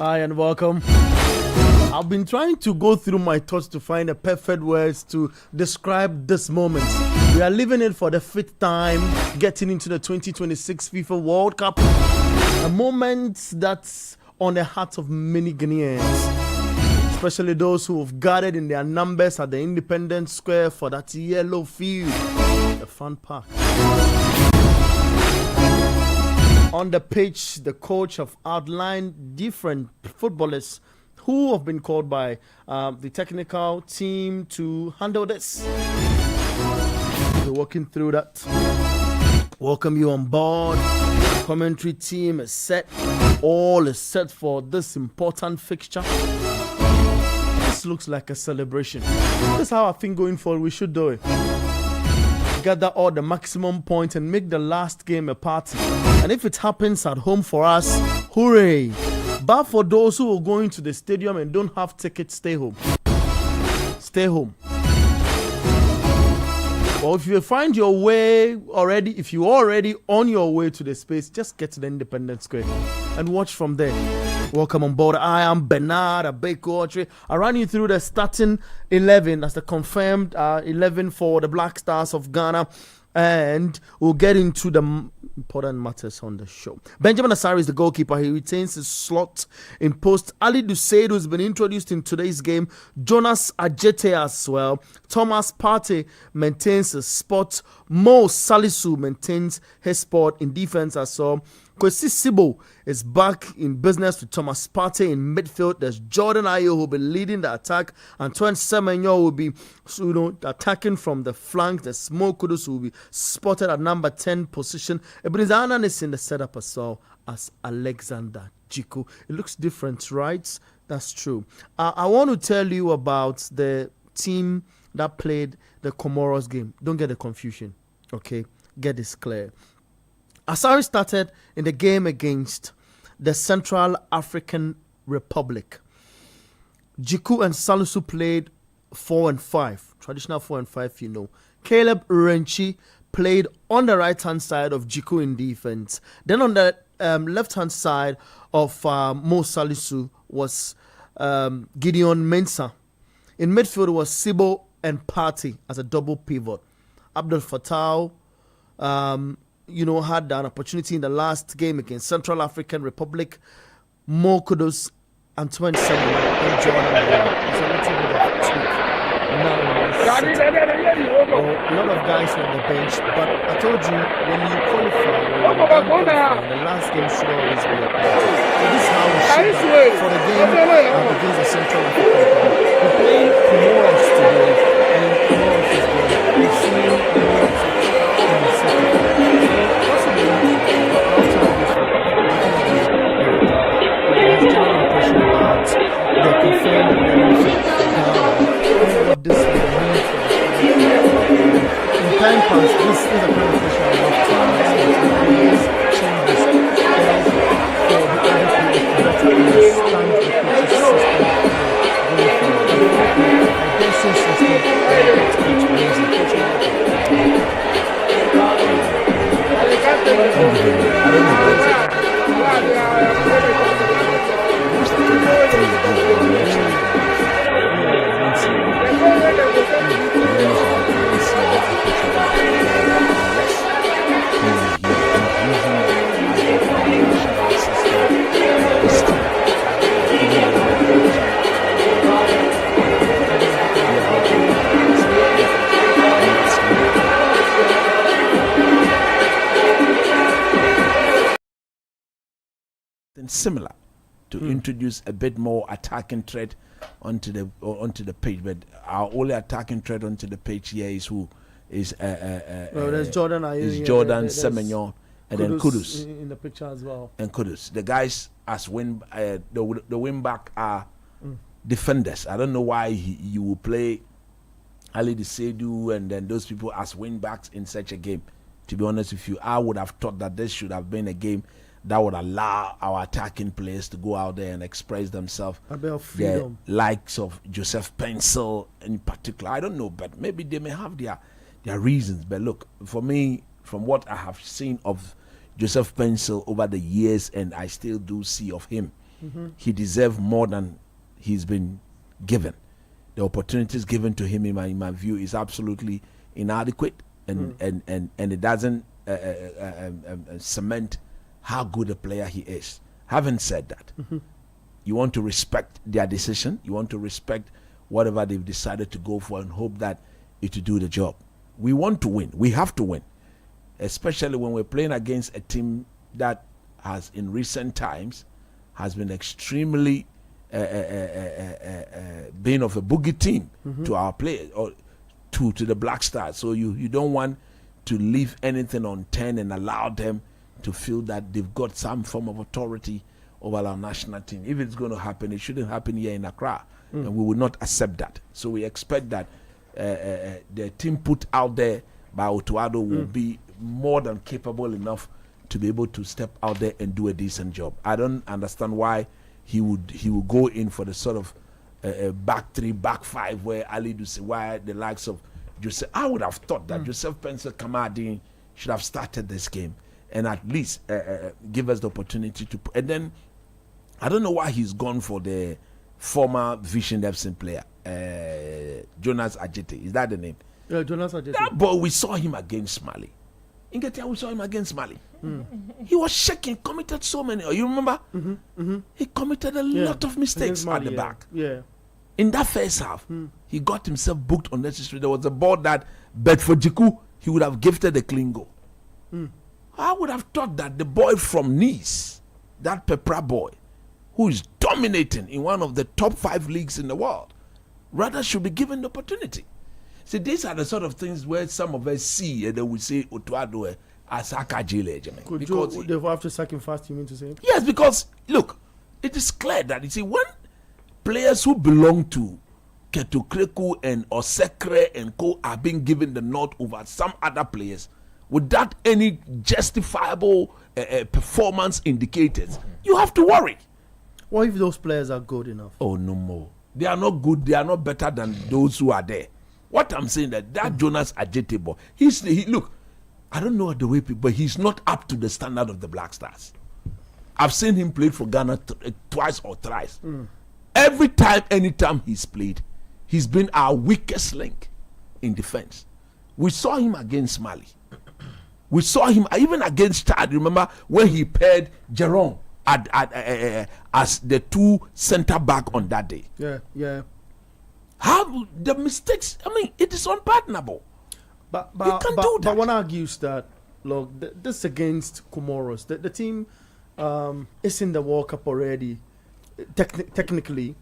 Hi and welcome. I've been trying to go through my thoughts to find the perfect words to describe this moment. We are living it for the fifth time, getting into the 2026 FIFA World Cup. A moment that's on the heart of many Ghanaians, especially those who have gathered in their numbers at the Independence Square for that yellow field, the fun park. On the pitch, the coach have outlined different footballers who have been called by the technical team to handle this. We're walking through that. Welcome you on board. Commentary team is set. All is set for this important fixture. This looks like a celebration. This is how I think going forward we should do it. Gather all the maximum points and make the last game a party. And if it happens at home for us, hooray! But for those who are going to the stadium and don't have tickets, stay home. Stay home. Well, if you find your way already, if you're already on your way to the space, just get to the Independence Square and watch from there. Welcome on board. I am Bernard Abekotre. I ran you through the starting 11. That's the confirmed 11 for the Black Stars of Ghana. And we'll get into the important matters on the show. Benjamin Asari is the goalkeeper. He retains his slot in post. Ali Dusaid, who's been introduced in today's game. Jonas Ajete as well. Thomas Partey maintains his spot. Mo Salisu maintains his spot in defense as well. Kwesi Sibo is back in business with Thomas Partey in midfield. There's Jordan Ayew who will be leading the attack. Antoine Semenyo will be attacking from the flank. The Small Kudus will be spotted at number 10 position. Ebenezer Anan is in the setup as well as Alexander Jiku. It looks different, right? That's true. I want to tell you about the team that played the Comoros game. Don't get the confusion, okay? Get this clear. Asari started in the game against the Central African Republic. Jiku and Salisu played 4 and 5. Traditional 4 and 5, you know. Caleb Renchi played on the right-hand side of Jiku in defense. Then on the left-hand side of Mo Salisu was Gideon Mensah. In midfield was Sibo and Partey as a double pivot. Abdul Fattah, had an opportunity in the last game against Central African Republic. Mo Kudus, Antoine Semenyo, and Jordan Ayew. It's a little bit of a tweak. A lot of guys were on the bench, but I told you, when you qualify, the last game should always be a party. So this is how we should for the game against the Central African Republic. We're playing Comoros today, and Comoros is good. We've seen Comoros in the second. Time pass, this is a kind of pressure I love to change this for the other players to better understand the coach's system going forward. I guess this system is similar to introduce a bit more attacking threat onto the pitch, but our only attacking threat onto the pitch here is who is there's Jordan Ayew, is Jordan Semenyo, and then Kudus in the picture as well. And Kudus, the guys as the wing back are defenders. I don't know why you will play Ali Disedu and then those people as wing backs in such a game. To be honest with you, I would have thought that this should have been a game that would allow our attacking players to go out there and express themselves. The likes of Joseph Pencil in particular. I don't know, but maybe they may have their reasons. But look, for me, from what I have seen of Joseph Pencil over the years, and I still do see of him, he deserves more than he's been given. The opportunities given to him, in my view, is absolutely inadequate, and it doesn't cement how good a player he is. Having said that, you want to respect their decision. You want to respect whatever they've decided to go for and hope that it will do the job. We want to win. We have to win, especially when we're playing against a team that has, in recent times, has been extremely being of a boogie team to our players, or to the Black Stars. So you don't want to leave anything on 10 and allow them to feel that they've got some form of authority over our national team. If it's going to happen, it shouldn't happen here in Accra, and we will not accept that. So we expect that the team put out there by Otuado will be more than capable enough to be able to step out there and do a decent job. I don't understand why he would go in for the sort of back 3, back 5 where Ali Duse, why the likes of Joseph. I would have thought that Joseph Pencil Kamadi should have started this game and at least give us the opportunity to. And then I don't know why he's gone for the former Vision FC player, Jonas Ajete. Is that the name? Yeah, Jonas Ajete. That boy, we saw him against Mali. In Getia, we saw him against Mali. He was shaking, committed so many. You remember? He committed a lot of mistakes Mali, at the back. Yeah. In that first half, he got himself booked unnecessarily. There was a ball that Bedford Jiku, he would have gifted a clean goal. I would have thought that the boy from Nice, that Pepra boy, who is dominating in one of the top 5 leagues in the world, rather should be given the opportunity. See, these are the sort of things where some of us see and then we say, Otuado, Asaka Jile. Because they have to sack him fast, you mean to say? Yes, because, look, it is clear that, you see, when players who belong to Ketukreku and Osekre and Co are being given the nod over some other players without any justifiable performance indicators, you have to worry. What if those players are good enough? Oh, no more. They are not good. They are not better than those who are there. What I'm saying that Jonas Ajete boy, look, I don't know the way people, but he's not up to the standard of the Black Stars. I've seen him play for Ghana twice or thrice. Every time, anytime he's played, he's been our weakest link in defense. We saw him against Mali. We saw him even against Chad. Remember when he paired Jerome as the 2 center back on that day? Yeah. How the mistakes? I mean, it is unpardonable. But you can't do that. But one argues that, look, this against Comoros, the team is in the World Cup already, technically,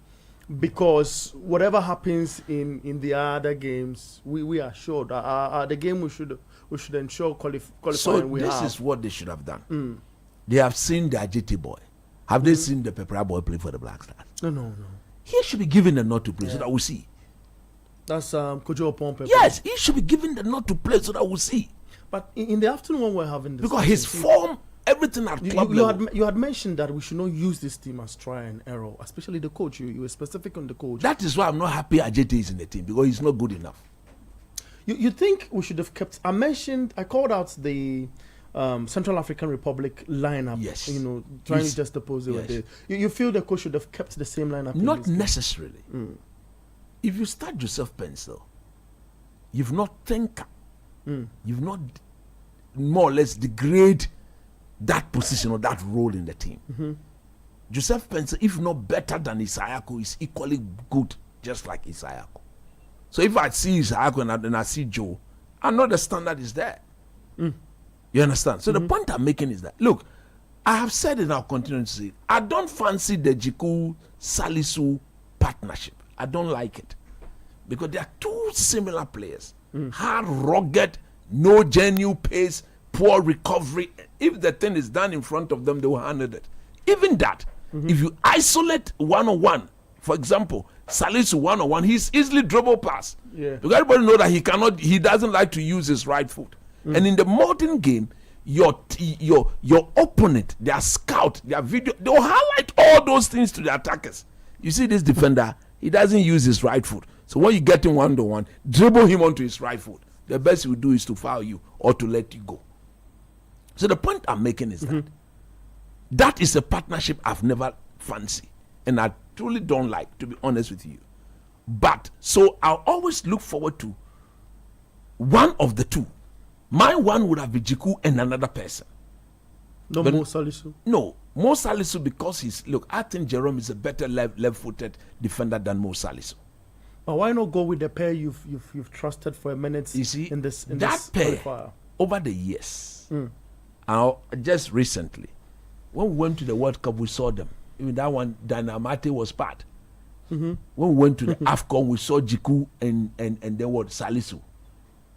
because whatever happens in the other games, we are sure that the game we should ensure qualifying. So this is what they should have done. They have seen the Ajiti boy. Have they seen the Pepra boy play for the Black Stars? No. He should be given the nod to play so that we see. That's Kojo Pompe. Yes, he should be given the nod to play so that we see. But in the afternoon when we're having this, because his form, everything at club level. You had mentioned that we should not use this team as try and error, especially the coach. You were specific on the coach. That is why I'm not happy Ajete is in the team, because he's not good enough. You think we should have kept? I called out the Central African Republic lineup. Yes. Trying to just oppose it with it. You feel the coach should have kept the same lineup? Not necessarily. If you start Joseph Pencil, you've not think, you've not more or less degrade that position or that role in the team. Joseph Pencil, if not better than Isayako, is equally good, just like Isayako. So if I see Isayako and I see Joe, I know the standard is there. You understand? So the point I'm making is that, look, I have said it and I'll continue to say it. I don't fancy the Jiku Salisu partnership. I don't like it. Because they are 2 similar players. Hard, rugged, no genuine pace, poor recovery. If the thing is done in front of them, they will handle it. Even that, if you isolate one-on-one, for example, Salisu one-on-one, he's easily dribble pass. Yeah. Because everybody know that he doesn't like to use his right foot. And in the modern game, your opponent, their scout, their video, they'll highlight all those things to the attackers. You see this defender, he doesn't use his right foot. So when you get him 1-to-1, dribble him onto his right foot. The best you do is to foul you or to let you go. So the point I'm making is that is a partnership I've never fancy and I truly don't like, to be honest with you. But so I'll always look forward to one of the two. My one would have been Jiku and another person. No Mo Salisu. No, Mo Salisu, because I think Jerome is a better left-footed defender than Mo Salisu. But why not go with the pair you've trusted for a minute? You see, in this pair qualifier? Over the years, just recently, when we went to the World Cup, we saw them. Even that one, Dynamite was part. When we went to the AFCON, we saw Jiku and then what, Salisu.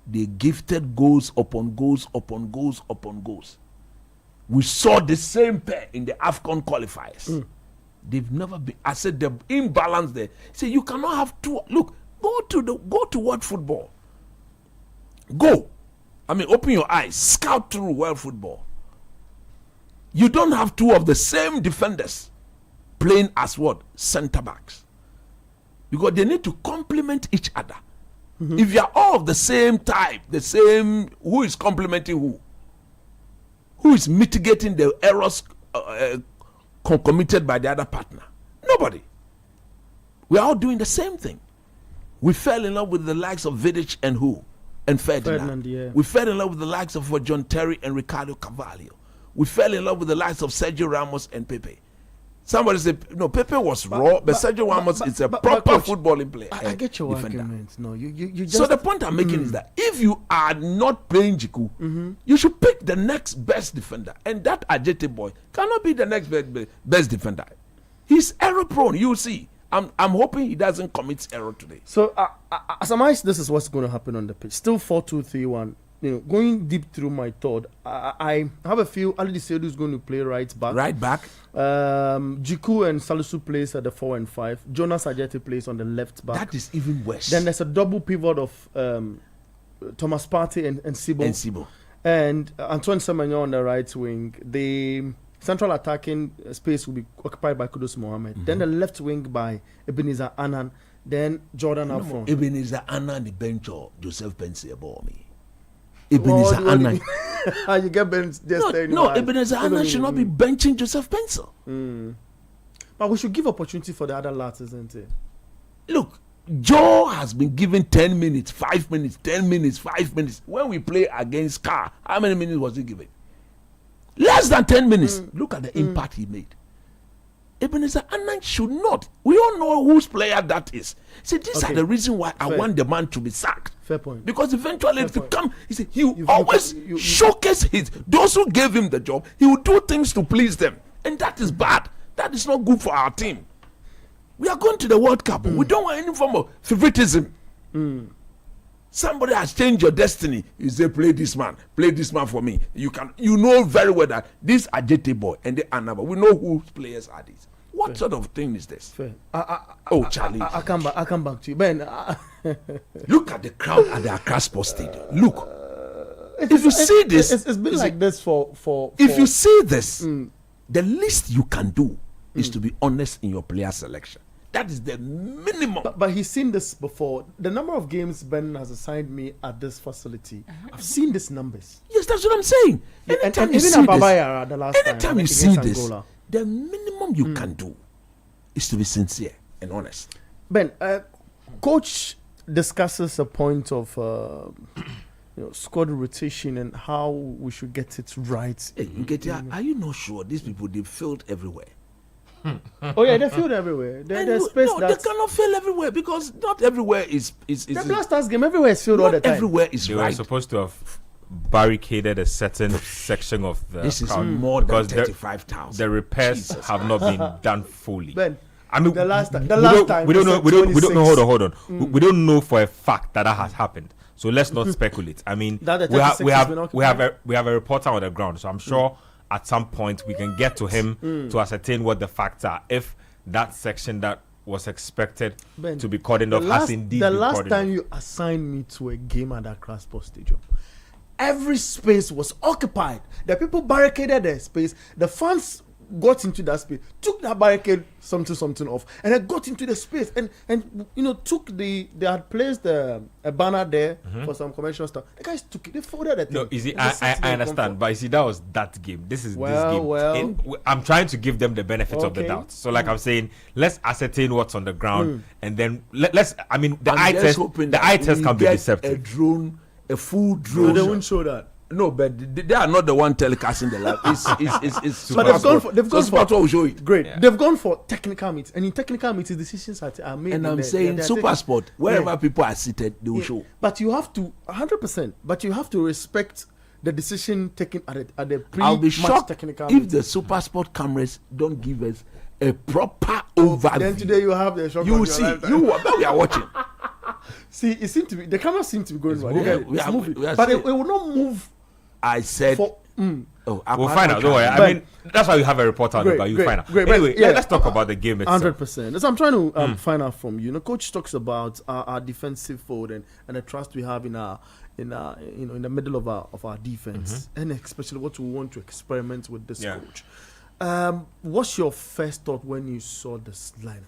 They gifted goals upon goals upon goals upon goals. We saw the same pair in the AFCON qualifiers. They've never been. I said the imbalance there. See, you cannot have two. Look, go to world football. Go. I mean, open your eyes. Scout through world football. You don't have two of the same defenders playing as what? Center backs. Because they need to complement each other. If you are all of the same type, the same, who is complementing who? Who is mitigating the errors committed by the other partner? Nobody. We are all doing the same thing. We fell in love with the likes of Vidic and who? And Ferdinand. Yeah. We fell in love with the likes of John Terry and Ricardo Carvalho. We fell in love with the likes of Sergio Ramos and Pepe. Somebody said, no, Pepe was raw, but Sergio Ramos is a proper footballing player. I get your argument. No, you just. So the point I'm making is that if you are not playing Jiku, you should pick the next best defender. And that Ajete boy cannot be the next best defender. He's error prone. You see. I'm hoping he doesn't commit error today. So, as a mice, this is what's going to happen on the pitch. Still 4-2-3-1. Going deep through my thought, I have a feel Ali Seydou is going to play right back. Right back. Jiku and Salisu plays at the 4 and 5. Jonas Ajeti plays on the left back. That is even worse. Then there's a double pivot of Thomas Partey and Sibo. And Antoine Semenyo on the right wing. The central attacking space will be occupied by Kudus Mohammed. Then the left wing by Ebenezer Annan. Then Jordan Afron. Ebenezer Annan, the bench or Joseph Pensy above me. Ebenezer Annan. You get benched just No, Ebenezer Annan should not be benching Joseph Pencil. But we should give opportunity for the other lads, isn't it? Look, Joe has been given 10 minutes, 5 minutes, 10 minutes, 5 minutes. When we play against Car, how many minutes was he given? Less than 10 minutes. Look at the impact he made. Ebenezer Annan should not. We all know whose player that is. See, these are the reason why I want the man to be sacked. Fair point. Because eventually if you come, he always showcase those who gave him the job. He will do things to please them. And that is bad. That is not good for our team. We are going to the World Cup. We don't want any form of favoritism. Somebody has changed your destiny. You say, play this man for me. You know very well that these are JT boy and they are never. We know whose players are these. What sort of thing is this? Charlie. I come back to you. Ben. Look at the crowd at the Accra Sports Stadium. Look. If you see this. It's been like this for. If you see this, the least you can do is to be honest in your player selection. That is the minimum. But he's seen this before. The number of games Ben has assigned me at this facility, I've seen these numbers. Yes, that's what I'm saying. Anytime you see this, anytime you see this, the minimum you can do is to be sincere and honest. Ben, coach discusses a point of squad rotation and how we should get it right. Hey, are you not sure these people, they failed everywhere? Oh yeah, they failed everywhere. There's space they cannot fail everywhere because not everywhere is the Blasters game everywhere is filled all the time. Everywhere is they right. Were supposed to have barricaded a certain section of the this crowd is more than 35,000. The repairs have not been done fully. Ben, I mean, the last time we don't know. Hold on. We don't know for a fact that has happened. So let's not speculate. I mean, we have a reporter on the ground, so I'm sure at some point we can get to him to ascertain what the facts are. If that section that was expected to be cordoned off has indeed been cordoned off. The last time you assigned me to a game at that Accra Sports Stadium, every space was occupied. The people barricaded their space. The fans got into that space, took that barricade something off, and then got into the space and took they had placed a banner there for some commercial stuff. The guys took it, they folded it. No, I understand, but you see, that was that game. This is this game. I'm trying to give them the benefit of the doubt. So like I'm saying, let's ascertain what's on the ground, and then let's. I mean, the eye test can be deceptive. A drone, a full drone. No, they won't show that. No, but they are not the one telecasting the live. It's but they've gone for will show it. Great. Yeah. They've gone for technical meets, and in technical meets, decisions are made. And I'm saying Super Sport, wherever people are seated, they will show. But you have to 100%. But you have to respect the decision taken at the pre-match. I'll be shocked technical if the Super Sport cameras don't give us a proper overview. Then today you have the shock. You will see. That we are watching. See, it seems to be the camera seems to be going right. It's moving, but it will not move. I said, we'll find out. Don't worry. I mean, that's why we have a reporter on it, but you find out. Anyway, let's talk about the game itself. 100%. So I'm trying to find out from you. Coach talks about our defensive fold and the trust we have in the middle of our defense, and especially what we want to experiment with this coach. What's your first thought when you saw this lineup?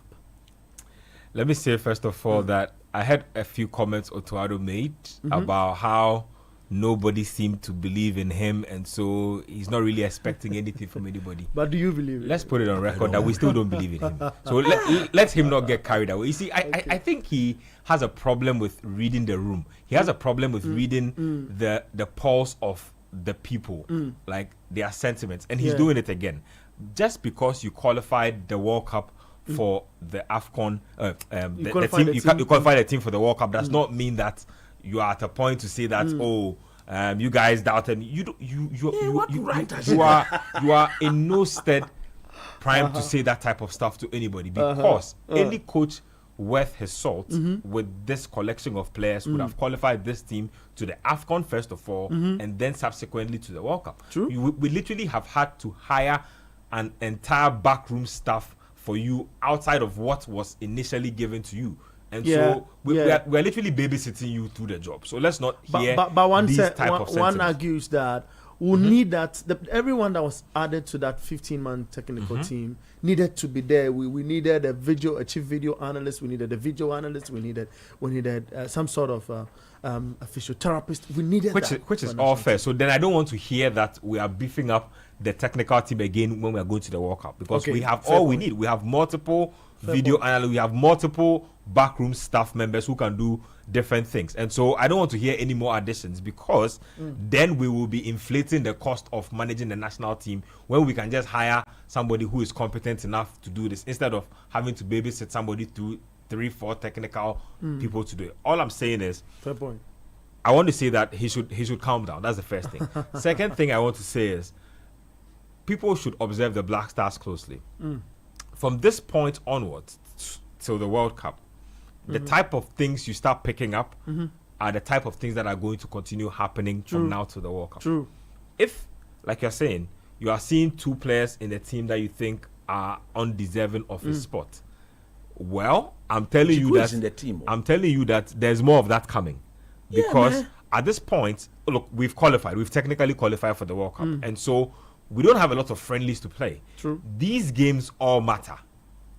Let me say first of all that I had a few comments Otuado made about how nobody seemed to believe in him, and so he's not really expecting anything from anybody. But do you believe it? Let's put it on record that we still don't believe in him. So let him not get carried away. You see, I think he has a problem with reading the room. He has a problem with reading the pulse of the people, like their sentiments, and he's doing it again. Just because you qualified the World Cup for the AFCON, you qualified the team for the World Cup does not mean that you are at a point to say that you guys doubted me. You are in no stead prime to say that type of stuff to anybody, because any coach worth his salt with this collection of players would have qualified this team to the AFCON first of all, and then subsequently to the World Cup. True. We literally have had to hire an entire backroom staff for you outside of what was initially given to you. And so we're literally babysitting you through the job. So let's not hear one argues that we'll need that everyone that was added to that 15-man technical team needed to be there. We needed a chief video analyst. We needed a video analyst. We needed some sort of a physiotherapist. We needed which is all fair. So then I don't want to hear that we are beefing up the technical team again when we are going to the World Cup, because we have all we need. We have multiple video analysts. We have multiple backroom staff members who can do different things, and so I don't want to hear any more additions, because then we will be inflating the cost of managing the national team when we can just hire somebody who is competent enough to do this, instead of having to babysit somebody through 3-4 technical people to do it. All I'm saying is, fair point. I want to say that he should calm down. That's the first thing. Second thing I want to say is, people should observe the Black Stars closely. From this point onwards till the World Cup, the type of things you start picking up are the type of things that are going to continue happening from now to the World Cup. True. If, like you're saying, you are seeing two players in the team that you think are undeserving of a spot, well, I'm telling you that there's more of that coming. Because at this point, look, we've qualified. We've technically qualified for the World Cup. And so we don't have a lot of friendlies to play. True. These games all matter.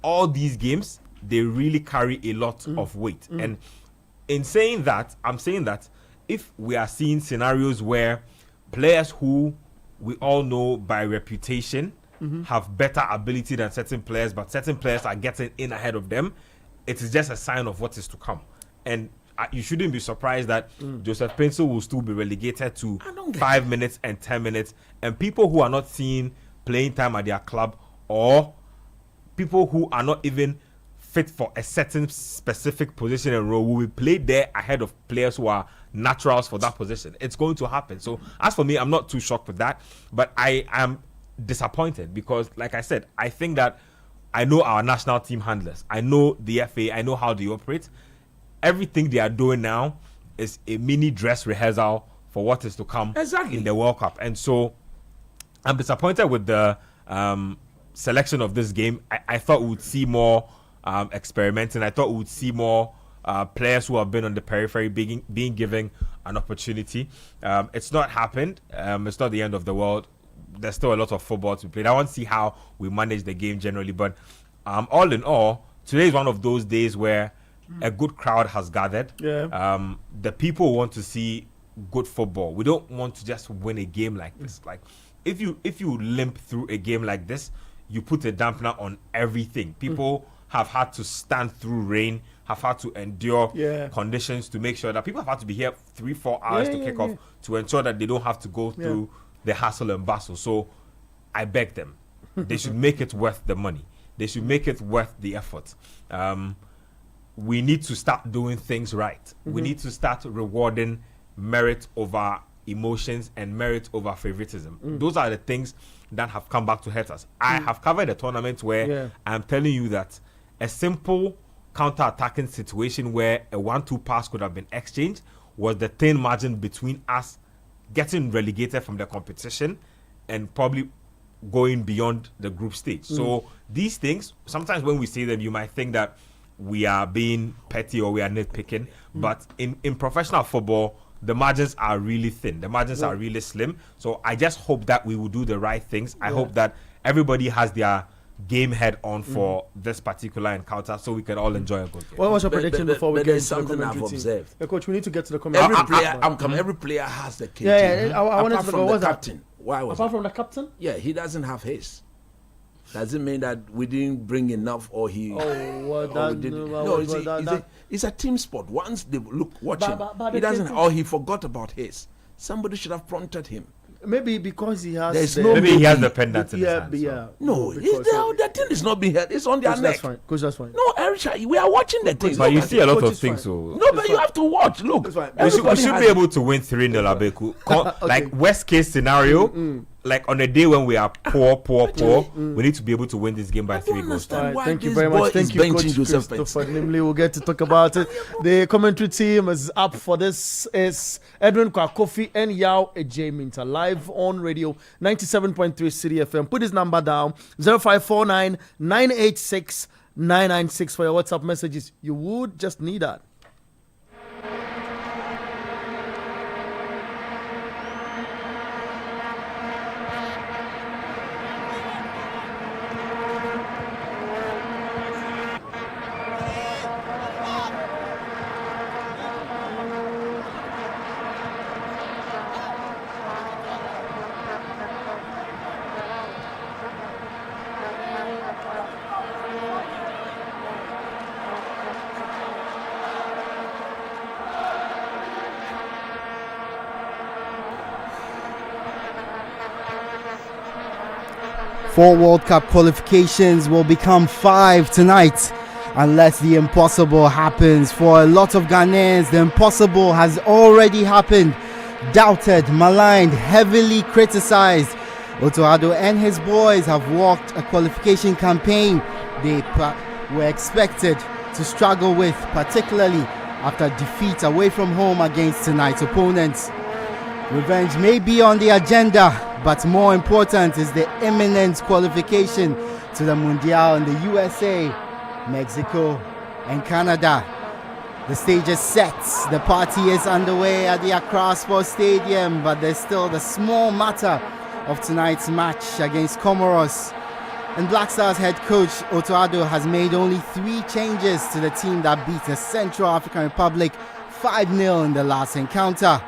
All these games, they really carry a lot of weight. And in saying that, I'm saying that if we are seeing scenarios where players who we all know by reputation have better ability than certain players, but certain players are getting in ahead of them, it is just a sign of what is to come. And you shouldn't be surprised that Joseph Pencil will still be relegated to 5 minutes and 10 minutes. And people who are not seeing playing time at their club, or people who are not even fit for a certain specific position and role, will be played there ahead of players who are naturals for that position. It's going to happen. So as for me, I'm not too shocked with that. But I am disappointed because, like I said, I think that I know our national team handlers. I know the FA. I know how they operate. Everything they are doing now is a mini dress rehearsal for what is to come in the World Cup. And so I'm disappointed with the selection of this game. I thought we would see more experimenting. I thought we would see more players who have been on the periphery being given an opportunity. It's not happened. It's not the end of the world. there's still a lot of football to play. I want to see how we manage the game generally. But all in all, today is one of those days where a good crowd has gathered. Yeah. The people want to see good football. We don't want to just win a game like this. Like if you limp through a game like this, you put a dampener on everything. People have had to stand through rain, have had to endure conditions to make sure that people have had to be here 3-4 hours to kick off to ensure that they don't have to go through the hassle and bustle. So I beg them, they should make it worth the money. They should make it worth the effort. We need to start doing things right. We need to start rewarding merit over emotions and merit over favoritism. Those are the things that have come back to hurt us. I have covered a tournament where I'm telling you that a simple counter-attacking situation where a 1-2 pass could have been exchanged was the thin margin between us getting relegated from the competition and probably going beyond the group stage. So these things, sometimes when we say them, you might think that we are being petty or we are nitpicking, but in professional football, the margins are really thin. The margins are really slim. So I just hope that we will do the right things. I hope that everybody has their game head on for this particular encounter so we can all enjoy a good game. What was your prediction before we get into the commentary team? Coach, we need to get to the commentary. Every player has the KT. I wanted to know what's the captain. Why was apart from the captain? Yeah, he doesn't have his. Does it mean that we didn't bring enough or he... it's a team sport. Once they watch him, he doesn't, or he forgot about his. Somebody should have prompted him. Maybe because he has... maybe he has the pendant in his hand. No, the thing is not being held. It's on their neck. That's fine. Coach, that's fine. No, Erisha, we are watching the thing. But you see a lot of things. No, but you have to watch. Look, we should be able to win 3-0 Abeku. Like worst case scenario, like on a day when we are poor, we need to be able to win this game by 3 goals. Thank you very much. Thank you, Coach Christopher. Namely, we'll get to talk about it. The commentary team is up for this. Is Edwin Kwakofi and Yao Ej Minta live on radio 97.3 City FM. Put his number down 0549 986 996 for your WhatsApp messages. You would just need that. Four World Cup qualifications will become 5 tonight unless the impossible happens. For a lot of Ghanaians, the impossible has already happened. Doubted, maligned, heavily criticized. Otoado and his boys have walked a qualification campaign they were expected to struggle with, particularly after defeat away from home against tonight's opponents. Revenge may be on the agenda, but more important is the imminent qualification to the Mundial in the USA, Mexico, and Canada. The stage is set. The party is underway at the Accra Sports Stadium, but there's still the small matter of tonight's match against Comoros. And Black Stars head coach Otoado has made only 3 changes to the team that beat the Central African Republic 5-0 in the last encounter.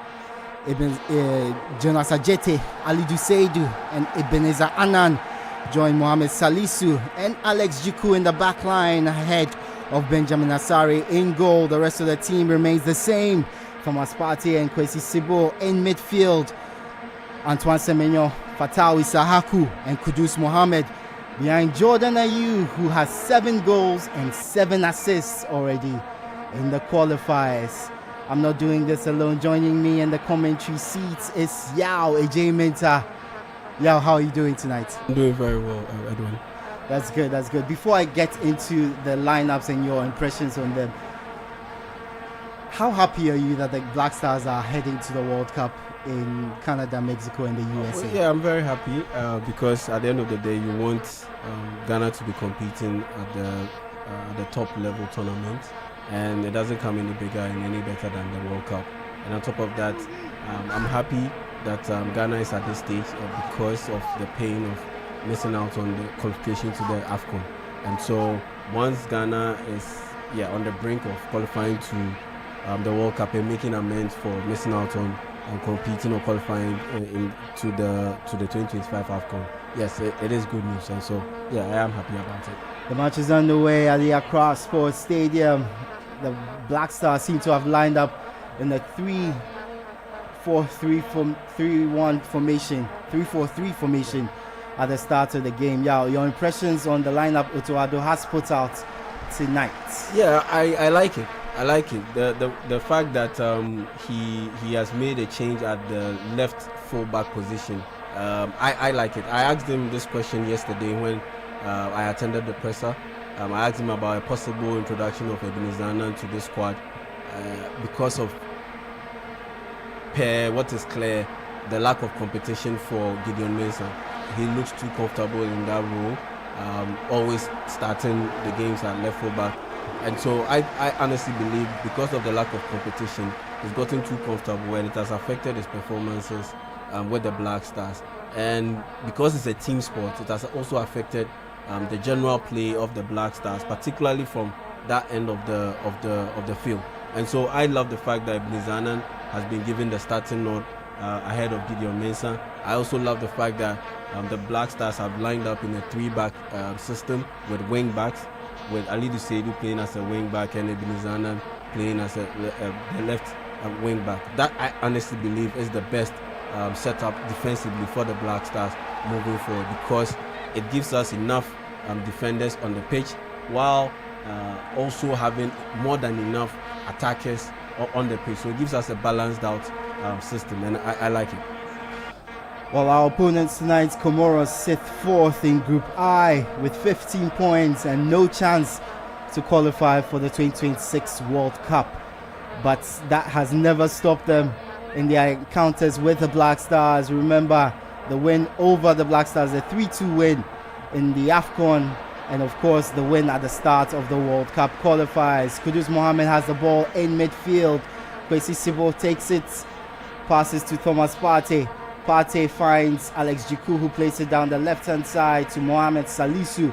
Jonas Ajete, Ali Duseidu and Ebenezer Anan join Mohamed Salisu and Alex Jiku in the back line ahead of Benjamin Asare in goal. The rest of the team remains the same. Thomas Partey and Kwesi Sibo in midfield. Antoine Semenyo, Fatawi Sahaku and Kudus Mohamed behind Jordan Ayew, who has 7 goals and 7 assists already in the qualifiers. I'm not doing this alone. Joining me in the commentary seats is Yao Ej Minta. Yao, how are you doing tonight? I'm doing very well, Edwin. That's good, that's good. Before I get into the lineups and your impressions on them, how happy are you that the Black Stars are heading to the World Cup in Canada, Mexico, and the USA? Well, yeah, I'm very happy because at the end of the day, you want Ghana to be competing at the top level tournament. And it doesn't come any bigger and any better than the World Cup. And on top of that, I'm happy that Ghana is at this stage because of the pain of missing out on the qualification to the AFCON. And so once Ghana is on the brink of qualifying to the World Cup and making amends for missing out on competing or qualifying to the 2025 AFCON, yes, it is good news. And so I am happy about it. The match is underway at the Accra Sports Stadium. The Black Stars seem to have lined up in a 3-4-3 formation at the start of the game. Yeah, your impressions on the lineup Otoado has put out tonight? Yeah, I like it. I like it. The fact that he has made a change at the left fullback position. I like it. I asked him this question yesterday when I attended the presser. I asked him about a possible introduction of Ebenezer Annan to this squad because of what is clear, the lack of competition for Gideon Mensah. He looks too comfortable in that role, always starting the games at left fullback. And so I honestly believe because of the lack of competition, he's gotten too comfortable and it has affected his performances with the Black Stars. And because it's a team sport, it has also affected the general play of the Black Stars, particularly from that end of the field. And so I love the fact that Ebenezer Annan has been given the starting nod ahead of Gideon Mensah. I also love the fact that the Black Stars have lined up in a 3-back system with wing backs, with Ali Seidu playing as a wing back and Ebenezer Annan playing as a left wing back. That I honestly believe is the best setup defensively for the Black Stars moving forward, because it gives us enough defenders on the pitch while also having more than enough attackers on the pitch. So it gives us a balanced out system, and I like it. Well, our opponents tonight, Comoros, sit 4th in Group I with 15 points and no chance to qualify for the 2026 World Cup. But that has never stopped them in their encounters with the Black Stars. Remember the win over the Black Stars, the 3-2 win in the AFCON, and of course the win at the start of the World Cup qualifiers. Kudus Mohammed has the ball in midfield. Kwesi Sibo takes it, passes to Thomas Partey. Partey finds Alex Jiku, who plays it down the left-hand side to Mohamed Salisu.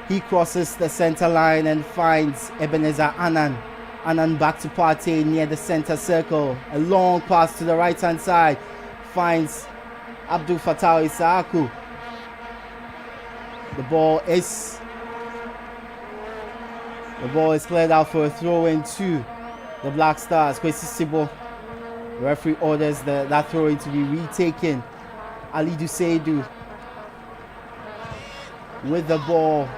He crosses the center line and finds Ebenezer Annan. Annan back to Partey near the center circle. A long pass to the right-hand side. Finds Abdul Fattah Isaaku. The ball is cleared out for a throw-in to the Black Stars. Kwesi Sibo. The referee orders that throw-in to be retaken. Ali Seidu with the ball.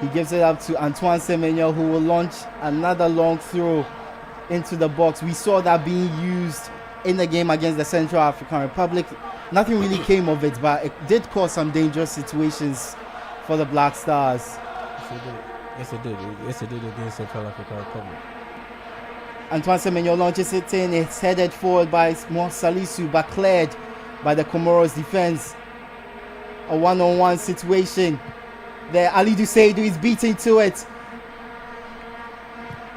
He gives it up to Antoine Semenyo, who will launch another long throw into the box. We saw that being used in the game against the Central African Republic. Nothing really came of it, but it did cause some dangerous situations for the Black Stars. Yes, it did. Yes, it did against Central African Republic. Antoine Semenyo launches it in. It's headed forward by Mo Salisu, but cleared by the Comoros defense. A one-on-one situation. There, Ali Seidu is beating to it.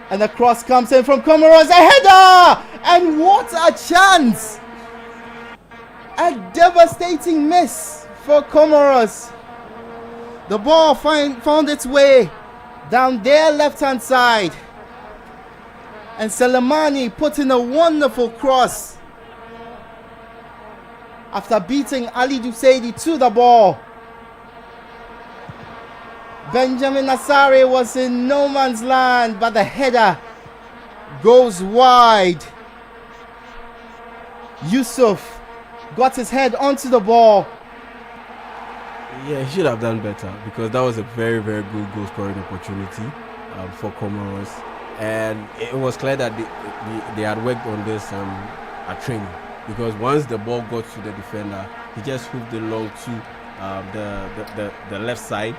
And the cross comes in from Comoros. A header! And what a chance! A devastating miss for Comoros. The ball found its way down their left-hand side. And Selemani put in a wonderful cross after beating Ali Seidu to the ball. Benjamin Nassare was in no man's land, but the header goes wide. Yusuf got his head onto the ball. Yeah, he should have done better, because that was a very, very good goal scoring opportunity for Comoros. And it was clear that they had worked on this at training, because once the ball got to the defender, he just hooked it long to the left side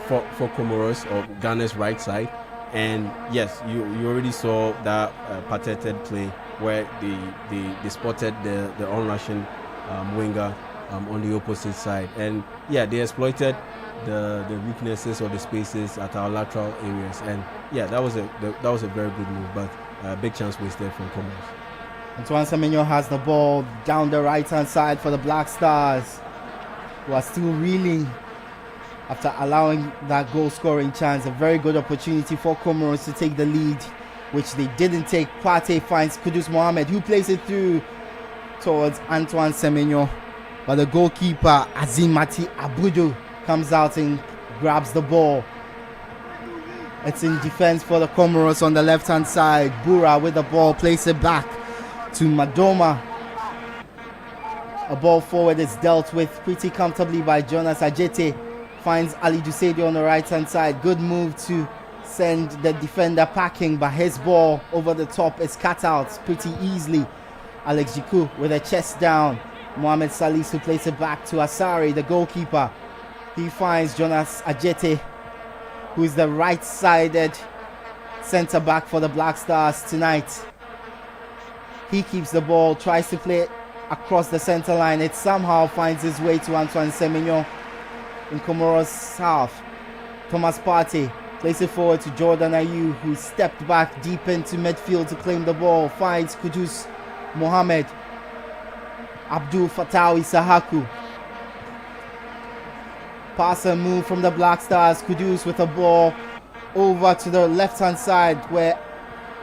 for Comoros, or Ghana's right side. And yes, you already saw that patented play where they spotted the on-rushing winger on the opposite side, and yeah, they exploited the weaknesses or the spaces at our lateral areas. And yeah, that was a very good move, but big chance wasted from Comoros. Antoine Semenyo has the ball down the right-hand side for the Black Stars, who are still reeling after allowing that goal-scoring chance. A very good opportunity for Comoros to take the lead, which they didn't take. Partey finds Kudus Mohammed, who plays it through towards Antoine Semenyo, but the goalkeeper Azimati Abudu comes out and grabs the ball. It's in defense for the Comoros on the left-hand side. Bura with the ball, plays it back to Madoma. A ball forward is dealt with pretty comfortably by Jonas Ajete. Finds Ali Dusedi on the right-hand side. Good move to send the defender packing, but his ball over the top is cut out pretty easily. Alex Jiku with a chest down. Mohamed Salisu plays it back to Asari, the goalkeeper. He finds Jonas Ajete, who is the right-sided centre-back for the Black Stars tonight. He keeps the ball, tries to play it across the centre line. It somehow finds its way to Antoine Semenyo in Comoros half. Thomas Partey plays it forward to Jordan Ayew, who stepped back deep into midfield to claim the ball. Finds Kudus Mohammed. Abdul Fatawi Sahaku. Pass and move from the Black Stars. Kudus with a ball over to the left-hand side, where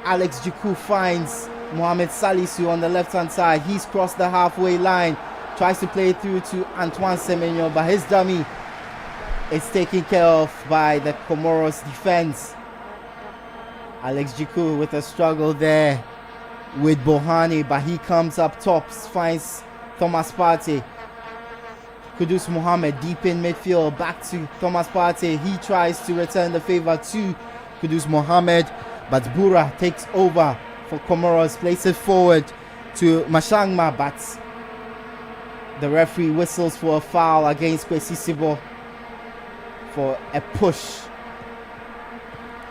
Alex Jiku finds Mohamed Salisu on the left-hand side. He's crossed the halfway line. Tries to play through to Antoine Semenyo, but his dummy is taken care of by the Comoros defense. Alex Jiku with a struggle there with Bohani, but he comes up top, finds Thomas Partey. Kudus Mohammed deep in midfield, back to Thomas Partey. He tries to return the favor to Kudus Mohammed, but Bura takes over for Comoros, plays it forward to Mashangma, but the referee whistles for a foul against Kwesi Sibo for a push.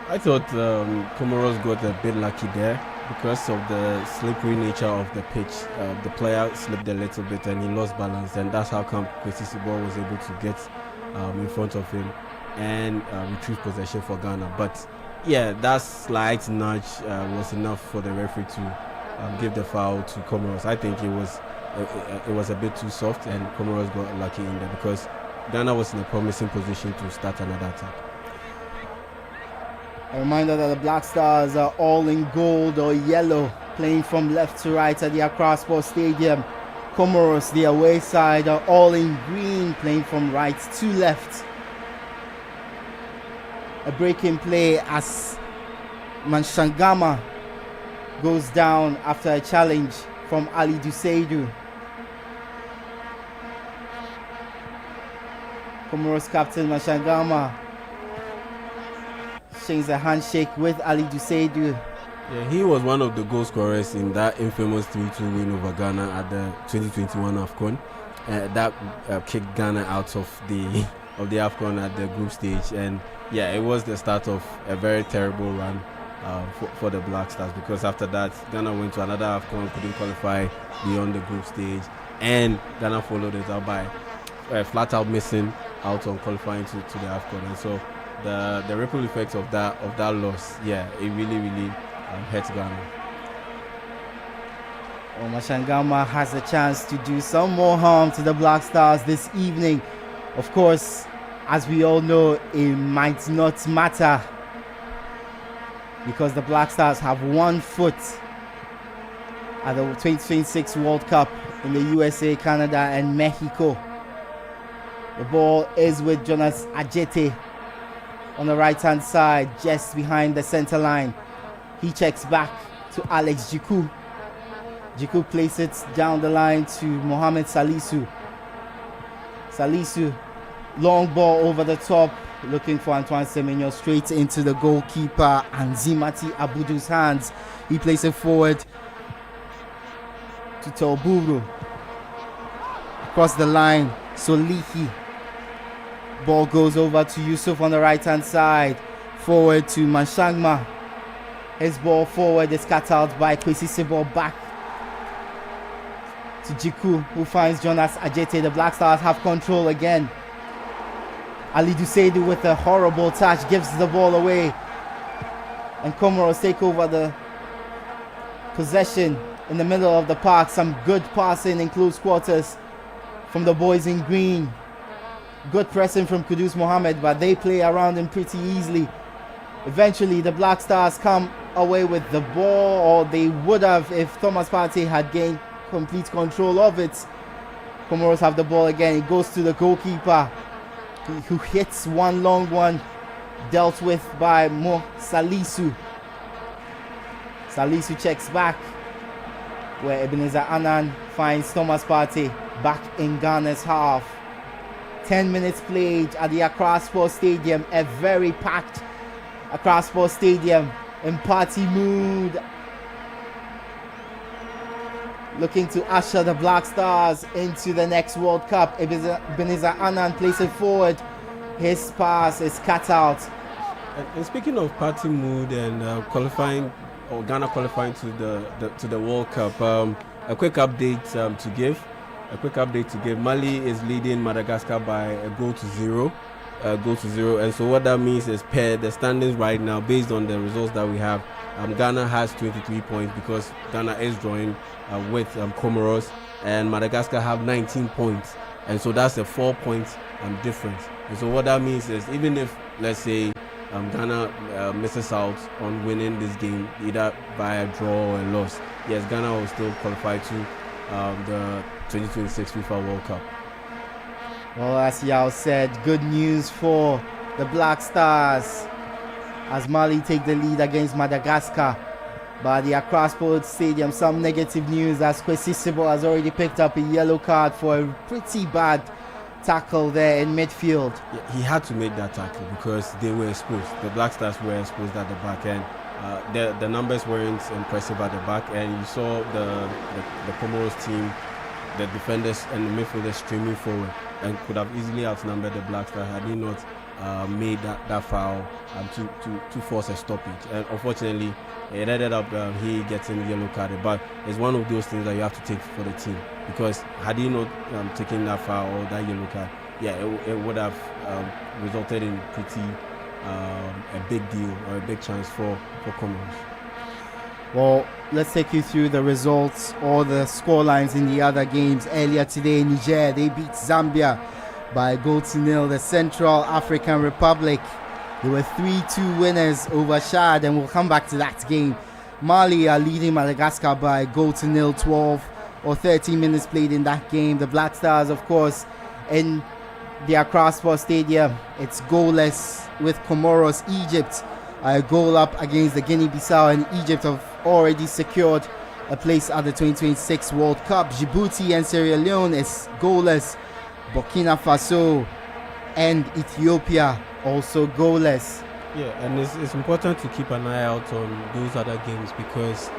I thought Comoros got a bit lucky there because of the slippery nature of the pitch. The player slipped a little bit and he lost balance, and that's how come Kwesi Sibo was able to get in front of him and retrieve possession for Ghana. But yeah, that slight nudge was enough for the referee to give the foul to Comoros. I think it was a bit too soft, and Comoros got lucky in there because Ghana was in a promising position to start another attack. A reminder that the Black Stars are all in gold or yellow, playing from left to right at the Accra Sports Stadium. Comoros, the away side, are all in green, playing from right to left. A break in play as Manshangama goes down after a challenge from Ali Duseidu. Comoros captain Manshangama shares a handshake with Ali Duseidu. Yeah, he was one of the goal scorers in that infamous 3-2 win over Ghana at the 2021 AFCON. That kicked Ghana out of the AFCON at the group stage, and yeah, it was the start of a very terrible run for the Black Stars, because after that Ghana went to another AFCON, couldn't qualify beyond the group stage, and Ghana followed it up by flat out missing out on qualifying to the AFCON. And so the ripple effect of that loss, yeah, it really hurt Ghana. Mashangama has a chance to do some more harm to the Black Stars this evening. Of course, as we all know, it might not matter because the Black Stars have 1 foot at the 2026 World Cup in the USA, Canada and Mexico. The ball is with Jonas Ajete on the right hand side, just behind the center line. He checks back to Alex Jiku. Jiku plays it down the line to Mohamed Salisu. Salisu, long ball over the top, looking for Antoine Semenyo, straight into the goalkeeper Anzimati Abudu's hands. He plays it forward to Toburu. Across the line, Solihi. Ball goes over to Yusuf on the right hand side. Forward to Manshangma. His ball forward is cut out by Kwesi Sibo, back to Jiku, who finds Jonas Ajete. The Black Stars have control again. Ali Duseidu with a horrible touch gives the ball away, and Comoros take over the possession in the middle of the park. Some good passing in close quarters from the boys in green. Good pressing from Kudus Mohammed, but they play around him pretty easily. Eventually, the Black Stars come away with the ball, or they would have if Thomas Partey had gained complete control of it. Comoros have the ball again. It goes to the goalkeeper, who hits one long one, dealt with by Mo Salisu. Salisu checks back, where Ebenezer Annan finds Thomas Partey back in Ghana's half. 10 minutes played at the Accra Sports Stadium, a very packed Accra Sports Stadium, in party mood, looking to usher the Black Stars into the next World Cup. Ebenezer Annan plays it forward. His pass is cut out. And speaking of party mood and qualifying, or Ghana qualifying to the World Cup, a quick update to give. Mali is leading Madagascar by a goal to zero. And so what that means is, per the standings right now, based on the results that we have, Ghana has 23 points because Ghana is drawing with Comoros, and Madagascar have 19 points, and so that's a 4-point difference. And so what that means is, even if, let's say, Ghana misses out on winning this game either by a draw or a loss, yes, Ghana will still qualify to the 2026 FIFA World Cup. Well, as Yao said, good news for the Black Stars as Mali take the lead against Madagascar. But the Accra Sports Stadium, some negative news as Kwesi Sibo has already picked up a yellow card for a pretty bad tackle there in midfield. Yeah, he had to make that tackle because they were exposed. The Black Stars were exposed at the back end. The numbers weren't impressive at the back, and you saw the Comoros team, the defenders and the midfielders streaming forward, and could have easily outnumbered the Black Stars had he not made that foul to force a stoppage. And unfortunately, it ended up he getting yellow carded. But it's one of those things that you have to take for the team, because had he not taken that foul or that yellow card, yeah, it would have resulted in pretty a big deal or a big chance for Comoros. Well, let's take you through the results or the scorelines in the other games. Earlier today, Niger, they beat Zambia by a goal to nil. The Central African Republic, they were 3-2 winners over Chad, and we'll come back to that game. Mali are leading Madagascar by a goal to nil. 12 or 13 minutes played in that game. The Black Stars, of course, in the Accra Sports Stadium, it's goalless with Comoros. Egypt a goal up against the Guinea-Bissau, and Egypt have already secured a place at the 2026 World Cup. Djibouti and Sierra Leone is goalless. Burkina Faso and Ethiopia also goalless. Yeah, and it's important to keep an eye out on those other games, because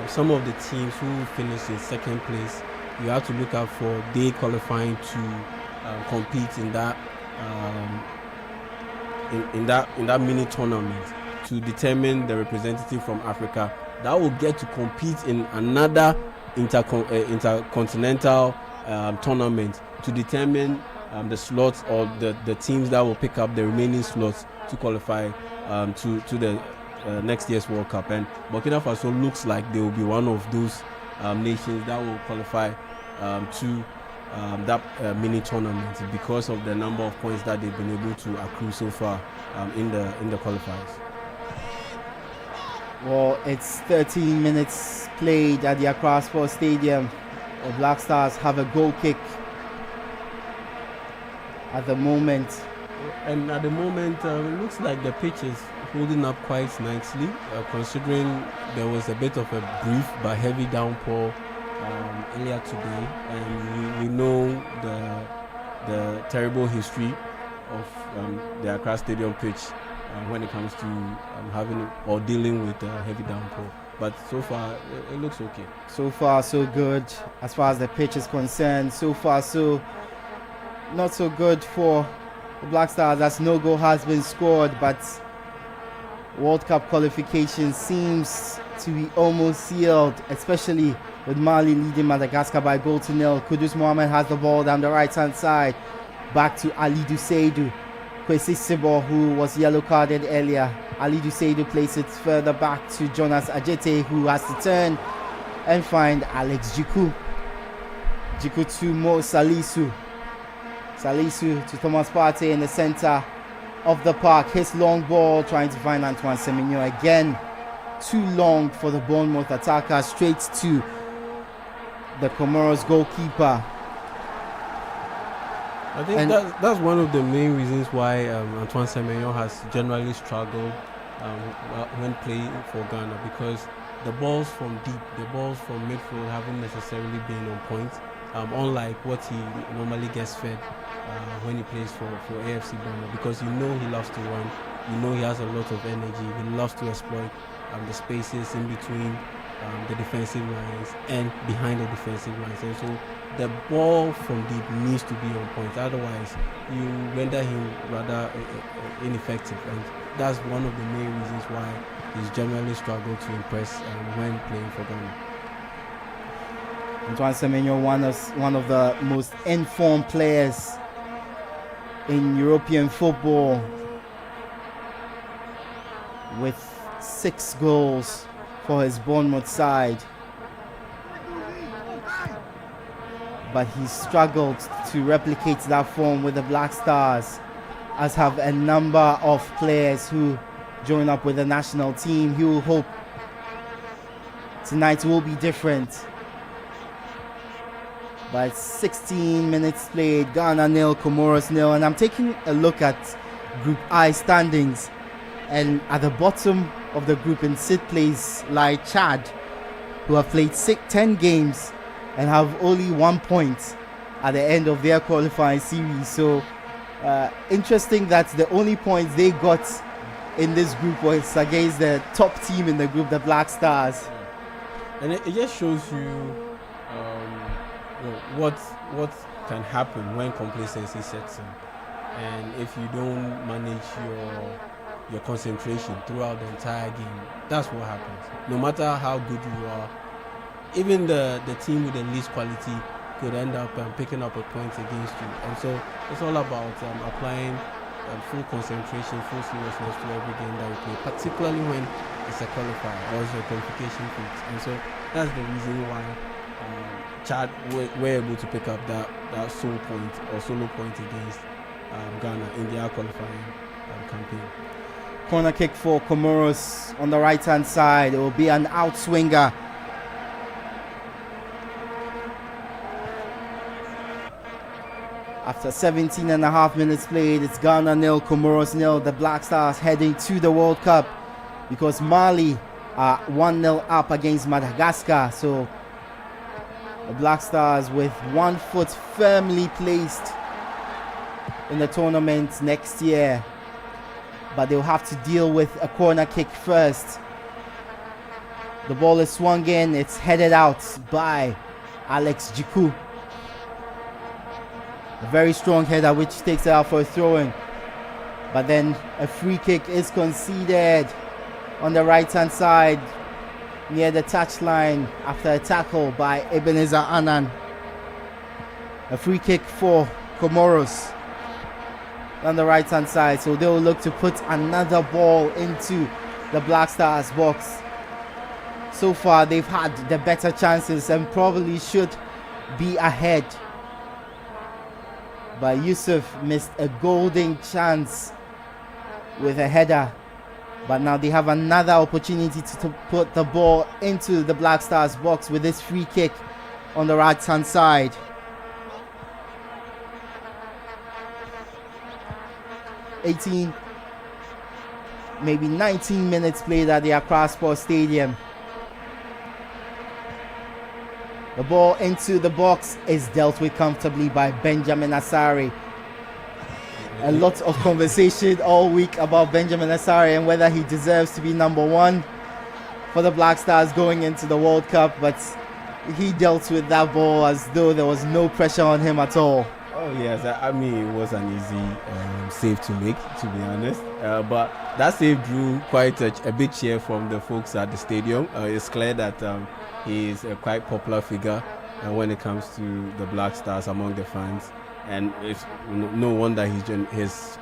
some of the teams who finish in second place, you have to look out for they qualifying to compete in that in that mini tournament to determine the representative from Africa that will get to compete in another intercontinental tournament to determine the slots or the teams that will pick up the remaining slots to qualify to the next year's World Cup. And Burkina Faso looks like they will be one of those nations that will qualify to that mini tournament because of the number of points that they've been able to accrue so far in the qualifiers. Well, it's 13 minutes played at the Accra Sports Stadium. The Black Stars have a goal kick at the moment. And at the moment, it looks like the pitch is holding up quite nicely, considering there was a bit of a brief but heavy downpour earlier today. And we know the terrible history of the Accra Stadium pitch when it comes to having or dealing with heavy downpour. But so far, it looks okay. So far, so good as far as the pitch is concerned. So far, so not so good for the Black Stars, as no goal has been scored. But World Cup qualification seems to be almost sealed, especially with Mali leading Madagascar by a goal to nil. Kudus Mohammed has the ball down the right-hand side. Back to Ali Duseidu. Kwesi Sibo, who was yellow carded earlier. Ali Duseidu plays it further back to Jonas Ajete, who has to turn and find Alex Jiku. Jiku to Mo Salisu. Salisu to Thomas Partey in the center of the park. His long ball trying to find Antoine Semenyo again. Too long for the Bournemouth attacker. Straight to the Comoros goalkeeper. I think that's one of the main reasons why Antoine Semenyo has generally struggled when playing for Ghana, because the balls from deep, the balls from midfield haven't necessarily been on point, unlike what he normally gets fed when he plays for AFC Bournemouth, because you know he loves to run, you know he has a lot of energy, he loves to exploit the spaces in between the defensive lines and behind the defensive lines, and so the ball from deep needs to be on point, otherwise you render him rather ineffective, and that's one of the main reasons why he's generally struggled to impress when playing for Ghana. Antoine Semenyo, one of the most informed players in European football, with 6 goals for his Bournemouth side. But he struggled to replicate that form with the Black Stars, as have a number of players who join up with the national team. He will hope tonight will be different. But 16 minutes played, Ghana 0, Comoros 0, and I'm taking a look at Group I standings, and at the bottom of the group in 6th place lie Chad, who have played 10 games and have only 1 point at the end of their qualifying series. So interesting that the only points they got in this group was against the top team in the group, the Black Stars. And it just shows you, what can happen when complacency sets in, and if you don't manage your concentration throughout the entire game, that's what happens. No matter how good you are, even the team with the least quality could end up picking up a point against you. And so it's all about applying full concentration, full seriousness to every game that you play, particularly when it's a qualifier or it's a qualification feat. And so that's the reason why Chad were able to pick up that solo point against Ghana in their qualifying campaign. Corner kick for Comoros on the right hand side. It will be an outswinger. After 17 and a half minutes played, it's Ghana 0, Comoros 0. The Black Stars heading to the World Cup because Mali are 1-0 up against Madagascar. So the Black Stars with 1 foot firmly placed in the tournament next year. But they'll have to deal with a corner kick first. The ball is swung in. It's headed out by Alex Jiku. A very strong header which takes it out for a throw-in. But then a free kick is conceded on the right-hand side near the touchline after a tackle by Ebenezer Annan. A free kick for Comoros on the right hand side, so they will look to put another ball into the Black Stars box. So far they've had the better chances and probably should be ahead, but Yusuf missed a golden chance with a header. But now they have another opportunity to put the ball into the Black Stars box with this free kick on the right hand side. Maybe 19 minutes played at the Accra Sports Stadium. The ball into the box is dealt with comfortably by Benjamin Asare. A lot of conversation all week about Benjamin Asare and whether he deserves to be number 1 for the Black Stars going into the World Cup, but he dealt with that ball as though there was no pressure on him at all. Oh yes, I mean it was an easy save to make, to be honest. But that save drew quite a big cheer from the folks at the stadium. It's clear that he is a quite popular figure when it comes to the Black Stars among the fans, and it's no wonder his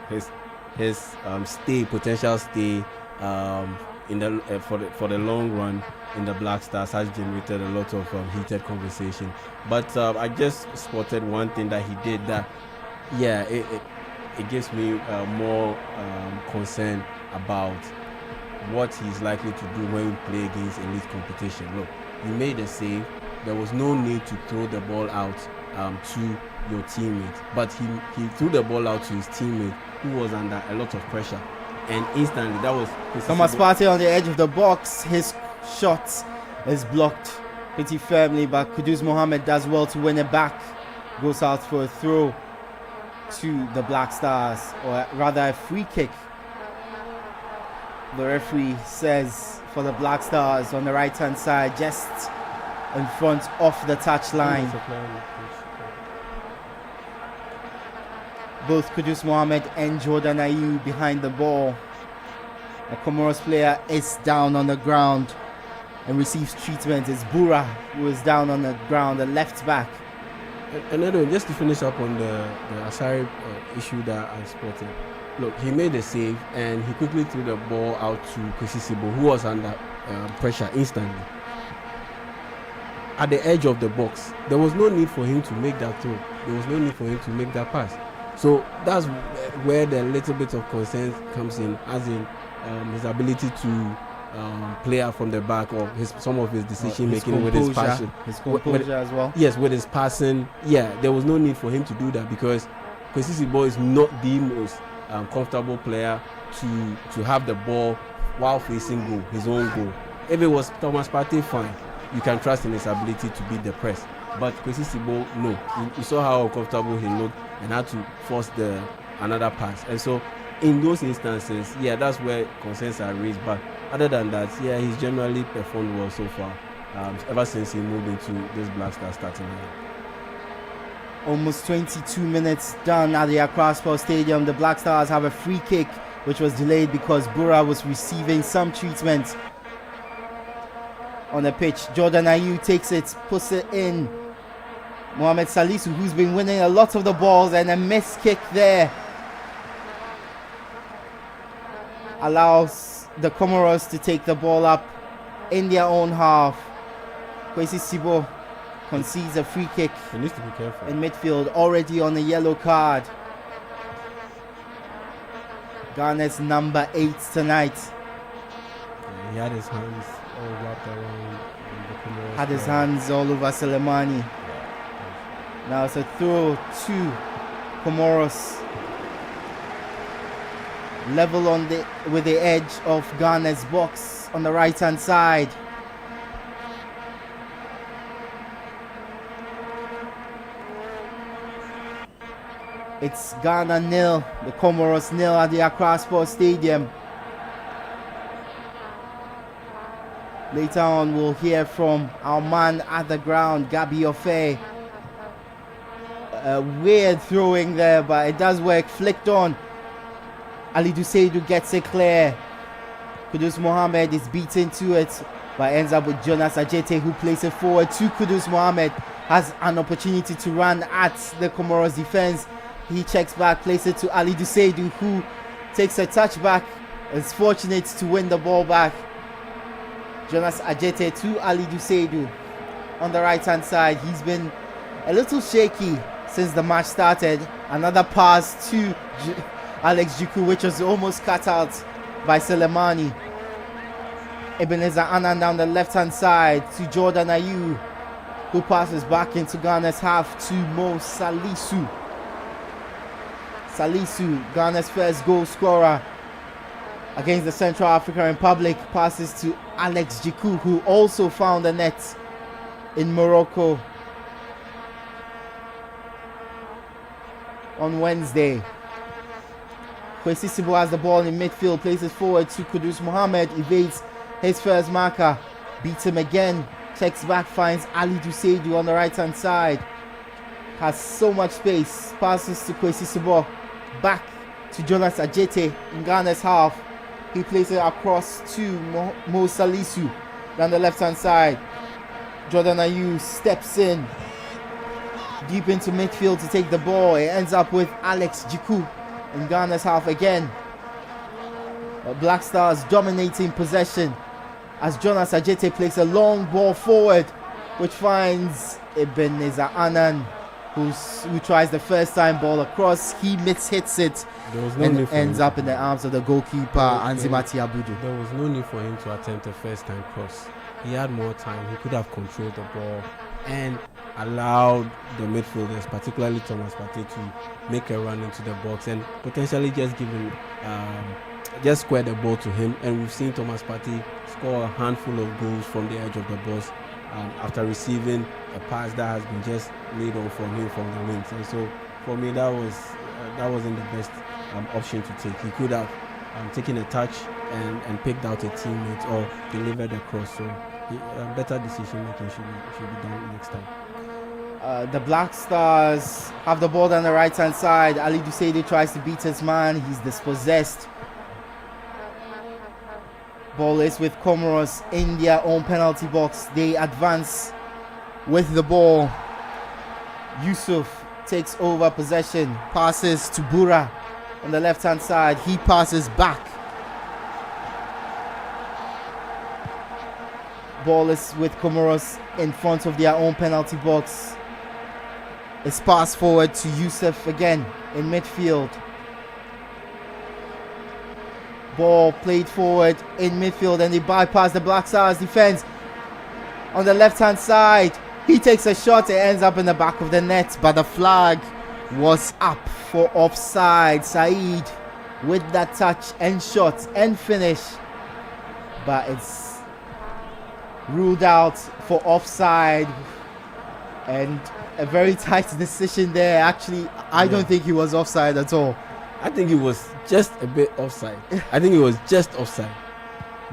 potential stay in the for the long run in the Black Stars has generated a lot of heated conversation. But I just spotted one thing that he did that, yeah, it gives me more concern about what he's likely to do when we play against elite competition. Look, you made a save. There was no need to throw the ball out to your teammate, but he threw the ball out to his teammate who was under a lot of pressure, and instantly that was Thomas Partey on the edge of the box. His shot is blocked pretty firmly, but Kudus Mohammed does well to win it back. Goes out for a throw to the Black Stars, or rather a free kick. The referee says for the Black Stars on the right hand side, just in front of the touchline. Both Kudus Mohammed and Jordan Ayew behind the ball. The Comoros player is down on the ground and receives treatment. It's Bura who is down on the ground, the left back. And anyway, just to finish up on the Asari issue that I spotted. Look, he made a save and he quickly threw the ball out to Kwesi Sibo, who was under pressure instantly. At the edge of the box, there was no need for him to make that throw. There was no need for him to make that pass. So that's where the little bit of concern comes in, as in his ability to play out from the back, or some of his decision making with his passion. His composure as well. Yes, with his passing. Yeah, there was no need for him to do that because Kwesi Sibo is not the most comfortable player to have the ball while facing goal, his own goal. If it was Thomas Partey, fine. You can trust in his ability to beat the press. But Kwesi Sibo, no. You saw how uncomfortable he looked and had to force another pass. And so in those instances, yeah, that's where concerns are raised. But other than that, yeah, he's generally performed well so far, ever since he moved into this Black Star starting lineup. Almost 22 minutes done at the Accra Sports Stadium. The Black Stars have a free kick, which was delayed because Bura was receiving some treatment on the pitch. Jordan Ayew takes it, puts it in. Mohamed Salisu, who's been winning a lot of the balls, and a missed kick there allows the Comoros to take the ball up in their own half. Kwesi Sibo concedes a free kick. He needs to be careful in midfield, already on a yellow card. Ghana's number 8 tonight. Yeah, he had his hands all wrapped around the Comoros. Had his hands all over Soleimani. Now it's a throw to Comoros. Level with the edge of Ghana's box on the right hand side. It's Ghana 0, the Comoros 0 at the Accra Sports Stadium. Later on, we'll hear from our man at the ground, Gabi Ofe. Weird throwing there, but it does work. Flicked on. Ali Duseidu gets it clear. Kudus Mohammed is beaten to it, but ends up with Jonas Ajete, who plays it forward to Kudus Mohammed. Has an opportunity to run at the Comoros defense. He checks back, plays it to Ali Duseidu, who takes a touchback. Is fortunate to win the ball back. Jonas Ajete to Ali Duseidu on the right hand side. He's been a little shaky since the match started. Another pass to Alex Jiku, which was almost cut out by Soleimani. Ebenezer Annan down the left hand side to Jordan Ayew, who passes back into Ghana's half to Mo Salisu. Salisu, Ghana's first goal scorer against the Central African Republic, passes to Alex Jiku, who also found a net in Morocco on Wednesday. Kwesi Sibo has the ball in midfield, places forward to Kudus Mohammed, evades his first marker, beats him again, checks back, finds Ali Duseidu on the right hand side, has so much space, passes to Kwesi Sibo, back to Jonas Ajete in Ghana's half. He plays it across to Mo Salisu down the left hand side. Jordan Ayew steps in deep into midfield to take the ball. It ends up with Alex Jiku in Ghana's half again. Black Stars dominating possession as Jonas Ajete plays a long ball forward, which finds Ebenezer Annan, who tries the first time ball across. He hits it and ends up in the arms of the goalkeeper, Anzimati Abudu. There was no need for him to attempt a first time cross. He had more time. He could have controlled the ball and allowed the midfielders, particularly Thomas Partey, to make a run into the box and potentially just give him, just square the ball to him. And we've seen Thomas Partey score a handful of goals from the edge of the box after receiving a pass that has been just laid on from him from the wings. And so for me, that wasn't the best option to take. He could have taken a touch and picked out a teammate or delivered a cross. So better decision making should be done next time. The Black Stars have the ball on the right hand side. Ali Dusaide tries to beat his man. He's dispossessed. Ball is with Comoros in their own penalty box. They advance with the ball. Yusuf takes over possession, passes to Bura on the left hand side. He passes back. Ball is with Comoros in front of their own penalty box. It's passed forward to Yusuf again in midfield. Ball played forward in midfield and they bypass the Black Stars defense on the left hand side. He takes a shot, it ends up in the back of the net, but the flag was up for offside. Saeed with that touch and shot and finish, but it's ruled out for offside, and a very tight decision there. Actually, I don't think he was offside at all. I think it was just a bit offside. I think it was just offside.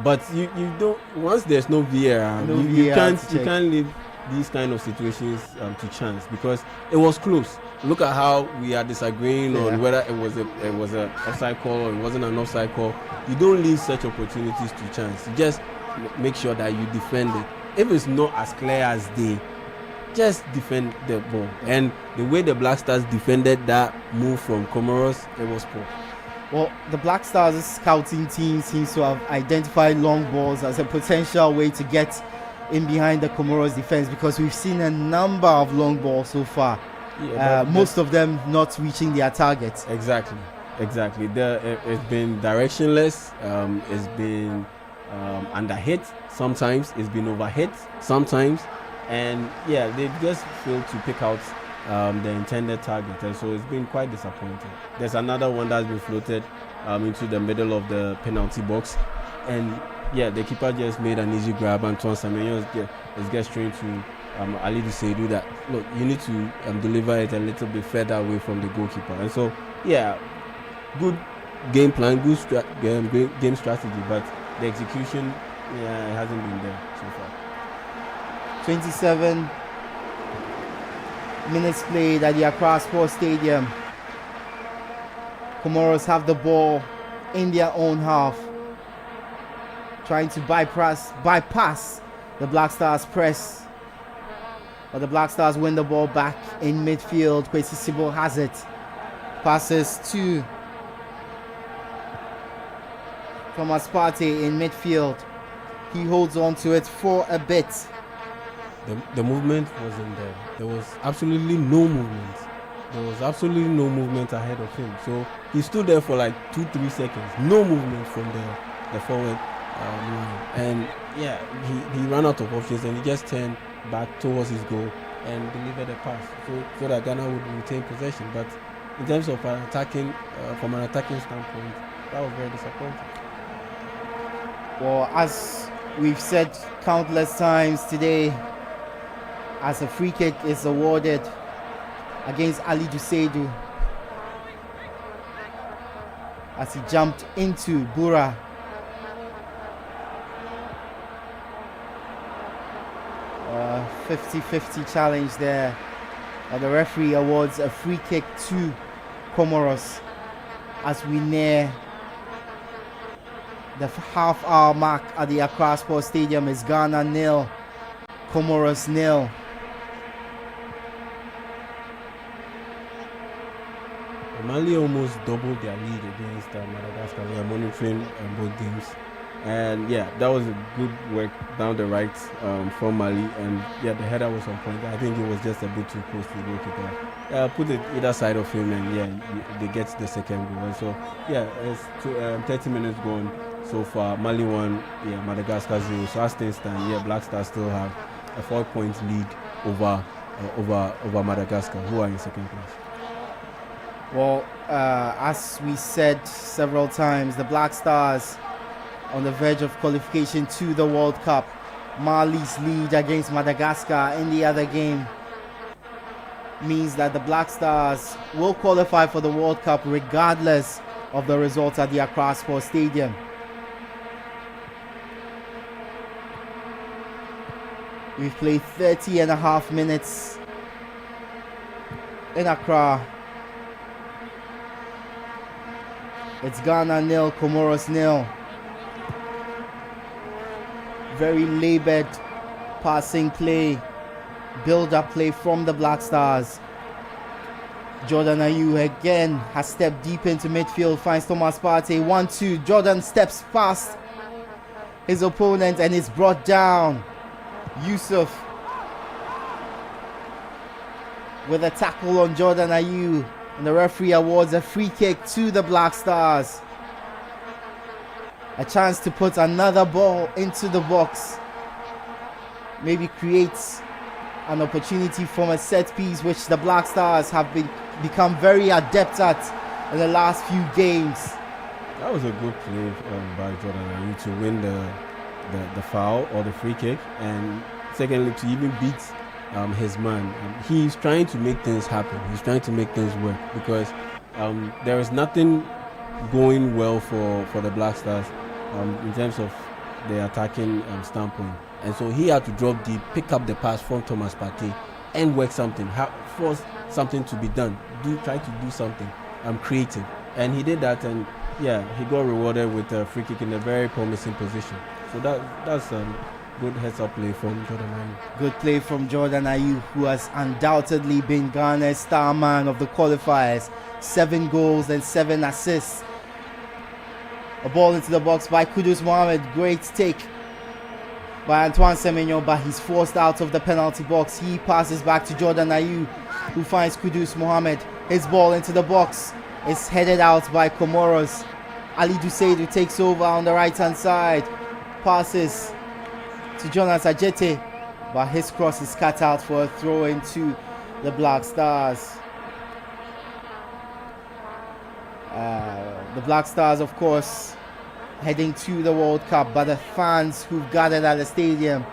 But you don't, once there's no VAR, you can't leave these kind of situations to chance, because it was close. Look at how we are disagreeing on whether it was a offside call or it wasn't an offside call. You don't leave such opportunities to chance. You just make sure that you defend it. If it's not as clear as day, just defend the ball. And the way the Black Stars defended that move from Comoros, it was poor. Well, the Black Stars scouting team seems to have identified long balls as a potential way to get in behind the Comoros defense, because we've seen a number of long balls so far. Most of them not reaching their targets. Exactly. It's been directionless. It's been under hit sometimes. It's been over hit sometimes. And they've just failed to pick out the intended target, and so it's been quite disappointing. There's another one that's been floated into the middle of the penalty box, and the keeper just made an easy grab, and Antoine Semenyo is gesturing to Ali Dusaide that, look, you need to deliver it a little bit further away from the goalkeeper. And so good game plan, good game strategy, but the execution it hasn't been there so far. 27 minutes played at the Accra Sports Stadium. Comoros have the ball in their own half, trying to bypass the Black Stars press, but the Black Stars win the ball back in midfield. Kwesi Sibo has it, passes to Thomas Partey in midfield. He holds on to it for a bit. The movement wasn't there. There was absolutely no movement. There was absolutely no movement ahead of him. So he stood there for like 2-3 seconds. No movement from the forward line. And he ran out of options, and he just turned back towards his goal and delivered a pass so that Ghana would retain possession. But in terms of from an attacking standpoint, that was very disappointing. Well, as we've said countless times today, as a free kick is awarded against Ali Dusaide as he jumped into Bura. A 50-50 challenge there. The referee awards a free kick to Comoros as we near the half-hour mark at the Accra Sports Stadium. Is Ghana 0, Comoros 0. Mali almost doubled their lead against Madagascar. We are monitoring both games. And yeah, that was a good work down the right from Mali. And yeah, the header was on point. I think it was just a bit too close to the goalkeeper. Put it either side of him, and yeah, they get the second goal. And so yeah, it's 30 minutes gone so far. Mali 1, yeah, Madagascar 0. So as things stand, yeah, Black Stars still have a 4-point lead over Madagascar, who are in second place. Well, as we said several times, the Black Stars on the verge of qualification to the World Cup. Mali's lead against Madagascar in the other game means that the Black Stars will qualify for the World Cup regardless of the results at the Accra Sports Stadium. We've played 30 and a half minutes in Accra. It's Ghana 0, Comoros 0. Very labored passing play, build-up play from the Black Stars. Jordan Ayew again has stepped deep into midfield, finds Thomas Partey, 1-2. Jordan steps past his opponent and is brought down. Yusuf with a tackle on Jordan Ayew, and the referee awards a free kick to the Black Stars. A chance to put another ball into the box. Maybe creates an opportunity from a set piece, which the Black Stars have become very adept at in the last few games. That was a good play by Jordan Ayew to win the foul or the free kick, and secondly to even beat his man. He's trying to make things happen. He's trying to make things work, because there is nothing going well for the Black Stars in terms of the attacking standpoint. And so he had to drop deep, pick up the pass from Thomas Partey and work something, force something to be done, try to do something creative. And he did that, and yeah, he got rewarded with a free kick in a very promising position. So that's good heads-up play from Jordan Ayew. Good play from Jordan Ayew, who has undoubtedly been Ghana's star man of the qualifiers. 7 goals and 7 assists. A ball into the box by Kudus Mohammed. Great take by Antoine Semenyo, but he's forced out of the penalty box. He passes back to Jordan Ayew, who finds Kudus Mohammed. His ball into the box is headed out by Comoros. Ali Duseidou takes over on the right-hand side. Passes to Jonas Ajete, but his cross is cut out for a throw into the Black Stars. The Black Stars, of course, heading to the World Cup, but the fans who've gathered at the stadium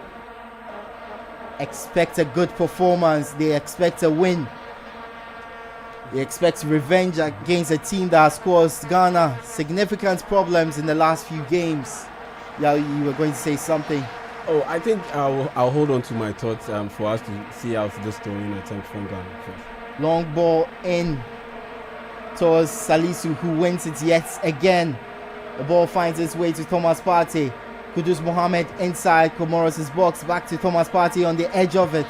expect a good performance. They expect a win. They expect revenge against a team that has caused Ghana significant problems in the last few games. Yeah, you were going to say something. Oh, I think I'll hold on to my thoughts for us to see out this story attempt from Ghana first. Long ball in towards Salisu, who wins it yet again. The ball finds its way to Thomas Partey. Kudus Mohammed inside Comoros' box, back to Thomas Partey on the edge of it.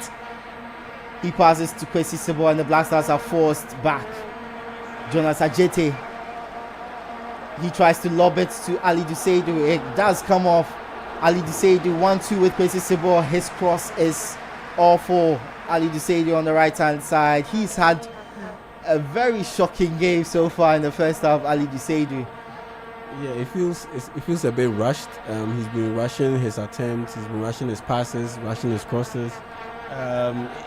He passes to Kwesi Sebo, and the Black Stars are forced back. Jonas Ajete, he tries to lob it to Ali Duseidou. It does come off. Ali Duseidou 1-2 with Kwesi Sebo. His cross is awful. Ali Duseidou on the right hand side. He's had a very shocking game so far in the first half. Ali Duseidou. Yeah, it feels a bit rushed. He's been rushing his attempts, he's been rushing his passes, rushing his crosses.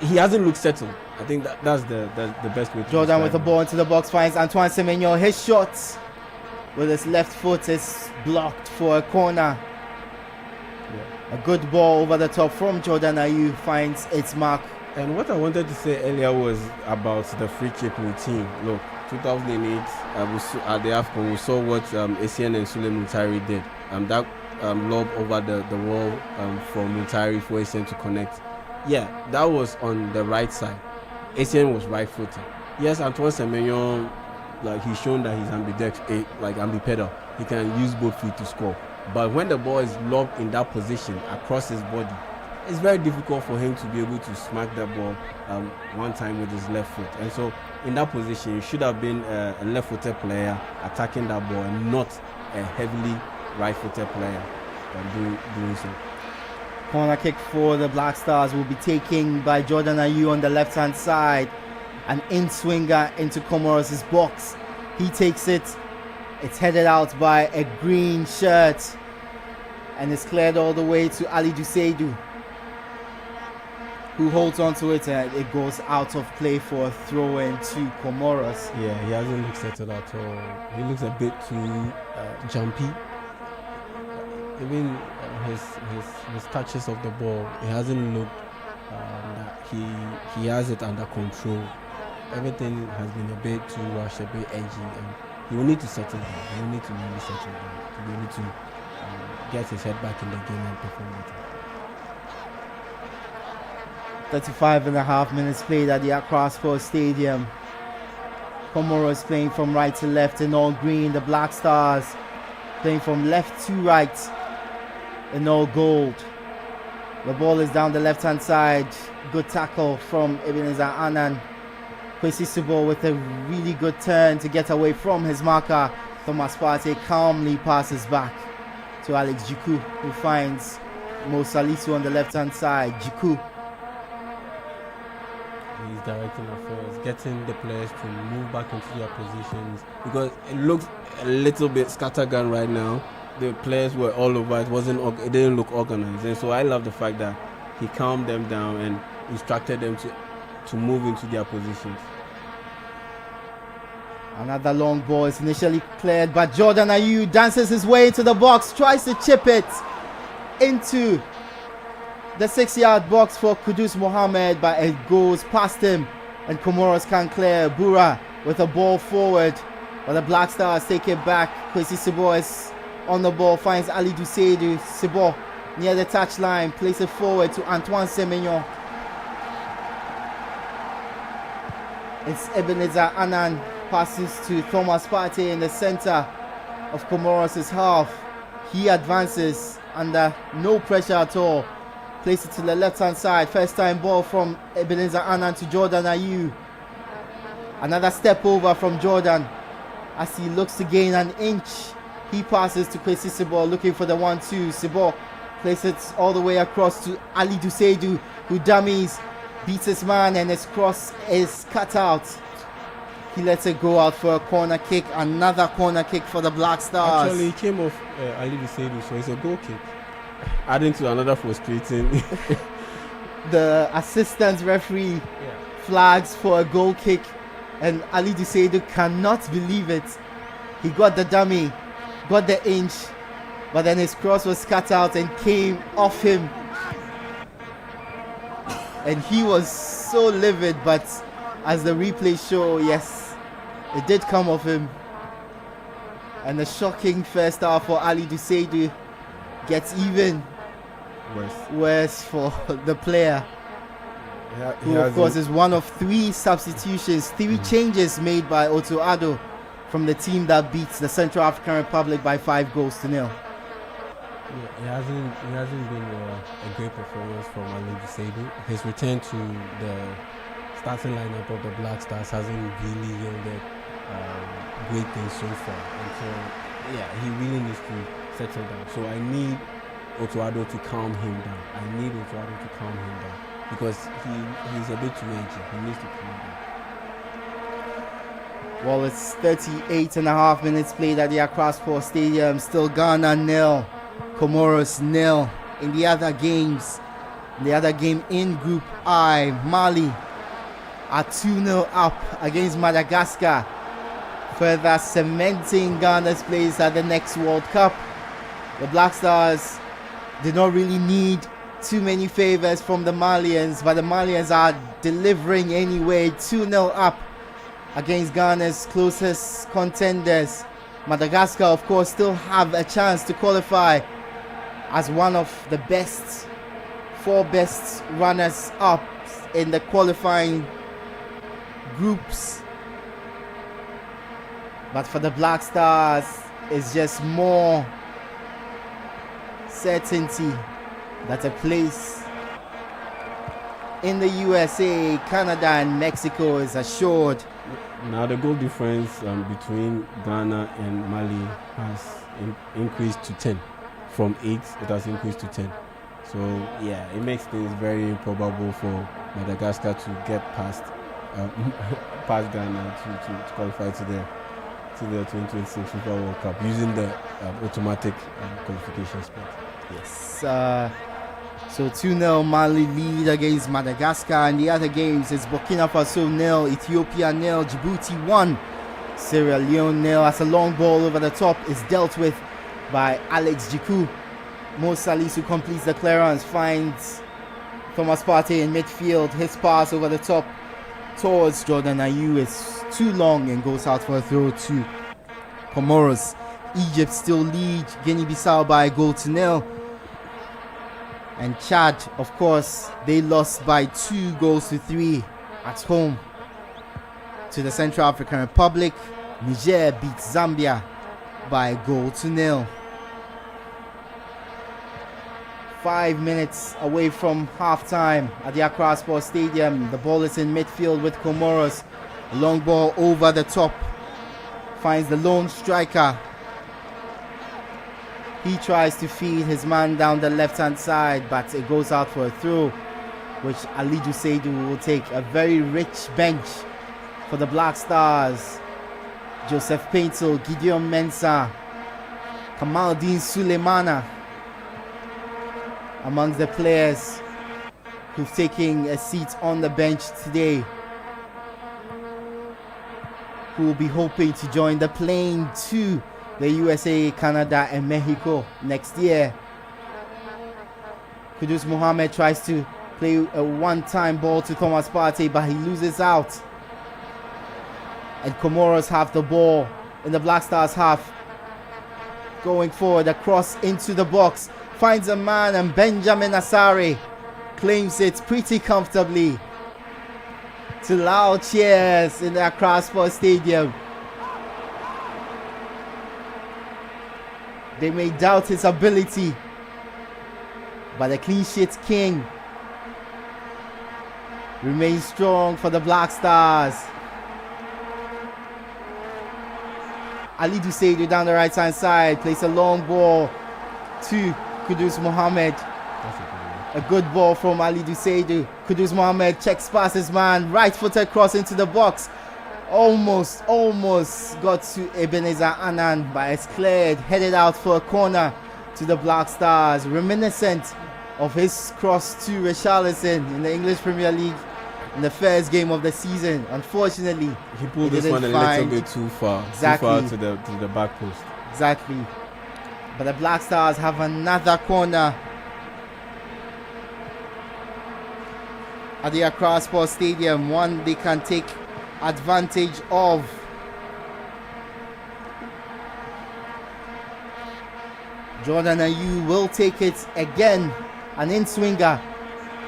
He hasn't looked settled. I think that's the best way to Jordan with the ball into the box finds Antoine Semenyo. His shot with his left foot is blocked for a corner. Yeah. A good ball over the top from Jordan Ayew finds its mark. And what I wanted to say earlier was about the free kick routine. Look, 2008 at the AFCON, we saw what ACN and Sule Muntari did. That lob over the wall from Muntari for ACN to connect. Yeah, that was on the right side. ACN was right-footed. Yes, Antoine Semenyo, he's shown that he's ambipedal. He can use both feet to score. But when the ball is lobbed in that position across his body, it's very difficult for him to be able to smack that ball one time with his left foot. And so in that position, it should have been a left-footed player attacking that ball and not a heavily right-footed player doing so. Corner kick for the Black Stars will be taken by Jordan Ayew on the left-hand side. An in-swinger into Comoros' box. He takes it. It's headed out by a green shirt. And it's cleared all the way to Ali Duseidu, who holds on to it, and it goes out of play for a throw-in to Comoros. Yeah, he hasn't looked settled at all. He looks a bit too jumpy. Even his touches of the ball, it hasn't looked that he has it under control. Everything has been a bit too rushed, a bit edgy, and he will need to settle down. He will need to really settle down to be able to get his head back in the game and perform better. 35.5 minutes played at the Accra Sports Stadium. Comoros playing from right to left in all green. The Black Stars playing from left to right in all gold. The ball is down the left-hand side. Good tackle from Ebenezer Annan. Kwesi Sibo with a really good turn to get away from his marker. Thomas Partey calmly passes back to Alex Jiku, who finds Mo Salisu on the left-hand side. Jiku. He's directing affairs, getting the players to move back into their positions, because it looks a little bit scattergun right now. The players were all over. It didn't look organized, and so I love the fact that he calmed them down and instructed them to move into their positions. Another long ball is initially cleared, but Jordan Ayew dances his way into the box, tries to chip it into the 6-yard box for Kudus Mohammed, but it goes past him and Comoros can clear. Bura with a ball forward, but the Black Stars take it back. Kwesi Sibo is on the ball, finds Ali Duseidu. Sibo near the touchline, plays it forward to Antoine Semenyo. It's Ebenezer Annan, passes to Thomas Partey in the center of Comoros' half. He advances under no pressure at all. Plays it to the left-hand side. First time ball from Ebenezer Annan to Jordan Ayew. Another step over from Jordan as he looks to gain an inch. He passes to Kwesi Sibo, looking for the 1-2. Sibo places it all the way across to Ali Duseidu, who dummies, beats his man, and his cross is cut out. He lets it go out for a corner kick. Another corner kick for the Black Stars. Actually, it came off Ali Duseidu, so it's a goal kick. Adding to another frustrating. The assistant referee flags for a goal kick, and Ali Duseidu cannot believe it. He got the dummy, got the inch, but then his cross was cut out and came off him. And he was so livid, but as the replay show, yes, it did come off him. And a shocking first half for Ali Duseidu gets even worse for the player, who of course is one of 3 substitutions, 3 changes made by Otto Addo from the team that beats the Central African Republic by 5-0. Yeah, it hasn't been a great performance from Ali Duseidu. His return to the starting lineup of the Black Stars hasn't really yielded great things so far. And so, yeah, he really needs to settle down. So I need Otto Addo to calm him down. Because he's a bit too edgy. He needs to calm down. Well, it's 38.5 minutes played at the Accra Sports Stadium. Still Ghana 0, Comoros 0. In the other games, in Group I, Mali are 2-0 up against Madagascar, further cementing Ghana's place at the next World Cup. The Black Stars did not really need too many favors from the Malians, but the Malians are delivering anyway. 2-0 up against Ghana's closest contenders. Madagascar, of course, still have a chance to qualify as one of the 4 best runners up in the qualifying groups. But for the Black Stars, it's just more certainty that a place in the USA, Canada, and Mexico is assured. Now the goal difference between Ghana and Mali has increased to 10. From 8, it has increased to 10. So yeah, it makes things very improbable for Madagascar to get past Ghana to qualify to the 2026 FIFA World Cup using the automatic qualification spot. Yes. So 2-0 Mali lead against Madagascar, and the other games is Burkina Faso 0, Ethiopia 0, Djibouti 1, Sierra Leone 0. As a long ball over the top is dealt with by Alex Jiku. Mo Salisu completes the clearance, finds Thomas Partey in midfield. His pass over the top towards Jordan Ayew is too long and goes out for a throw to Comoros. Egypt still lead Guinea-Bissau by a goal to 0. And Chad, of course, they lost by 2 goals to 3 at home to the Central African Republic. Niger beats Zambia by a goal to 0. 5 minutes away from halftime at the Accra Sports Stadium. The ball is in midfield with Comoros. A long ball over the top. Finds the lone striker. He tries to feed his man down the left-hand side, but it goes out for a throw, which Alidu Seidu will take. A very rich bench for the Black Stars. Joseph Paintel, Gideon Mensah, Kamaldeen Suleimana amongst the players who've taken a seat on the bench today, who will be hoping to join the plane to the USA, Canada, and Mexico next year. Kudus Mohammed tries to play a one-time ball to Thomas Partey, but he loses out. And Comoros have the ball in the Black Stars half. Going forward, across into the box. Finds a man, and Benjamin Asare claims it pretty comfortably. To loud cheers in the Accra Sports Stadium. They may doubt his ability, but the clean sheet king remains strong for the Black Stars. Ali Duseidu down the right hand side plays a long ball to Kudus Mohammed. A good ball from Ali Duseidu. Kudus Mohammed checks past his man, right footed cross into the box. Almost got to Ebenezer Annan, but it's cleared, headed out for a corner to the Black Stars, reminiscent of his cross to Richarlison in the English Premier League in the first game of the season. Unfortunately, he pulled this one a little bit too far, exactly, to the back post. Exactly. But the Black Stars have another corner at the Accra Sports Stadium, one they can take advantage of. Jordan Ayew will take it again. An in-swinger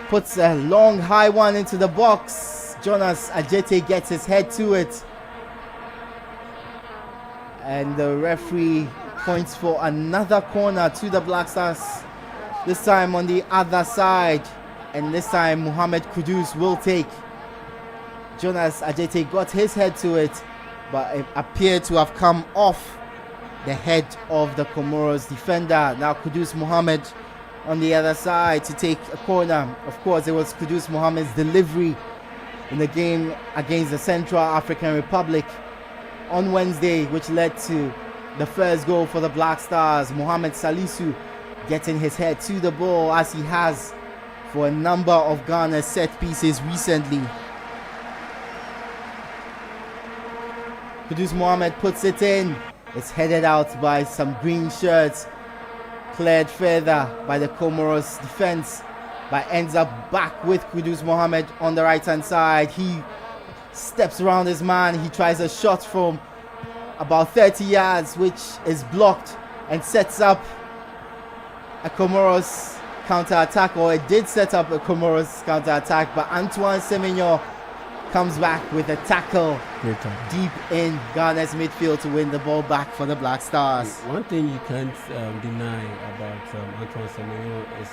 puts a long high one into the box. Jonas Ajete gets his head to it, and the referee points for another corner to the Black Stars, this time on the other side, and this time Mohamed Kudus will take. Jonas Ajete got his head to it, but it appeared to have come off the head of the Comoros defender. Now Kudus Mohammed on the other side to take a corner. Of course, it was Kudus Mohammed's delivery in the game against the Central African Republic on Wednesday, which led to the first goal for the Black Stars. Mohamed Salisu getting his head to the ball, as he has for a number of Ghana's set pieces recently. Kudus Mohammed puts it in. It's headed out by some green shirts, cleared further by the Comoros defense, but ends up back with Kudus Mohammed on the right hand side. He steps around his man. He tries a shot from about 30 yards, which is blocked, and sets up a Comoros counter-attack, or it did set up a Comoros counter-attack, but Antoine Semenyo comes back with a tackle Great time. deep in Ghana's midfield to win the ball back for the Black Stars. One thing you can't deny about Antoine Semenyo is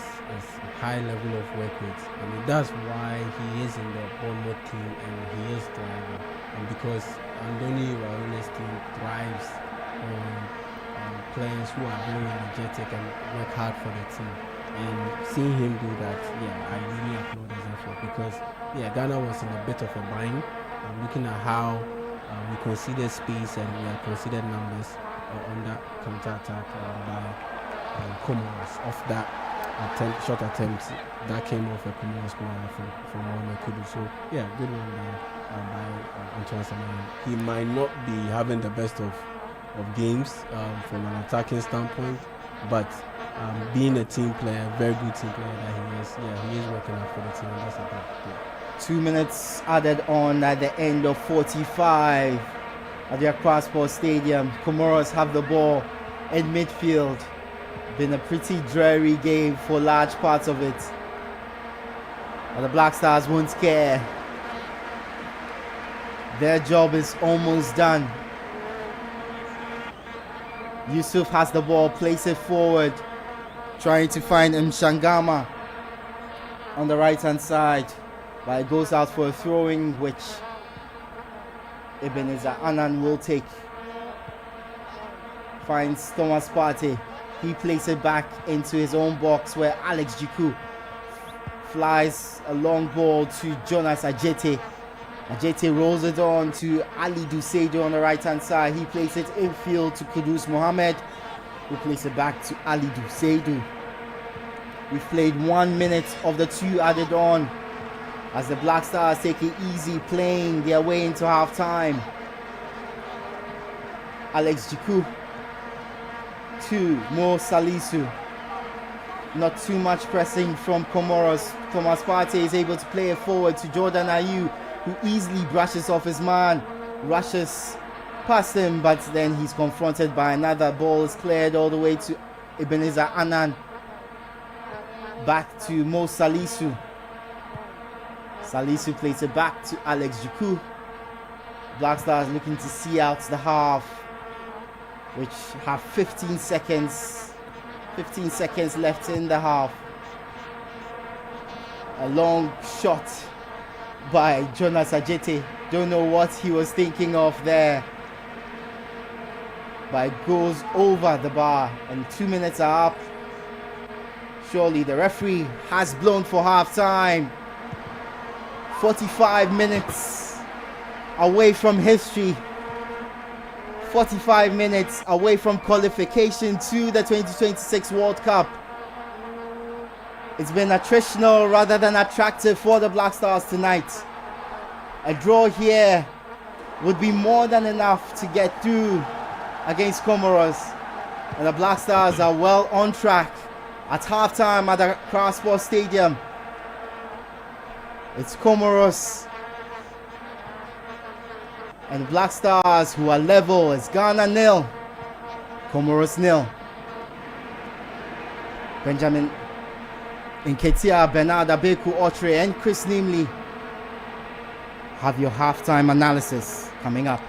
high level of work rate. I mean, that's why he is in the Bournemouth team and he is thriving. And because Andoni Raiona's team thrives on players who are very energetic and work hard for the team. And seeing him do that, I really applaud his effort because, Ghana was in a bit of a bind. Looking at how we conceded space and we had conceded numbers on that counter-attack by Comoros off that short attempt that came off a Comoros player from Mohamed Kudu. So, good one there by Antoine Semenyo. He might not be having the best of games from an attacking standpoint, but being a team player, very good team player that he is, he is working out for the team, and that's a good thing. 2 minutes added on at the end of 45 at the Accra Sports Stadium. Comoros have the ball in midfield. Been a pretty dreary game for large parts of it, but the Black Stars won't care. Their job is almost done. Yusuf has the ball, plays it forward, trying to find Mshangama on the right hand side, but it goes out for a throwing which Ebenezer Annan will take. Finds Thomas Partey. He plays it back into his own box where Alex Jiku flies a long ball to Jonas Ajete. Ajete rolls it on to Ali Duseido on the right hand side. He plays it infield to Kudus Mohammed, who plays it back to Ali Duseido. We've played 1 minute of the 2 added on as the Black Stars take it easy, playing their way into half time. Alex Jiku to Mo Salisu. Not too much pressing from Comoros. Thomas Partey is able to play it forward to Jordan Ayew, who easily brushes off his man, rushes past him, but then he's confronted by another. Ball is cleared all the way to Ebenezer Annan. Back to Mo Salisu. Salisu plays it back to Alex Jiku. Black Stars looking to see out the half, which have 15 seconds left in the half. A long shot by Jonas Ajete. Don't know what he was thinking of there, but it goes over the bar and 2 minutes are up. Surely the referee has blown for half time. 45 minutes away from history. 45 minutes away from qualification to the 2026 World Cup. It's been attritional rather than attractive for the Black Stars tonight. A draw here would be more than enough to get through against Comoros. And the Black Stars are well on track at halftime at the Accra Sports Stadium. It's Comoros and Black Stars who are level. It's Ghana 0, Comoros 0. Benjamin Nketiah, Bernard Abeku Otre and Chris Nimley have your halftime analysis coming up.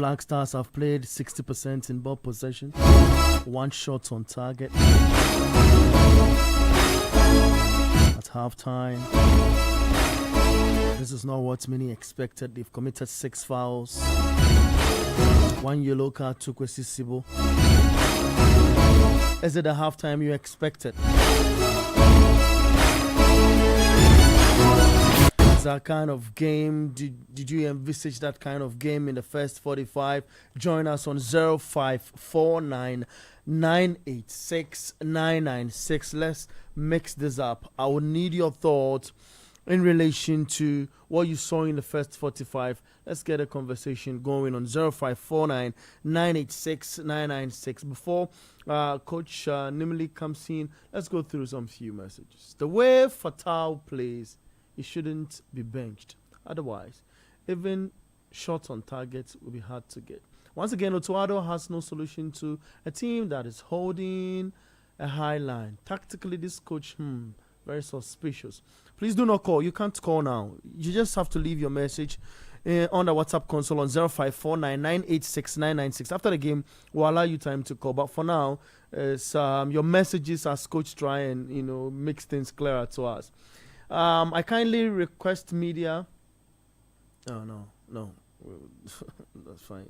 Black Stars have played 60% in ball possession, 1 shot on target. At halftime, this is not what many expected. They've committed 6 fouls, 1 yellow card to Kwesi Sibo. Is it the halftime you expected? That kind of game, did you envisage that kind of game in the first 45? Join us on 0549 986 996. Let's mix this up. I will need your thoughts in relation to what you saw in the first 45. Let's get a conversation going on 0549 986 996. Before Coach Nimili comes in, let's go through some few messages. The way Fatal plays, he shouldn't be benched. Otherwise, even shots on target will be hard to get. Once again, Otuado has no solution to a team that is holding a high line. Tactically, this coach, very suspicious. Please do not call. You can't call now. You just have to leave your message on the WhatsApp console on 0549 986 996. After the game, we'll allow you time to call. But for now, your messages as coach try and make things clearer to us. I kindly request media. Oh, no. That's fine.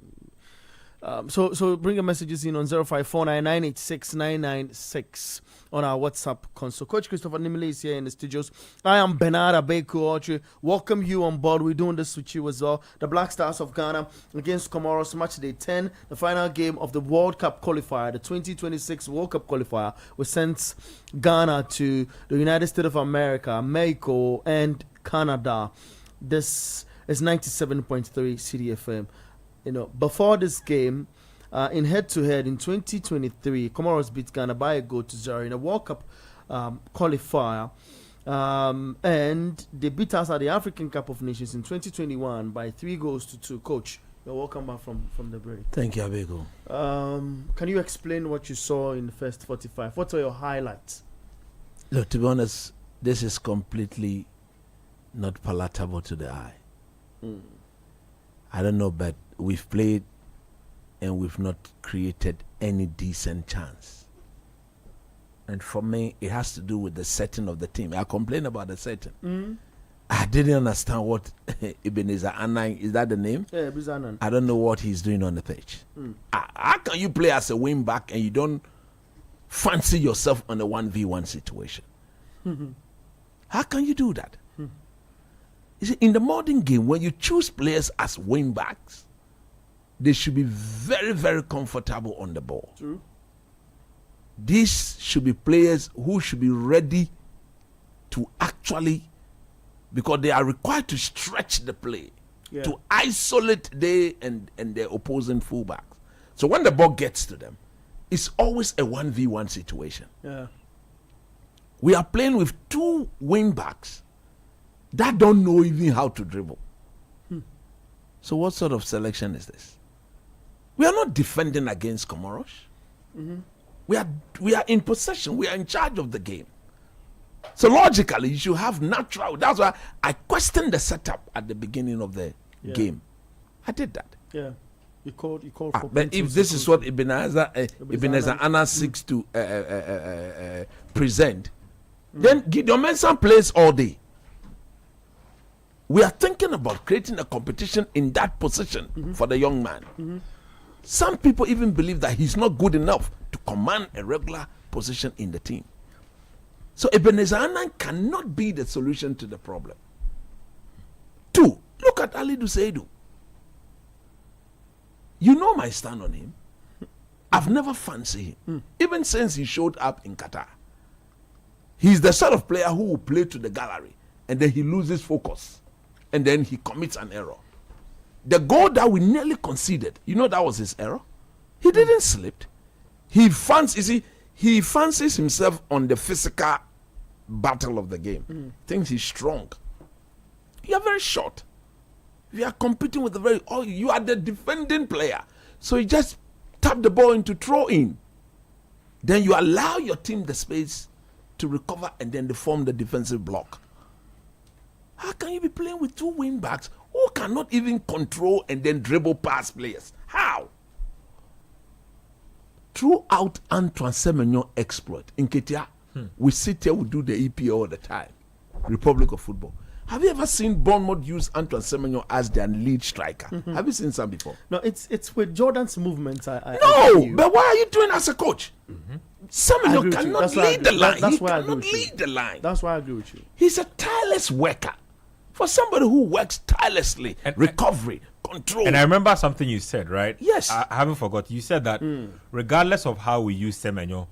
So bring your messages in on 0549 986 996 on our WhatsApp console. Coach Christopher Nimile is here in the studios. I am Bernard Abeku. Welcome you on board. We're doing this with you as well. The Black Stars of Ghana against Comoros, match day 10, the final game of the World Cup qualifier, the 2026 World Cup qualifier, which sends Ghana to the United States of America, Mexico, and Canada. This is 97.3 CDFM. Before this game, in head-to-head in 2023, Comoros beat Ghana by a goal to 0 in a World Cup qualifier. And they beat us at the African Cup of Nations in 2021 by 3 goals to 2. Coach, you're welcome back from the break. Thank you, Abego. Can you explain what you saw in the first 45? What are your highlights? Look, to be honest, this is completely not palatable to the eye. I don't know, but we've played and we've not created any decent chance. And for me, it has to do with the setting of the team. I complain about the setting. I didn't understand what Ebenezer Annan, is that the name? Yeah, Ebenezer Annan. I don't know what he's doing on the pitch. How can you play as a wing back and you don't fancy yourself on a 1v1 situation? How can you do that? You see, in the modern game, when you choose players as wing backs, they should be very, very comfortable on the ball. True. These should be players who should be ready to actually, because they are required to stretch the play, to isolate they and their opposing fullbacks. So when the ball gets to them, it's always a 1v1 situation. Yeah. We are playing with 2 wing backs that don't know even how to dribble. So what sort of selection is this? We are not defending against Comoros. We are in possession. We are in charge of the game. So logically, you should have natural. That's why I questioned the setup at the beginning of the game. I did that. Yeah. You called for. But if this is what Ebenezer Anna seeks to present, then Gideon Mensah plays all day. We are thinking about creating a competition in that position for the young man. Some people even believe that he's not good enough to command a regular position in the team. So Ebenezer Annan cannot be the solution to the problem. 2, look at Ali Duseidu. You know my stand on him. I've never fancied him, even since he showed up in Qatar. He's the sort of player who will play to the gallery and then he loses focus and then he commits an error. The goal that we nearly conceded, that was his error. He didn't slip. He fancies himself on the physical battle of the game. Thinks he's strong. You are very short. You are competing with you are the defending player. So you just tap the ball into throw in. Then you allow your team the space to recover and then they form the defensive block. How can you be playing with 2 wing backs who cannot even control and then dribble past players? throughout Antoine Semenyo exploit in Ketia, we sit here, we do the EP all the time. Republic of Football. Have you ever seen Bournemouth use Antoine Semenyo as their lead striker? Have you seen some before? No, it's with Jordan's movements. No, but what are you doing as a coach? Semenyo cannot lead the line. He cannot lead the line. That's why I agree with you. He's a tireless worker. For somebody who works tirelessly, recovery, control. And I remember something you said, right? Yes. I haven't forgot. You said that regardless of how we use Semenyo,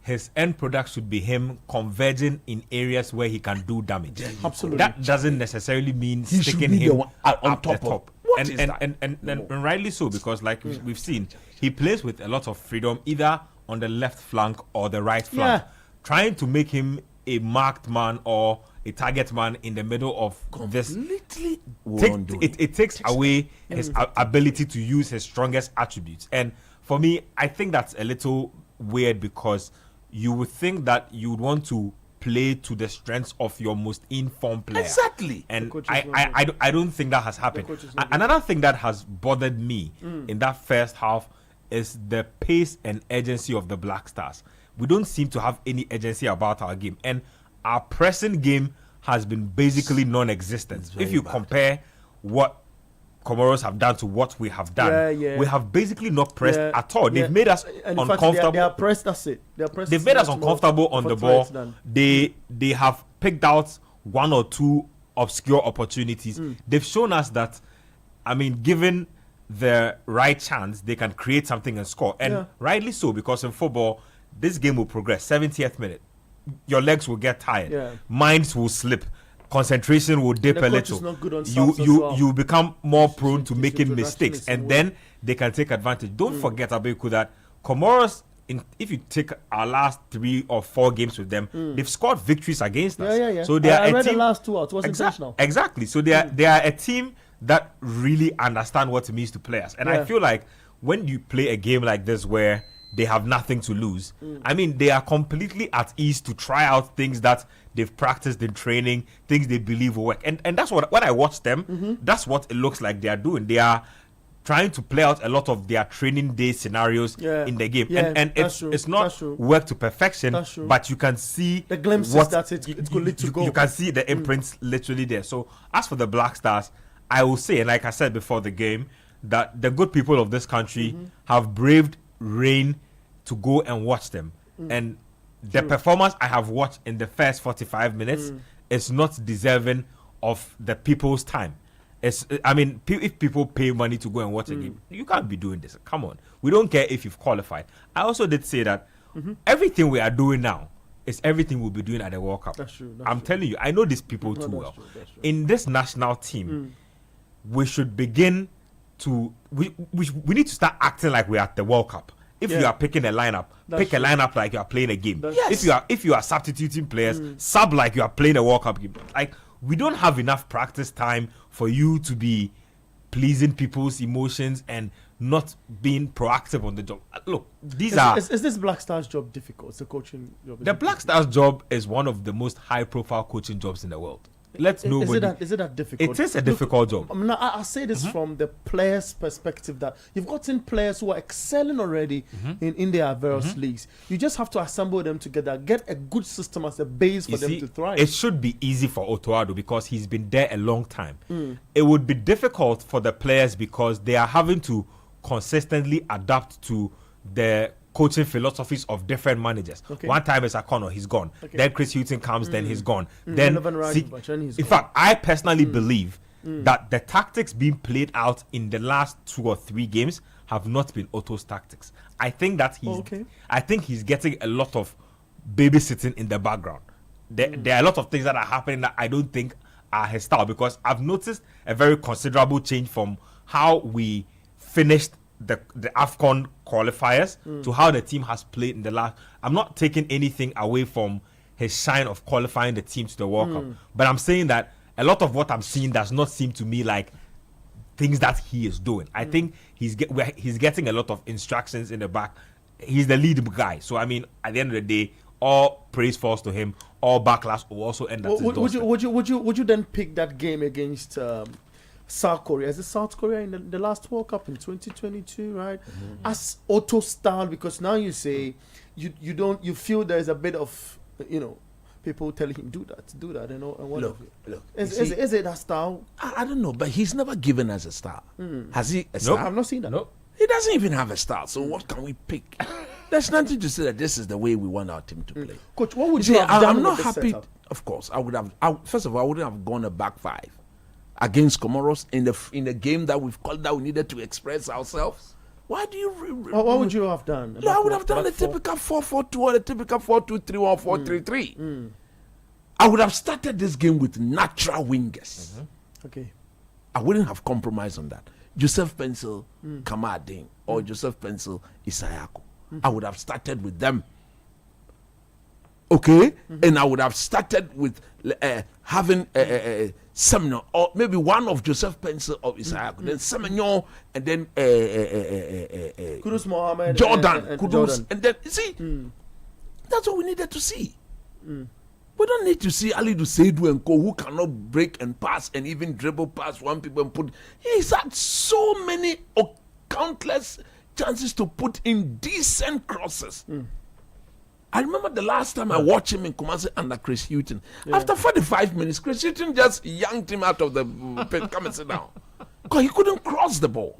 his end product should be him converging in areas where he can do damage. Absolutely. That doesn't necessarily mean He should sticking be the him one on up top the of- top. What And, is and, that? and rightly so, because like we've seen, he plays with a lot of freedom, either on the left flank or the right flank. Yeah. Trying to make him a marked man or a target man in the middle of this Completely it takes away his ability to use his strongest attributes. And for me, I think that's a little weird, because you would think that you would want to play to the strengths of your most informed player. Exactly. And coach is I don't think that has happened. coach is not Another thing that has bothered me in that first half is the pace and urgency of the Black Stars. We don't seem to have any urgency about our game. And our pressing game has been basically non-existent. If you compare what Comoros have done to what we have done, we have basically not pressed at all. They've made us And in fact, uncomfortable. they are pressed. That's it. They are pressed. They've made us uncomfortable on the ball. They have picked out one or two obscure opportunities. They've shown us that, I mean, given the right chance, they can create something and score. And rightly so, because in football, this game will progress. 70th minute, your legs will get tired, minds will slip, concentration will dip a little. You become more prone to making mistakes, and then they can take advantage. Don't forget, Abeku, that Comoros, if you take our last 3 or 4 games with them, they've scored victories against us. So they are I a read team. the last 2 out. It was intentional. Exactly. So they are a team that really understand what it means to play us. And I feel like when you play a game like this where they have nothing to lose, I mean, they are completely at ease to try out things that they've practiced in training, things they believe will work. And that's what, when I watch them, that's what it looks like they are doing. They are trying to play out a lot of their training day scenarios in the game. And it's not work to perfection, but you can see the glimpses that it could lead to go. You can see the imprints literally there. So as for the Black Stars, I will say, and like I said before the game, that the good people of this country have braved rain to go and watch them. And the performance I have watched in the first 45 minutes is not deserving of the people's time. I mean, if people pay money to go and watch a game, you can't be doing this. Come on. We don't care if you've qualified. I also did say that everything we are doing now is everything we'll be doing at the World Cup. That's true. I'm telling you, I know these people too well. That's true. In this national team, we should begin to... We need to start acting like we're at the World Cup. If you are picking a lineup, pick a lineup like you are playing a game. If you are substituting players, sub like you are playing a World Cup game. Like, we don't have enough practice time for you to be pleasing people's emotions and not being proactive on the job. Look, is this Black Stars job difficult? It's a coaching job. The Black Stars job is one of the most high-profile coaching jobs in the world. Is it that difficult? It is a difficult job. I mean, I say this from the players' perspective, that you've gotten players who are excelling already in their various leagues. You just have to assemble them together, get a good system as a base for them to thrive. It should be easy for Otoado because he's been there a long time. It would be difficult for the players because they are having to consistently adapt to the coaching philosophies of different managers. One time it's Akono, he's gone. Then Chris Hughton comes, then he's gone. Then in fact, I personally believe that the tactics being played out in the last 2 or 3 games have not been Otto's tactics. I think that he's getting a lot of babysitting in the background. There are a lot of things that are happening that I don't think are his style, because I've noticed a very considerable change from how we finished the AFCON qualifiers to how the team has played in the last. I'm not taking anything away from his shine of qualifying the team to the World Cup, but I'm saying that a lot of what I'm seeing does not seem to me like things that he is doing. I think he's getting a lot of instructions in the back. He's the lead guy, so I mean, at the end of the day, all praise falls to him. All backlash will also end at his doorstep. Would you then pick that game against South Korea. Is it South Korea in the last World Cup in 2022, right? As Otto style, because now you say you feel there's a bit of people telling him do that, and whatever. Look. Is it that style? I don't know, but he's never given us a star. Has he? A star? I've not seen that. No. He doesn't even have a star. So what can we pick? There's nothing to say that this is the way we want our team to play. Coach, what would you have done? I'm not with this happy. setup? Of course, I would have. First of all, I wouldn't have gone a back five against Comoros in the game that we've called that we needed to express ourselves. Why do you? What would you have done? No, I would have done the typical 4-4-2 or the typical 4-2-3 or 4-3-3. I would have started this game with natural wingers. Okay. I wouldn't have compromised on that. Joseph Pencil, Kamadin, or Joseph Pencil, Isayako. I would have started with them. Okay? And I would have started with having Semenyo, or maybe one of Joseph Pencil or Isayako. Then Semenyo, and then Kudus Mohammed, Jordan. and Kudus. Jordan. And then, you see, that's what we needed to see. We don't need to see Ali Seidu and Co, who cannot break and pass and even dribble past one people and put. He's had so many countless chances to put in decent crosses. I remember the last time I watched him in Kumasi under Chris Hughton. After 45 minutes, Chris Hughton just yanked him out of the pit. Come and sit down. Because he couldn't cross the ball.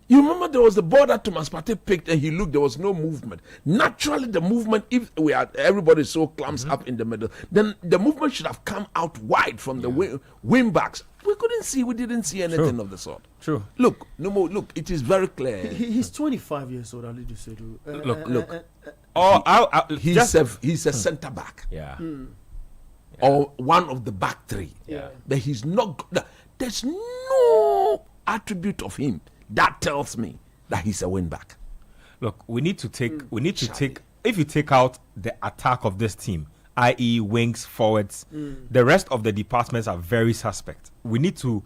You remember there was the ball that Thomas Partey picked and he looked, there was no movement. Naturally, the movement, if everybody so clumps up in the middle, then the movement should have come out wide from the wing backs. We didn't see anything of the sort. True. Look, no more. Look, it is very clear. He's 25 years old, Ali Dusedu. He's a centre back. Yeah. Or one of the back three. Yeah. But he's not. There's no attribute of him that tells me that he's a wing back. Look, we need to take. If you take out the attack of this team, i.e., wings, forwards, the rest of the departments are very suspect. We need to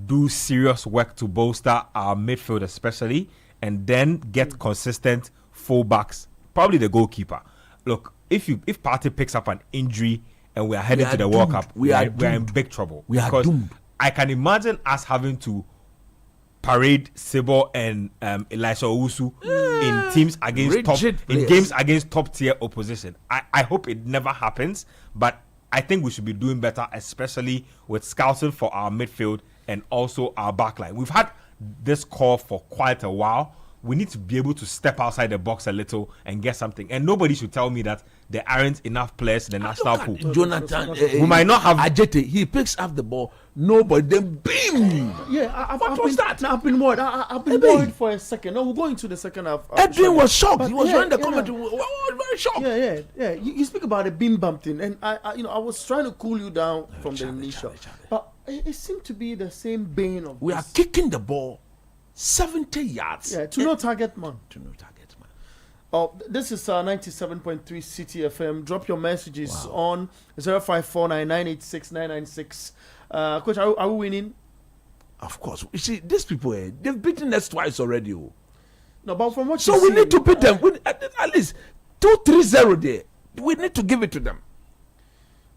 do serious work to bolster our midfield, especially, and then get consistent fullbacks. Probably the goalkeeper. Look, if Partey picks up an injury and we are heading to the World Cup, we are in big trouble. We are doomed. I can imagine us having to parade Sebo and Elisha Owusu in teams against games against top tier opposition. I hope it never happens, but I think we should be doing better, especially with scouting for our midfield and also our backline. We've had this call for quite a while. We need to be able to step outside the box a little and get something. And nobody should tell me that there aren't enough players in the national pool. Jonathan, we might not have Ajete. He picks up the ball. Nobody, then beam. Yeah, What was that? I've been worried. I've been worried for a second. No, we're going to the second half. Edwin was shocked. He was wearing the comment. commentary. Was very shocked. Yeah. You speak about the beam bump thing, and I was trying to cool you down from the initial, but it seemed to be the same vein of. We are kicking the ball 70 yards. Yeah, to no target man. To no target man. Oh, this is 97.3 City FM. Drop your messages on 0549986996. Coach, are we winning? Of course. You see, these people, they've beaten us twice already. No, but from what so we need to beat them. At least 2-3-0 there. We need to give it to them.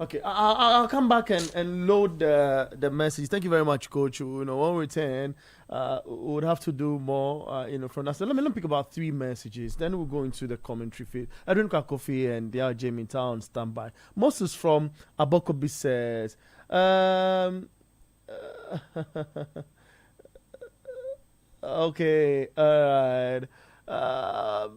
Okay, I'll come back and load the message. Thank you very much, Coach. When we return, we would have to do more, from us. So let me pick about 3 messages. Then we'll go into the commentary feed. Edwin Kakofi and the Jamie Town standby. Most is from Abokobi says, okay, all right.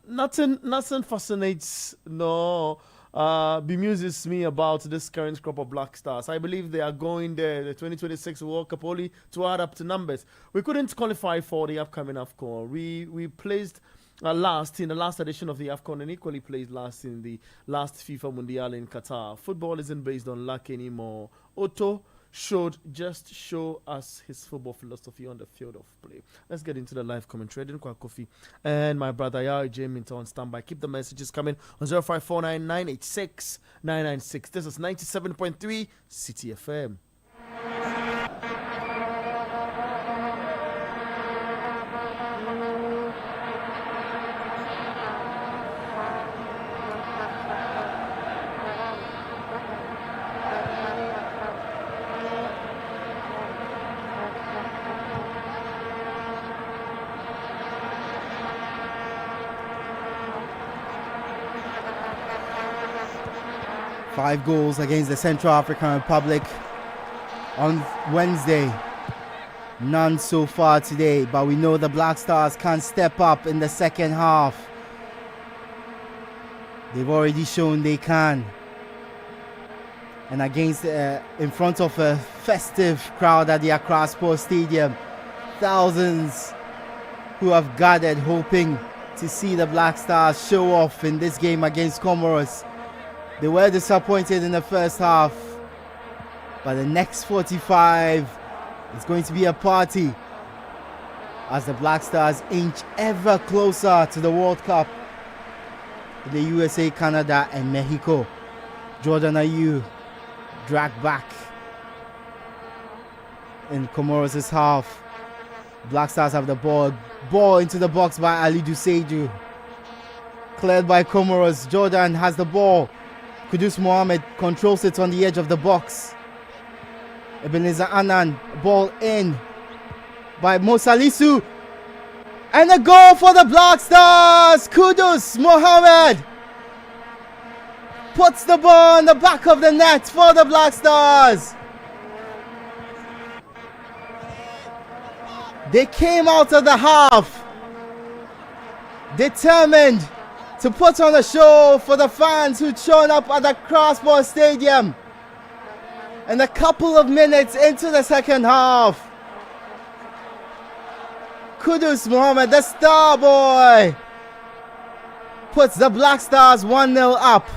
Nothing fascinates, no. Bemuses me about this current crop of Black Stars. I believe they are going there, the 2026 World Cup, only to add up to numbers. We couldn't qualify for the upcoming AFCON. We placed last in the last edition of the AFCON and equally placed last in the last FIFA Mundial in Qatar. Football isn't based on luck anymore. Otto should just show us his football philosophy on the field of play. Let's get into the live commentary. Edwin Kofi and my brother Yari Jamie on standby. Keep the messages coming on 0549986996. This is 97.3 City FM. 5 goals against the Central African Republic on Wednesday. None so far today, but we know the Black Stars can step up in the second half. They've already shown they can. And against, in front of a festive crowd at the Accra Sports Stadium, thousands who have gathered hoping to see the Black Stars show off in this game against Comoros. They were disappointed in the first half, but the next 45 is going to be a party as the Black Stars inch ever closer to the World Cup in the USA, Canada and Mexico. Jordan Ayew dragged back in Comoros' half. Black Stars have the ball into the box by Ali Duseju, cleared by Comoros. Jordan has the ball. Kudus Mohammed controls it on the edge of the box. Ebenezer Annan, ball in by Mosalisu, and a goal for the Black Stars. Kudus Mohammed puts the ball in the back of the net for the Black Stars. They came out of the half determined to put on a show for the fans who'd shown up at the Crossport Stadium. And a couple of minutes into the second half, Kudus Mohammed, the star boy, puts the Black Stars 1-0 up.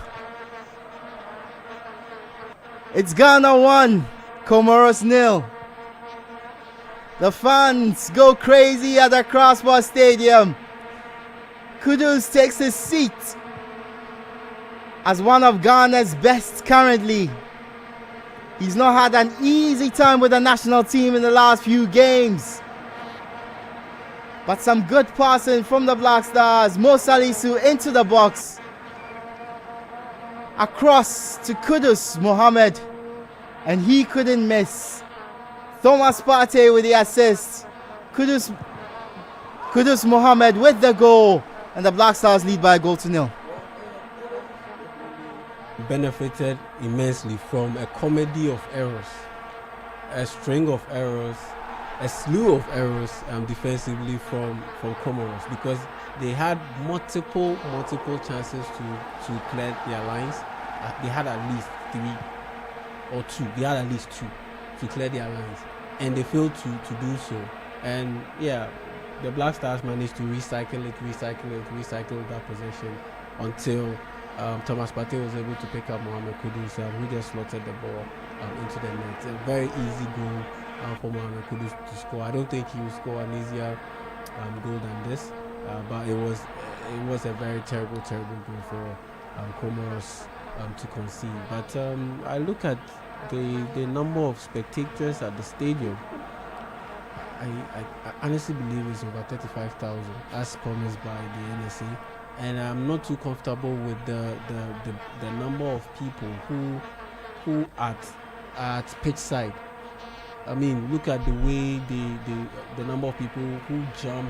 It's Ghana 1, Comoros 0. The fans go crazy at the Crossport Stadium. Kudus takes his seat as one of Ghana's best currently. He's not had an easy time with the national team in the last few games. But some good passing from the Black Stars. Mo Salisu into the box. Across to Kudus Mohammed. And he couldn't miss. Thomas Partey with the assist. Kudus Mohammed with the goal. And the Black Stars lead by a goal to 0. Benefited immensely from a comedy of errors, a string of errors, a slew of errors defensively from Comoros, because they had multiple chances to clear their lines. They had at least 3 or 2. They had at least 2 to clear their lines, and they failed to do so. And yeah, the Black Stars managed to recycle that possession until Thomas Partey was able to pick up Mohamed Kudus, who just slotted the ball into the net. A very easy goal for Mohamed Kudus to score. I don't think he will score an easier goal than this, but it was a very terrible goal for Comoros to concede. But I look at the number of spectators at the stadium. I honestly believe it's over 35,000, as promised by the NSA. And I'm not too comfortable with the number of people who at pitch side. I mean, look at the way the number of people who jump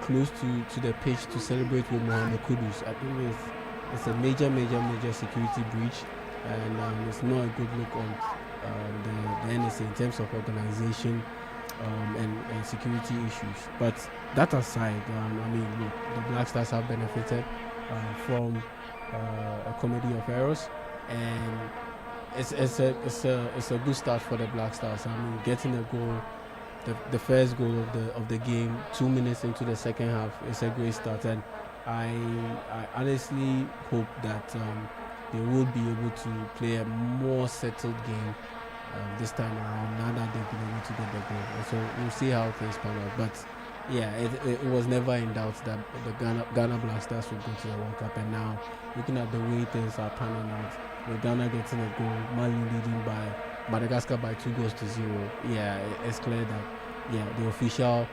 close to the pitch to celebrate with Mohamed Kudus. I think it's a major security breach, and it's not a good look on the NSA in terms of organization and security issues. But that aside, I mean, look, the Black Stars have benefited from a comedy of errors, and it's a good start for the Black Stars. I mean, getting a goal, the first goal of the game, 2 minutes into the second half, is a great start, and I honestly hope that they will be able to play a more settled game this time around, now that they've been able to get the goal. So we'll see how things pan out. But yeah, it was never in doubt that the Ghana Black Stars would go to the World Cup. And now, looking at the way things are panning out, with Ghana getting a goal, Mali leading by Madagascar by 2-0, yeah, it's clear that the official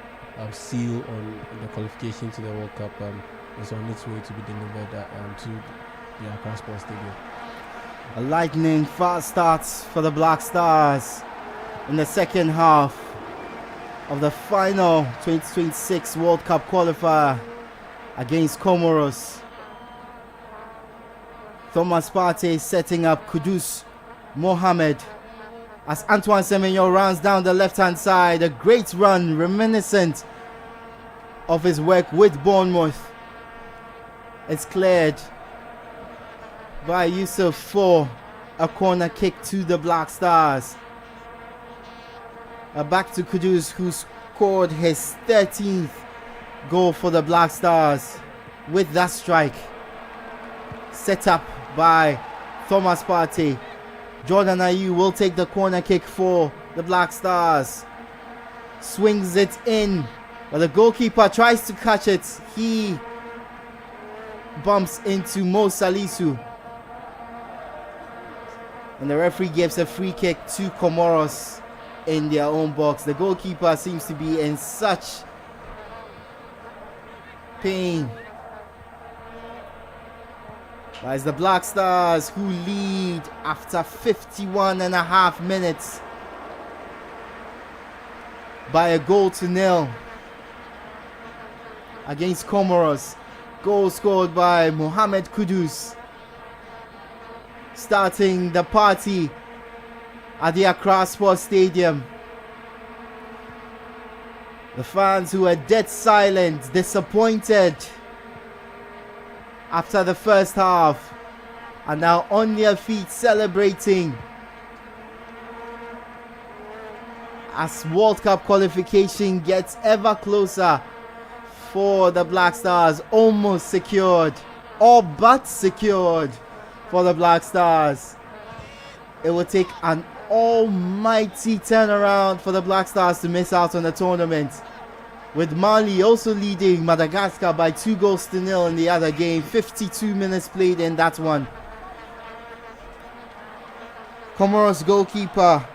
seal on the qualification to the World Cup is on its way to be delivered to the Accra Sports Stadium. A lightning fast start for the Black Stars in the second half of the final 2026 World Cup qualifier against Comoros. Thomas Partey setting up Kudus Mohamed as Antoine Semenyo runs down the left-hand side. A great run reminiscent of his work with Bournemouth. It's cleared by Yusuf for a corner kick to the Black Stars. Back to Kudus, who scored his 13th goal for the Black Stars with that strike. Set up by Thomas Partey. Jordan Ayew will take the corner kick for the Black Stars. Swings it in, but the goalkeeper tries to catch it. He bumps into Mo Salisu. And the referee gives a free kick to Comoros in their own box. The goalkeeper seems to be in such pain. But it's the Black Stars who lead after 51.5 minutes by 1-0 against Comoros. Goal scored by Mohamed Kudus, starting the party at the Accra Sports Stadium. The fans who were dead silent, disappointed after the first half, are now on their feet celebrating as World Cup qualification gets ever closer for the Black Stars. Almost secured, all but secured for the Black Stars. It will take an almighty turnaround for the Black Stars to miss out on the tournament, with Mali also leading Madagascar by 2-0 in the other game. 52 minutes played in that one. Comoros goalkeeper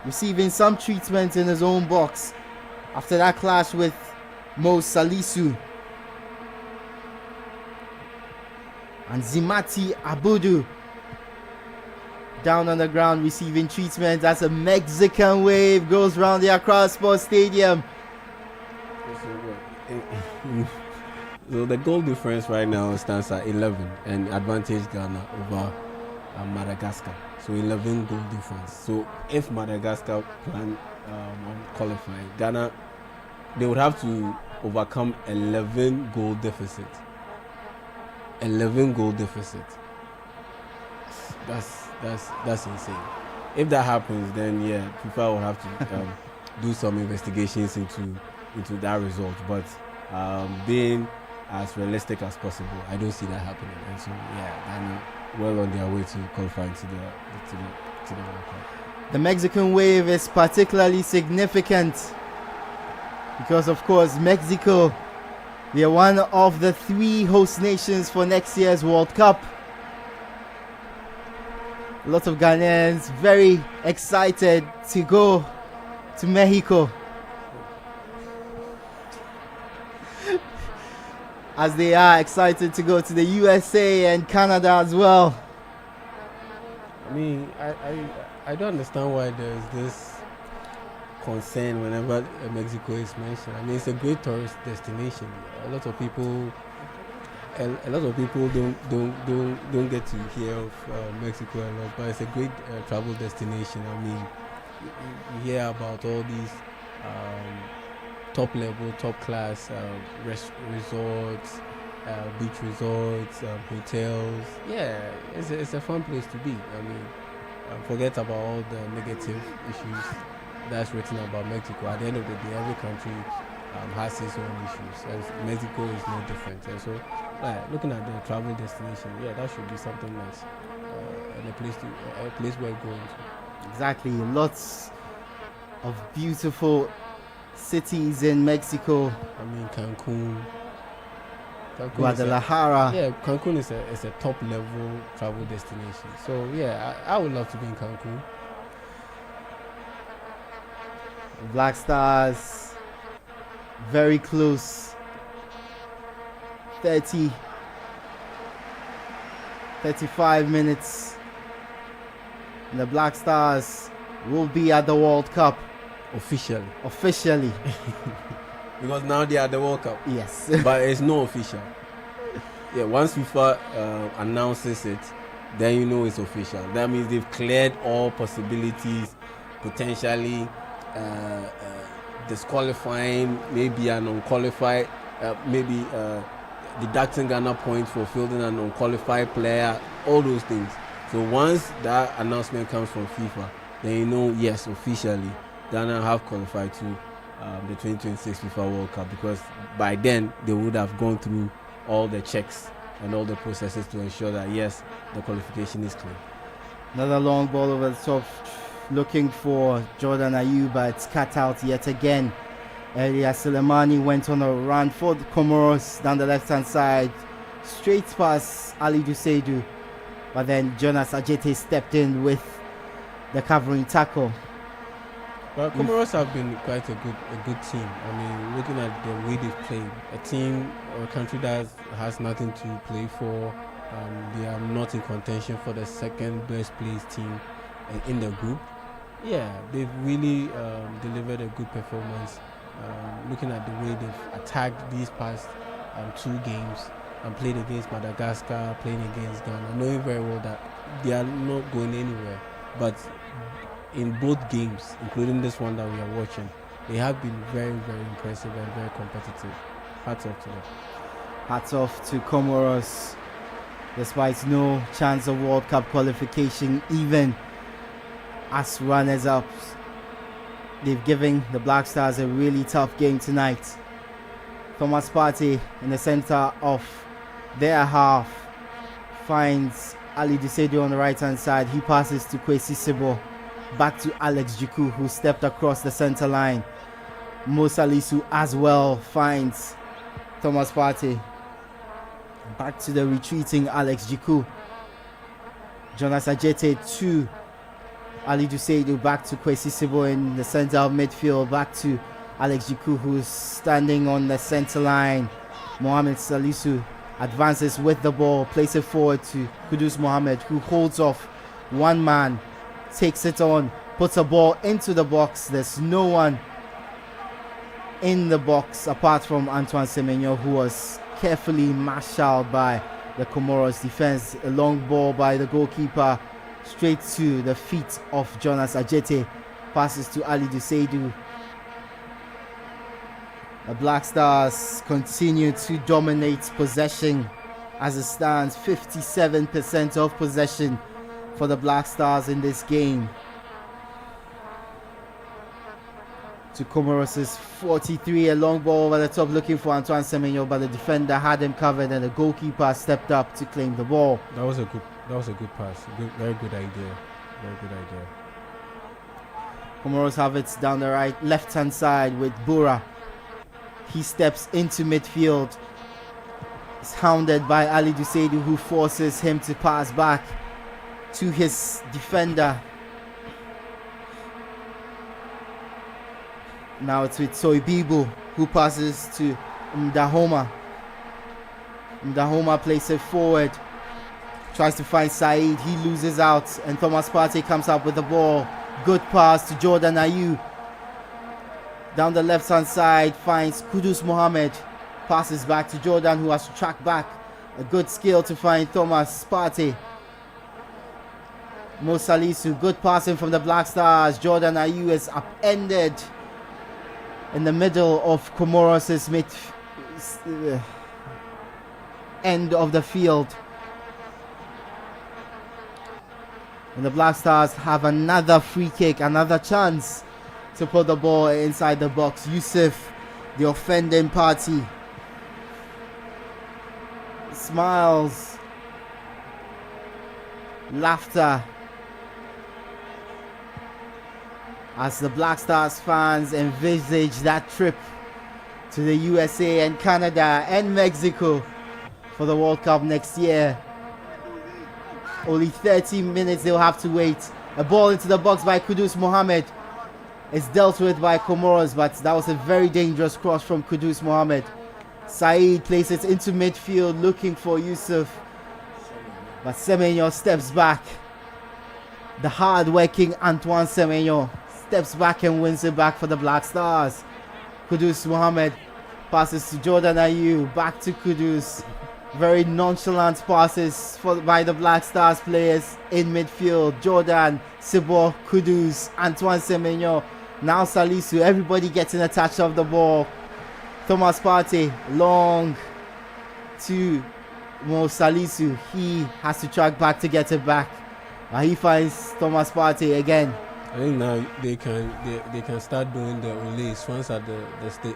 receiving some treatment in his own box after that clash with Mo Salisu. And Zimati Abudu down on the ground receiving treatment as a Mexican wave goes round the Accra Sports Stadium. So the goal difference right now stands at 11 and advantage Ghana over Madagascar. So 11 goal difference. So if Madagascar plan on qualifying, Ghana, they would have to overcome 11 goal deficit. 11 goal deficit. That's insane. If that happens, then yeah, FIFA will have to do some investigations into that result. But being as realistic as possible, I don't see that happening. And so yeah, Ghana well on their way to qualifying to the World Cup. The Mexican wave is particularly significant because, of course, Mexico, they are one of the 3 host nations for next year's World Cup. A lot of Ghanaians very excited to go to Mexico, as they are excited to go to the USA and Canada as well. I mean, I don't understand why there's this concern whenever Mexico is mentioned. I mean, it's a great tourist destination. A lot of people don't get to hear of Mexico a lot, but it's a great travel destination. I mean, you hear about all these top level, top class resorts, beach resorts, hotels. Yeah, it's a fun place to be. I mean, forget about all the negative issues that's written about Mexico. At the end of the day, every country has its own issues, and Mexico is no different. And so, looking at the travel destination, yeah, that should be something nice, and a place worth going to. Exactly, lots of beautiful cities in Mexico. I mean, Cancun Guadalajara. Yeah, Cancun is a top level travel destination. So yeah, I would love to be in Cancun. Black Stars very close. 35 minutes. And the Black Stars will be at the World Cup. Officially. Because now they are at the World Cup. Yes. But it's no official. once FIFA announces it, then you know it's official. That means they've cleared all possibilities, potentially disqualifying maybe an unqualified, maybe deducting Ghana points for fielding an unqualified player, all those things. So once that announcement comes from FIFA, then you know, yes, officially, Ghana have qualified to the 2026 FIFA World Cup, because by then they would have gone through all the checks and all the processes to ensure that, yes, the qualification is clear. Another long ball over the top, looking for Jordan Ayew, but it's cut out yet again. Elia Sulemani went on a run for the Comoros down the left-hand side. Straight past Ali Duseidu. But then Jonas Ajete stepped in with the covering tackle. Well, Comoros have been quite a good team. I mean, looking at the way they've played, a team or a country that has nothing to play for. They are not in contention for the second best placed team in the group. Yeah, they've really delivered a good performance. Looking at the way they've attacked these past 2 games and played against Madagascar, playing against Ghana, knowing very well that they are not going anywhere. But in both games, including this one that we are watching, they have been very, very impressive and very competitive. Hats off to them. Hats off to Comoros. Despite no chance of World Cup qualification, even as runners-ups, they've given the Black Stars a really tough game tonight. Thomas Partey in the center of their half finds Ali Duseidu on the right-hand side. He passes to Kwesi Sibo. Back to Alex Jiku, who stepped across the center line. Musa Lisu as well finds Thomas Partey. Back to the retreating Alex Jiku. Jonas Ajete to Ali Duseidu, back to Kwesi Sibo in the center of midfield, back to Alex Jiku, who's standing on the center line. Mohamed Salisu advances with the ball, plays it forward to Kudus Mohamed, who holds off one man, takes it on, puts a ball into the box. There's no one in the box apart from Antoine Semenyo, who was carefully marshaled by the Comoros defense. A long ball by the goalkeeper straight to the feet of Jonas Ajete. Passes to Ali Duseidu. The Black Stars continue to dominate possession as it stands. 57% of possession for the Black Stars in this game, to Comoros' 43. A long ball over the top looking for Antoine Semenyo, but the defender had him covered and the goalkeeper stepped up to claim the ball. That was a good pass. Very good idea. Very good idea. Comoros have it down the left-hand side with Bura. He steps into midfield. He's hounded by Ali Duseidu, who forces him to pass back to his defender. Now it's with Soibibu, who passes to Mdahoma. Mdahoma plays it forward. Tries to find Saeed. He loses out. And Thomas Partey comes up with the ball. Good pass to Jordan Ayew. Down the left-hand side, finds Kudus Mohamed. Passes back to Jordan, who has to track back. A good skill to find Thomas Partey. Mo Salisu, good passing from the Black Stars. Jordan Ayew is upended in the middle of Comoros' end of the field. And the Black Stars have another free kick, another chance to put the ball inside the box. Yusuf, the offending party, smiles, laughter, as the Black Stars fans envisage that trip to the USA and Canada and Mexico for the World Cup next year. Only 30 minutes they'll have to wait. A ball into the box by Kudus Mohamed. It's dealt with by Comoros, but that was a very dangerous cross from Kudus Mohamed. Saeed places it into midfield looking for Yusuf, but Semenyo steps back. The hard-working Antoine Semenyo steps back and wins it back for the Black Stars. Kudus Mohamed passes to Jordan Ayew, back to Kudus. Very nonchalant passes by the Black Stars players in midfield. Jordan, Sibor, Kudus, Antoine Semenyo, now Salisu. Everybody getting a touch of the ball. Thomas Partey, long to Mo Salisu. He has to track back to get it back. He finds Thomas Partey again. I think now they can start doing the olays. Once at the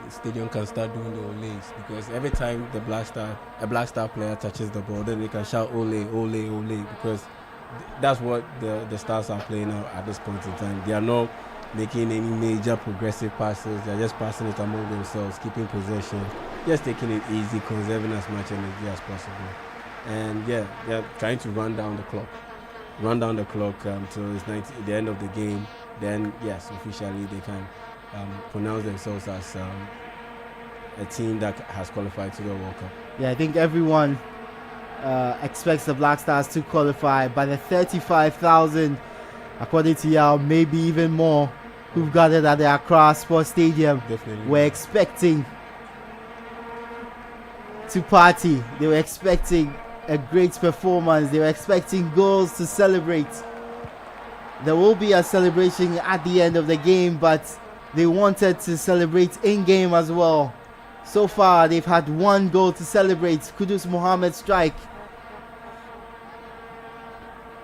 stadium can start doing the olays, because every time a Black Star player touches the ball, then they can shout ole, ole, ole, because that's what the Stars are playing out at this point in time. They are not making any major progressive passes. They are just passing it among themselves, keeping possession, just taking it easy, conserving as much energy as possible. And yeah, they're trying to run down the clock till it's the end of the game. Then yes, officially they can pronounce themselves as a team that has qualified to the World Cup. Yeah, I think everyone expects the Black Stars to qualify. By the 35,000, according to Yao, maybe even more, who've gathered at the Accra Sports Stadium. Definitely. We're expecting to party. They were expecting a great performance. They were expecting goals to celebrate. There will be a celebration at the end of the game, but they wanted to celebrate in-game as well. So far, they've had one goal to celebrate. Kudus Mohammed strike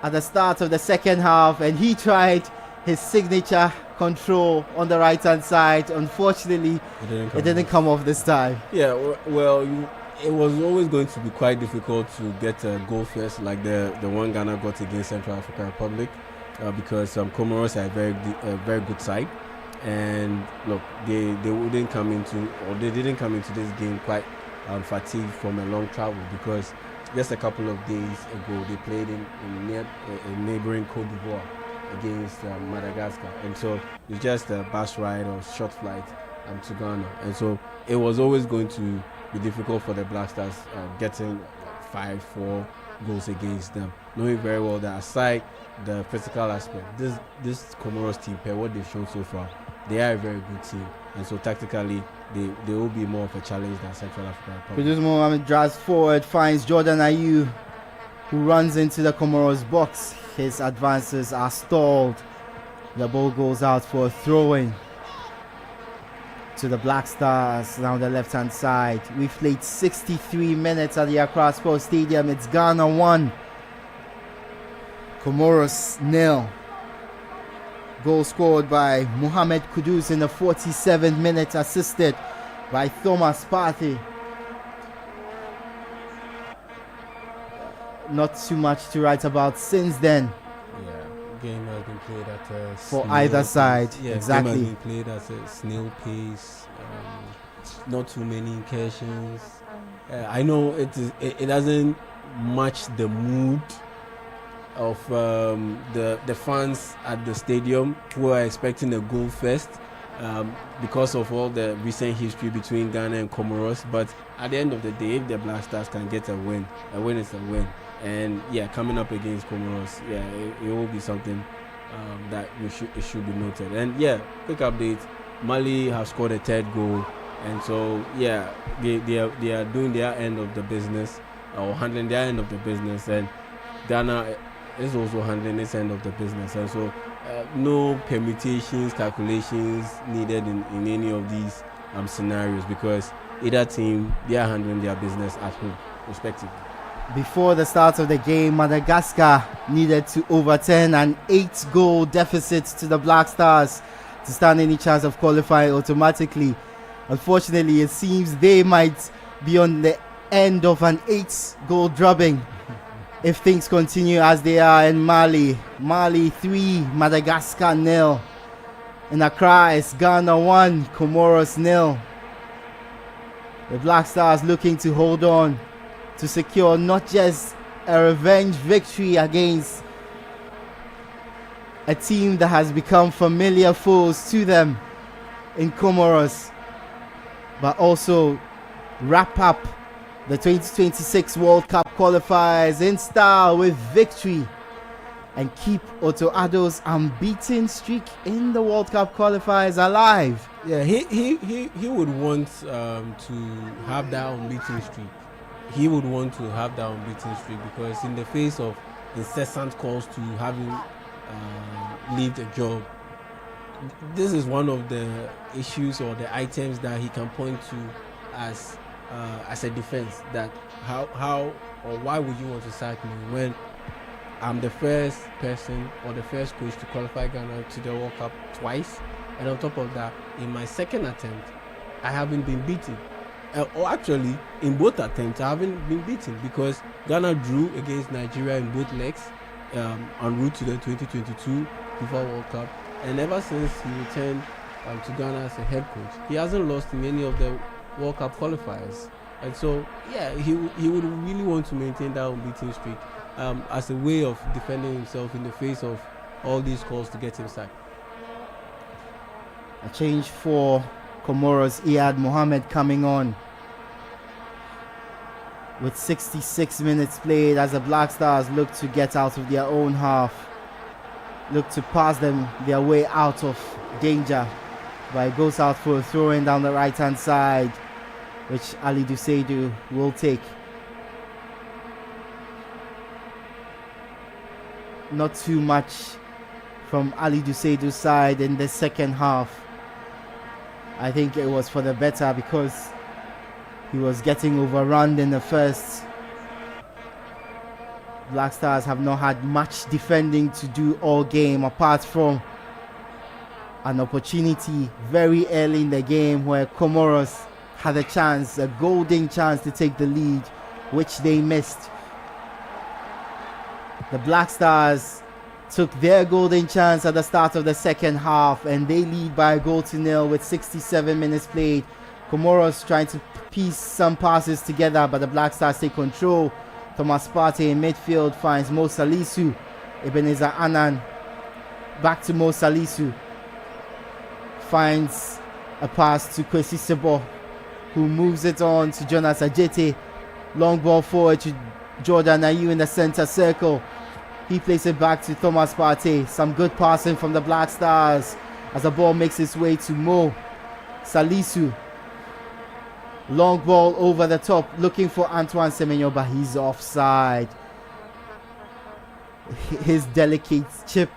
at the start of the second half, and he tried his signature control on the right-hand side. Unfortunately, it didn't come off this time. Yeah, well, it was always going to be quite difficult to get a goal first, like the one Ghana got against Central African Republic, because Comoros are a very good side, and look, they didn't come into this game quite fatigued from a long travel, because just a couple of days ago they played in neighboring Cote d'Ivoire against Madagascar, and so it's just a bus ride or short flight to Ghana, and so it was always going to be difficult for the Black Stars getting 5-4 goals against them, knowing very well that aside the physical aspect, this Comoros team, per what they've shown so far, they are a very good team, and so tactically they will be more of a challenge than Central African Republic. Kudus Mohammed drives forward, finds Jordan Ayew, who runs into the Comoros box. His advances are stalled. The ball goes out for a throw-in to the Black Stars down the left-hand side. We've played 63 minutes at the Accra Sports Stadium. It's Ghana 1, Comoros 0. Goal scored by Mohamed Kudus in the 47th minute, assisted by Thomas Partey. Not too much to write about since then. Yeah, game has been played at a for either side. Yeah, exactly. Game has been played at a snail pace. Not too many incursions. I know it doesn't match the mood of the fans at the stadium, who are expecting a goal first, because of all the recent history between Ghana and Comoros. But at the end of the day, if the Black Stars can get a win is a win. And yeah, coming up against Comoros, yeah, it will be something that it should be noted. And yeah, quick update: Mali have scored a third goal, and so yeah, they are doing their end of the business, or handling their end of the business, and Ghana is also handling its end of the business. And so no permutations, calculations needed in any of these scenarios, because either team, they are handling their business at home, respectively. Before the start of the game, Madagascar needed to overturn an 8-goal deficit to the Black Stars to stand any chance of qualifying automatically. Unfortunately, it seems they might be on the end of an 8-goal drubbing if things continue as they are in Mali. Mali 3, Madagascar 0. In Accra, it's Ghana 1, Comoros 0. The Black Stars looking to hold on to secure not just a revenge victory against a team that has become familiar foes to them in Comoros, but also wrap up the 2026 World Cup qualifiers in style with victory and keep Otto Addo's unbeaten streak in the World Cup qualifiers alive. Yeah, he would want to have that unbeaten streak. he would want to have that unbeaten streak, because in the face of incessant calls to have him leave the job, this is one of the issues or the items that he can point to as a defense, that how or why would you want to sack me when I'm the first person or the first coach to qualify Ghana to the World Cup twice, and on top of that, in my second attempt, I haven't been beaten. Or actually, in both attempts, I haven't been beaten, because Ghana drew against Nigeria in both legs en route to the 2022 FIFA World Cup. And ever since he returned to Ghana as a head coach, he hasn't lost in any of the World Cup qualifiers. And so, yeah, he would really want to maintain that unbeaten streak as a way of defending himself in the face of all these calls to get him sacked. A change for Comoros, Iyad Mohammed coming on with 66 minutes played as the Black Stars look to get out of their own half, look to pass them their way out of danger. But it goes out for a throw-in down the right-hand side, which Ali Duseidu will take. Not too much from Ali Duseidu's side in the second half. I think it was for the better, because he was getting overrun in the first. Black Stars have not had much defending to do all game, apart from an opportunity very early in the game where Comoros had a chance, a golden chance to take the lead, which they missed. The Black Stars took their golden chance at the start of the second half, and they lead by a 1-0 with 67 minutes played. Comoros trying to piece some passes together, but the Black Stars take control. Thomas Partey in midfield finds Mo Salisu. Ebenezer Annan back to Mo Salisu. Finds a pass to Kwesi Sebo, who moves it on to Jonas Ajete. Long ball forward to Jordan Ayew in the center circle. He plays it back to Thomas Partey. Some good passing from the Black Stars as the ball makes its way to Mo Salisu. Long ball over the top, looking for Antoine Semenyo, but he's offside. His delicate chip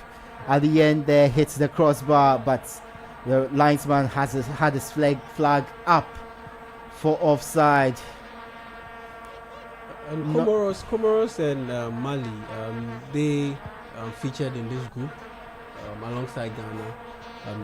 at the end there hits the crossbar, but the linesman had his flag up for offside. And Comoros and Mali, they featured in this group alongside Ghana.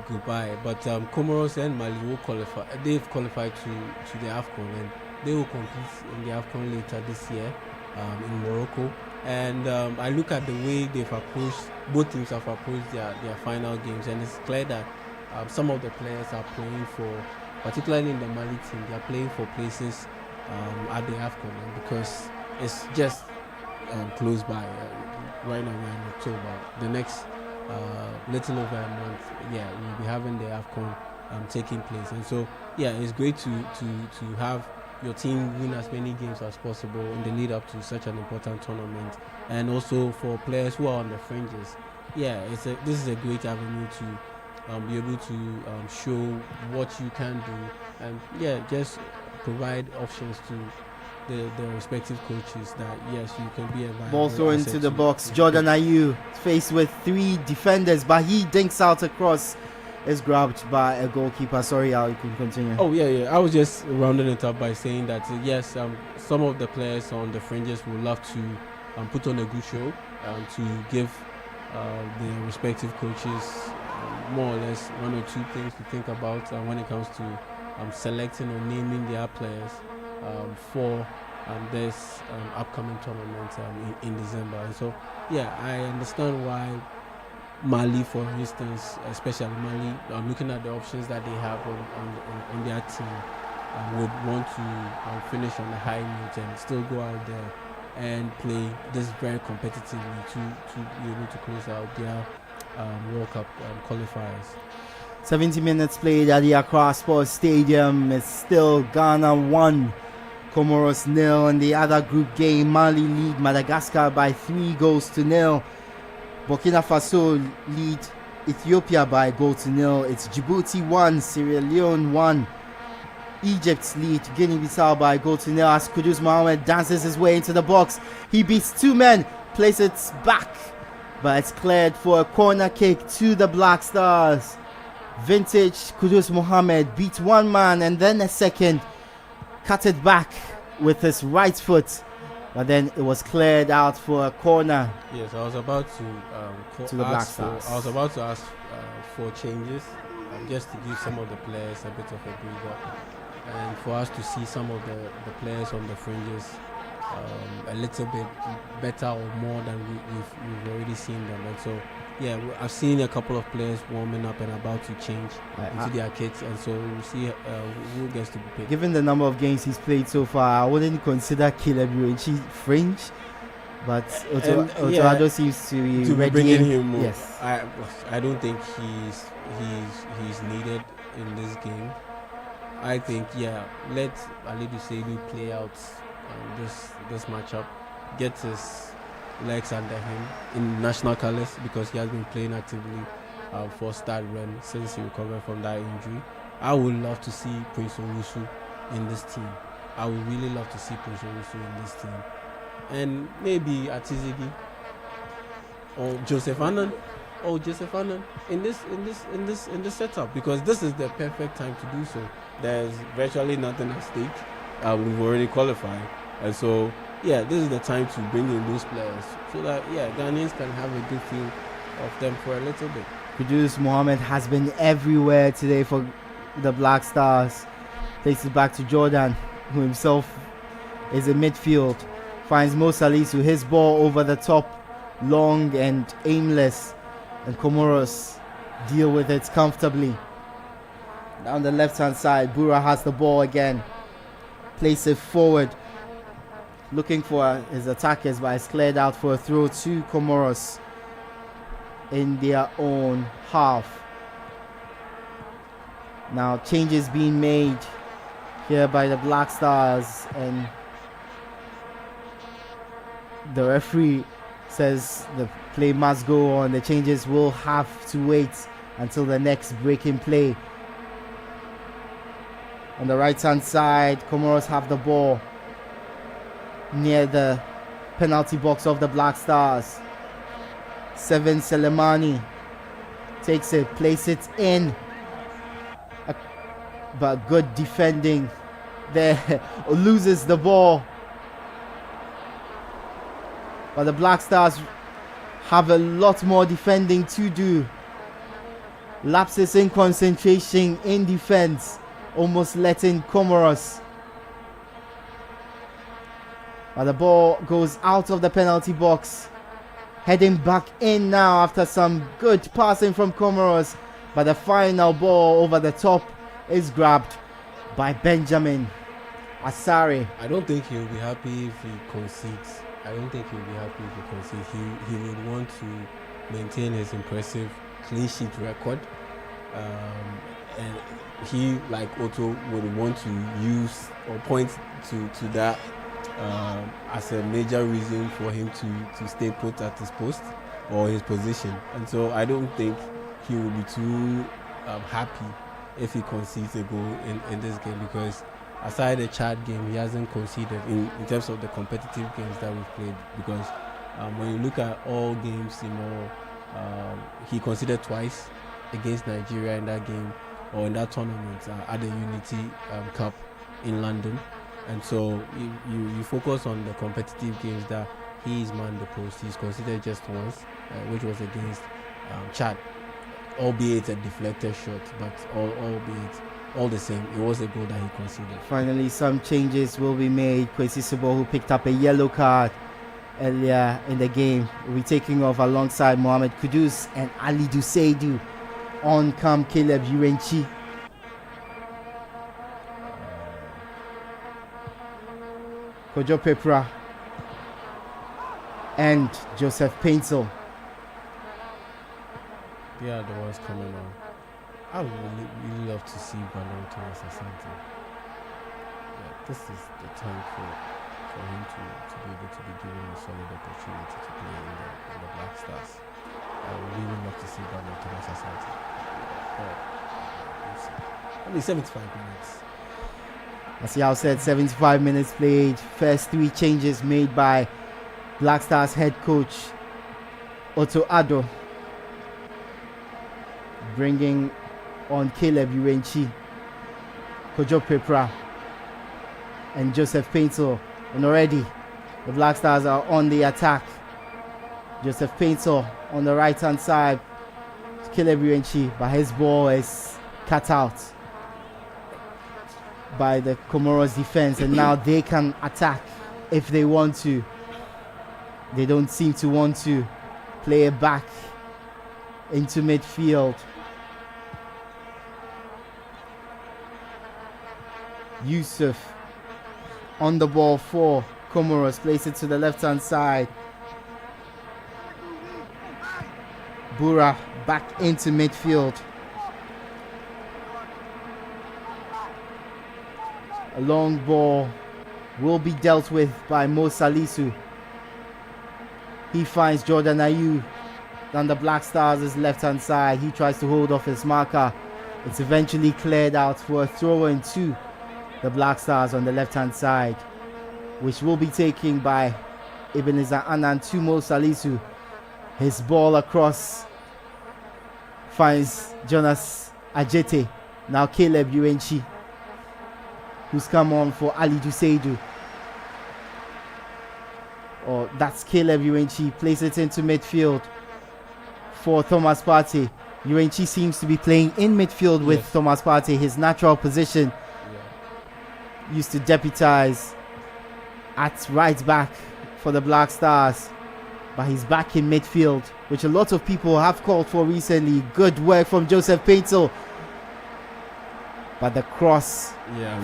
Group I, but Comoros and Mali will qualify. They've qualified to the AFCON, and they will compete in the AFCON later this year in Morocco. And I look at the way they've approached, both teams have approached their final games, and it's clear that some of the players are playing for, particularly in the Mali team, they are playing for places at the AFCON, because it's just close by. Right now we're in October. The next little over a month, we'll be having the AFCON taking place, and so it's great to have your team win as many games as possible in the lead up to such an important tournament, and also for players who are on the fringes. This is a great avenue to be able to show what you can do, and just provide options to the respective coaches that yes, you can be a ball throw into the box. Jordan Ayew faced with 3 defenders, but he dinks out across, is grabbed by a goalkeeper. Sorry, Al, you can continue. I was just rounding it up by saying that yes, some of the players on the fringes would love to put on a good show to give the respective coaches more or less 1 or 2 things to think about when it comes to selecting or naming their players for this upcoming tournament in December. And so I understand why Mali, for instance, especially Mali, looking at the options that they have on their team, would want to finish on a high note and still go out there and play this very competitively to be able to close out their World Cup qualifiers. 70 minutes played at the Accra Sports Stadium. It's still Ghana 1, Comoros 0. In the other group game, Mali lead Madagascar by 3-0. Burkina Faso lead Ethiopia by 1-0. It's Djibouti 1, Sierra Leone 1. Egypt's lead Guinea-Bissau by a goal to nil as Kudus Mohammed dances his way into the box. He beats two men, places it back, but it's cleared for a corner kick to the Black Stars. Vintage Kudus Mohammed beats one man and then a second, cut it back with his right foot, but then it was cleared out for a corner. Yes, I was about to the Black Stars. I was about to ask for changes, just to give some of the players a bit of a breather, and for us to see some of the players on the fringes a little bit better or more than we've already seen them. And so, yeah, I've seen a couple of players warming up and about to change into their kits, and so we'll see who gets to be picked. Given the number of games he's played so far, I wouldn't consider Caleb Urenchi fringe, but Otoado seems to be bringing him more. Yes, I don't think he's needed in this game. I think, let Alidu Seidu play out this matchup, get his legs under him in national colours, because he has been playing actively for Stade Rennes since he recovered from that injury. I would love to see Prince Owusu in this team. I would really love to see Prince Owusu in this team, and maybe Atizigi or Joseph Annan in this setup, because this is the perfect time to do so. There's virtually nothing at stake. We've already qualified, and so this is the time to bring in those players so that Ghanaians can have a good feel of them for a little bit. Kudus Mohammed has been everywhere today for the Black Stars. Takes it back to Jordan, who himself is in midfield. Finds Mo Salisu, his ball over the top, long and aimless, and Comoros deal with it comfortably. Down the left hand side, Bura has the ball again. Place it forward, looking for his attackers, but it's cleared out for a throw to Comoros in their own half. Now changes being made here by the Black Stars, and the referee says the play must go on. The changes will have to wait until the next break in play. On the right hand side, Comoros have the ball near the penalty box of the Black Stars. Seven Selemani takes it, places it in, but good defending there. Loses the ball, but the Black Stars have a lot more defending to do. Lapses in concentration in defense, almost letting Comoros. But the ball goes out of the penalty box, heading back in now after some good passing from Comoros, but the final ball over the top is grabbed by Benjamin Asare. I don't think he'll be happy if he concedes. He would want to maintain his impressive clean sheet record, and he, like Otto, would want to use or point to that as a major reason for him to stay put at his post or his position. And so I don't think he will be too happy if he concedes a goal in this game, because aside the Chad game, he hasn't conceded in terms of the competitive games that we've played, because when you look at all games, he conceded twice against Nigeria in that game, or in that tournament at the Unity Cup in London. And so you focus on the competitive games that he's manned the post. He's considered just once, which was against Chad, albeit a deflected shot, but all the same, it was a goal that he conceded. Finally, some changes will be made. Kwesi Sibo, who picked up a yellow card earlier in the game, will be taking off alongside Mohamed Kudus and Ali Duseidu. On come Caleb Urenchi. Kojo Pepra and Joseph Paintel. They are the ones coming on. I would really love to see Ballon Thomas Asante. This is the time for him to be able to be given a solid opportunity to play in the Black Stars. I would really love to see Ballon Thomas Asante. Only 75 minutes. As Yao said, 75 minutes played. First 3 changes made by Black Stars head coach Otto Addo, bringing on Caleb Urenchi, Kojo Pepra, and Joseph Painter. And already the Black Stars are on the attack. Joseph Painter on the right hand side. Caleb Urenchi, but his ball is cut out by the Comoros defense, and now they can attack if they want to. They don't seem to want to play it back into midfield. Yusuf on the ball for Comoros, place it to the left hand side. Bura back into midfield. A long ball will be dealt with by Mo Salisu. He finds Jordan Ayew down the Black Stars' left hand side. He tries to hold off his marker. It's eventually cleared out for a throw in to the Black Stars on the left hand side, which will be taken by Ebenezer Annan to Mo Salisu. His ball across finds Jonas Ajete. Now Caleb Urenchi, who's come on for Ali Duseidu. Oh, that's Caleb Urenchi. Place it into midfield for Thomas Partey. Urenchi seems to be playing in midfield with Thomas Partey, his natural position. Used to deputize at right back for the Black Stars, but he's back in midfield, which a lot of people have called for recently. Good work from Joseph Painter, but the cross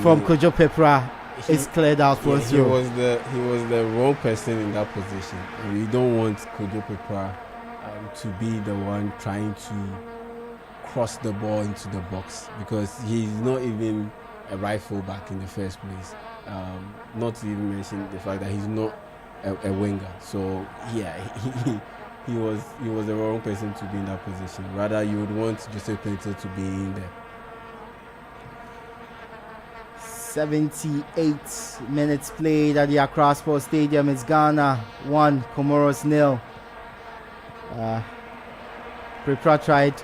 from Kojo Pepra is cleared out for a throw. He was the wrong person in that position. We don't want Kojo Pepra to be the one trying to cross the ball into the box, because he's not even a right full back in the first place. Not to even mention the fact that he's not a winger. So yeah, he was the wrong person to be in that position. Rather, you would want Joseph Painter to be in there. 78 minutes played at the Accra Sports Stadium. It's Ghana 1, Comoros 0. Prepra tried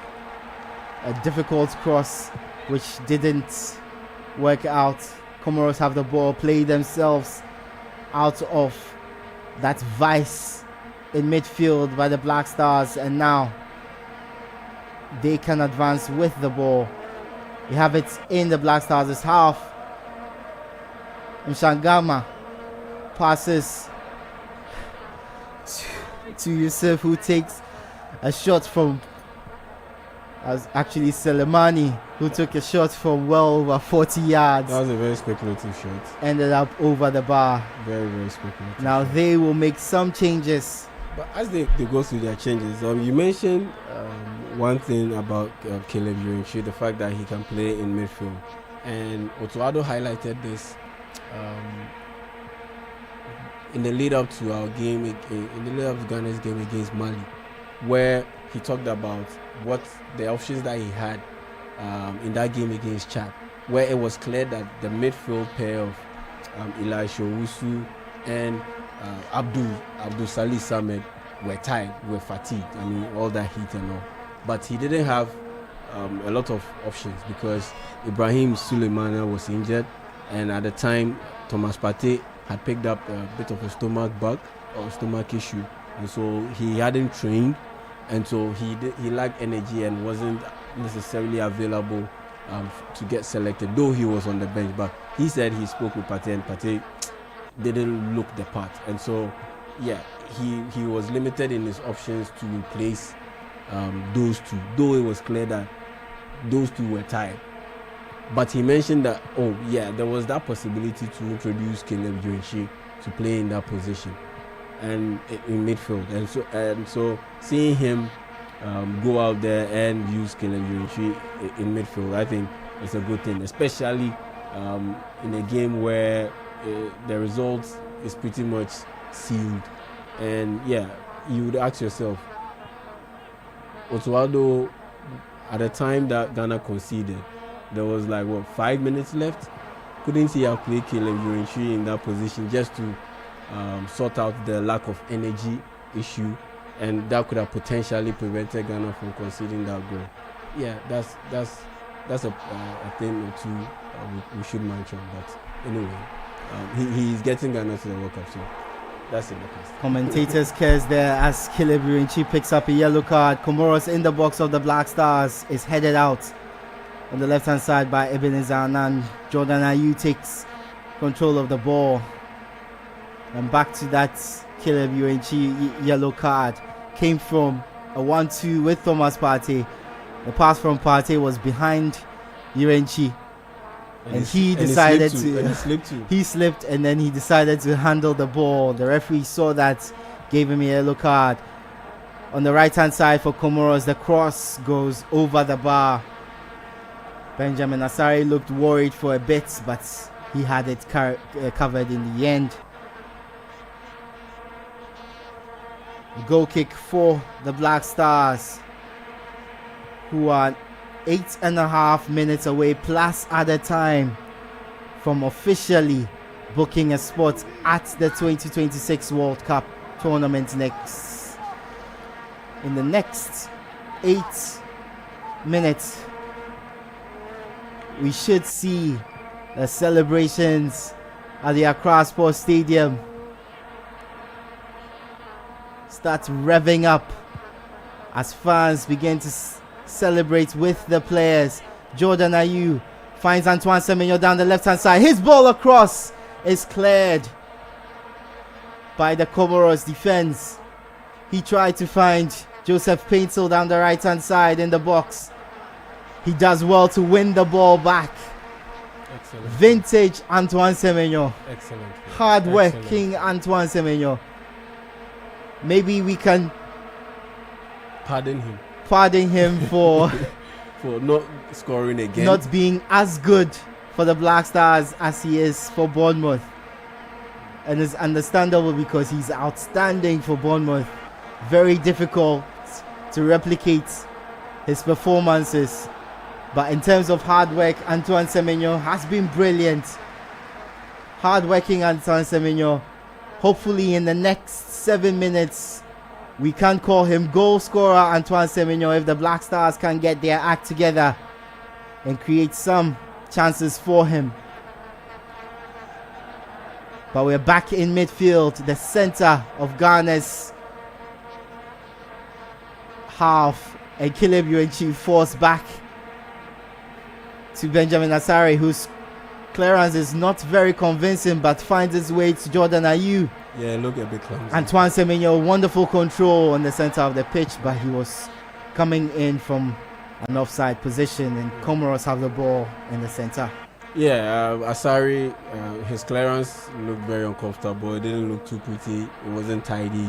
a difficult cross which didn't work out. Comoros have the ball, play themselves out of that vice in midfield by the Black Stars, and now they can advance with the ball. You have it in the Black Stars' half. Mshangama passes to Yusuf, who takes a shot from, as actually Selemani, who took a shot from well over 40 yards. That was a very speculative shot. Ended up over the bar. Very, very speculative. Now they will make some changes. But as they go through their changes, you mentioned one thing about Caleb Urenchi, the fact that he can play in midfield. And Otuado highlighted this in the lead up to our game, in the lead up to Ghana's game against Mali, where he talked about what the options that he had in that game against Chad, where it was clear that the midfield pair of Elisha Owusu and Abdul Salih Samed were tired, were fatigued. I mean, all that heat and all. But he didn't have a lot of options because Ibrahim Suleimana was injured, and at the time Thomas Partey had picked up a bit of a stomach bug or stomach issue, and so he hadn't trained, and so he lacked energy and wasn't necessarily available to get selected, though he was on the bench. But he said he spoke with Partey, and Partey didn't look the part, and so yeah, he was limited in his options to replace those two, though it was clear that those two were tired. But he mentioned that, there was that possibility to introduce Caleb Urenchi to play in that position and in midfield, and so seeing him go out there and use Caleb Urenchi in midfield, I think it's a good thing, especially in a game where the result is pretty much sealed. And yeah, you would ask yourself, Otuado, at the time that Ghana conceded, there was 5 minutes left, couldn't he have played Caleb Urenchi in that position just to sort out the lack of energy issue, and that could have potentially prevented Ghana from conceding that goal. Yeah, that's a thing or two we should mention. But anyway, he's getting Ghana to the World Cup, so that's it. Commentators cares there as Caleb Urenchi picks up a yellow card. Comoros in the box of the Black Stars is headed out on the left hand side by Ebenezer Annan. Jordan Ayew takes control of the ball. And back to that Caleb Urenchi yellow card. Came from a 1-2 with Thomas Partey. The pass from Partey was behind Urenchi. And he decided he slipped and then he decided to handle the ball. The referee saw that, gave him a yellow card. On the right hand side for Comoros, the cross goes over the bar. Benjamin Asare looked worried for a bit, but he had it covered in the end. Goal kick for the Black Stars, who are 8.5 minutes away plus added time from officially booking a spot at the 2026 World Cup tournament next. In the next 8 minutes, we should see the celebrations at the Accra Sports Stadium start revving up as fans begin to celebrate with the players. Jordan Ayew finds Antoine Semenyo down the left hand side. His ball across is cleared by the Comoros defense. He tried to find Joseph Paintel down the right hand side in the box. He does well to win the ball back. Excellent. Vintage Antoine Semenyo. Excellent. Hard working Antoine Semenyo. Maybe we can pardon him for for not scoring again, not being as good for the Black Stars as he is for Bournemouth. And it's understandable because he's outstanding for Bournemouth. Very difficult to replicate his performances. But in terms of hard work, Antoine Semenyo has been brilliant. Hard working Antoine Semenyo. Hopefully in the next 7 minutes, we can call him goal scorer Antoine Semenyo if the Black Stars can get their act together and create some chances for him. But we're back in midfield, the center of Ghana's half, and Caleb Urenchi forced back to Benjamin Asare, whose clearance is not very convincing but finds his way to Jordan Ayew. Yeah, look a bit clumsy. Antoine Semenyo, wonderful control on the center of the pitch, but he was coming in from an offside position, and Comoros have the ball in the center. Yeah, Asare, his clearance looked very uncomfortable. It didn't look too pretty. It wasn't tidy.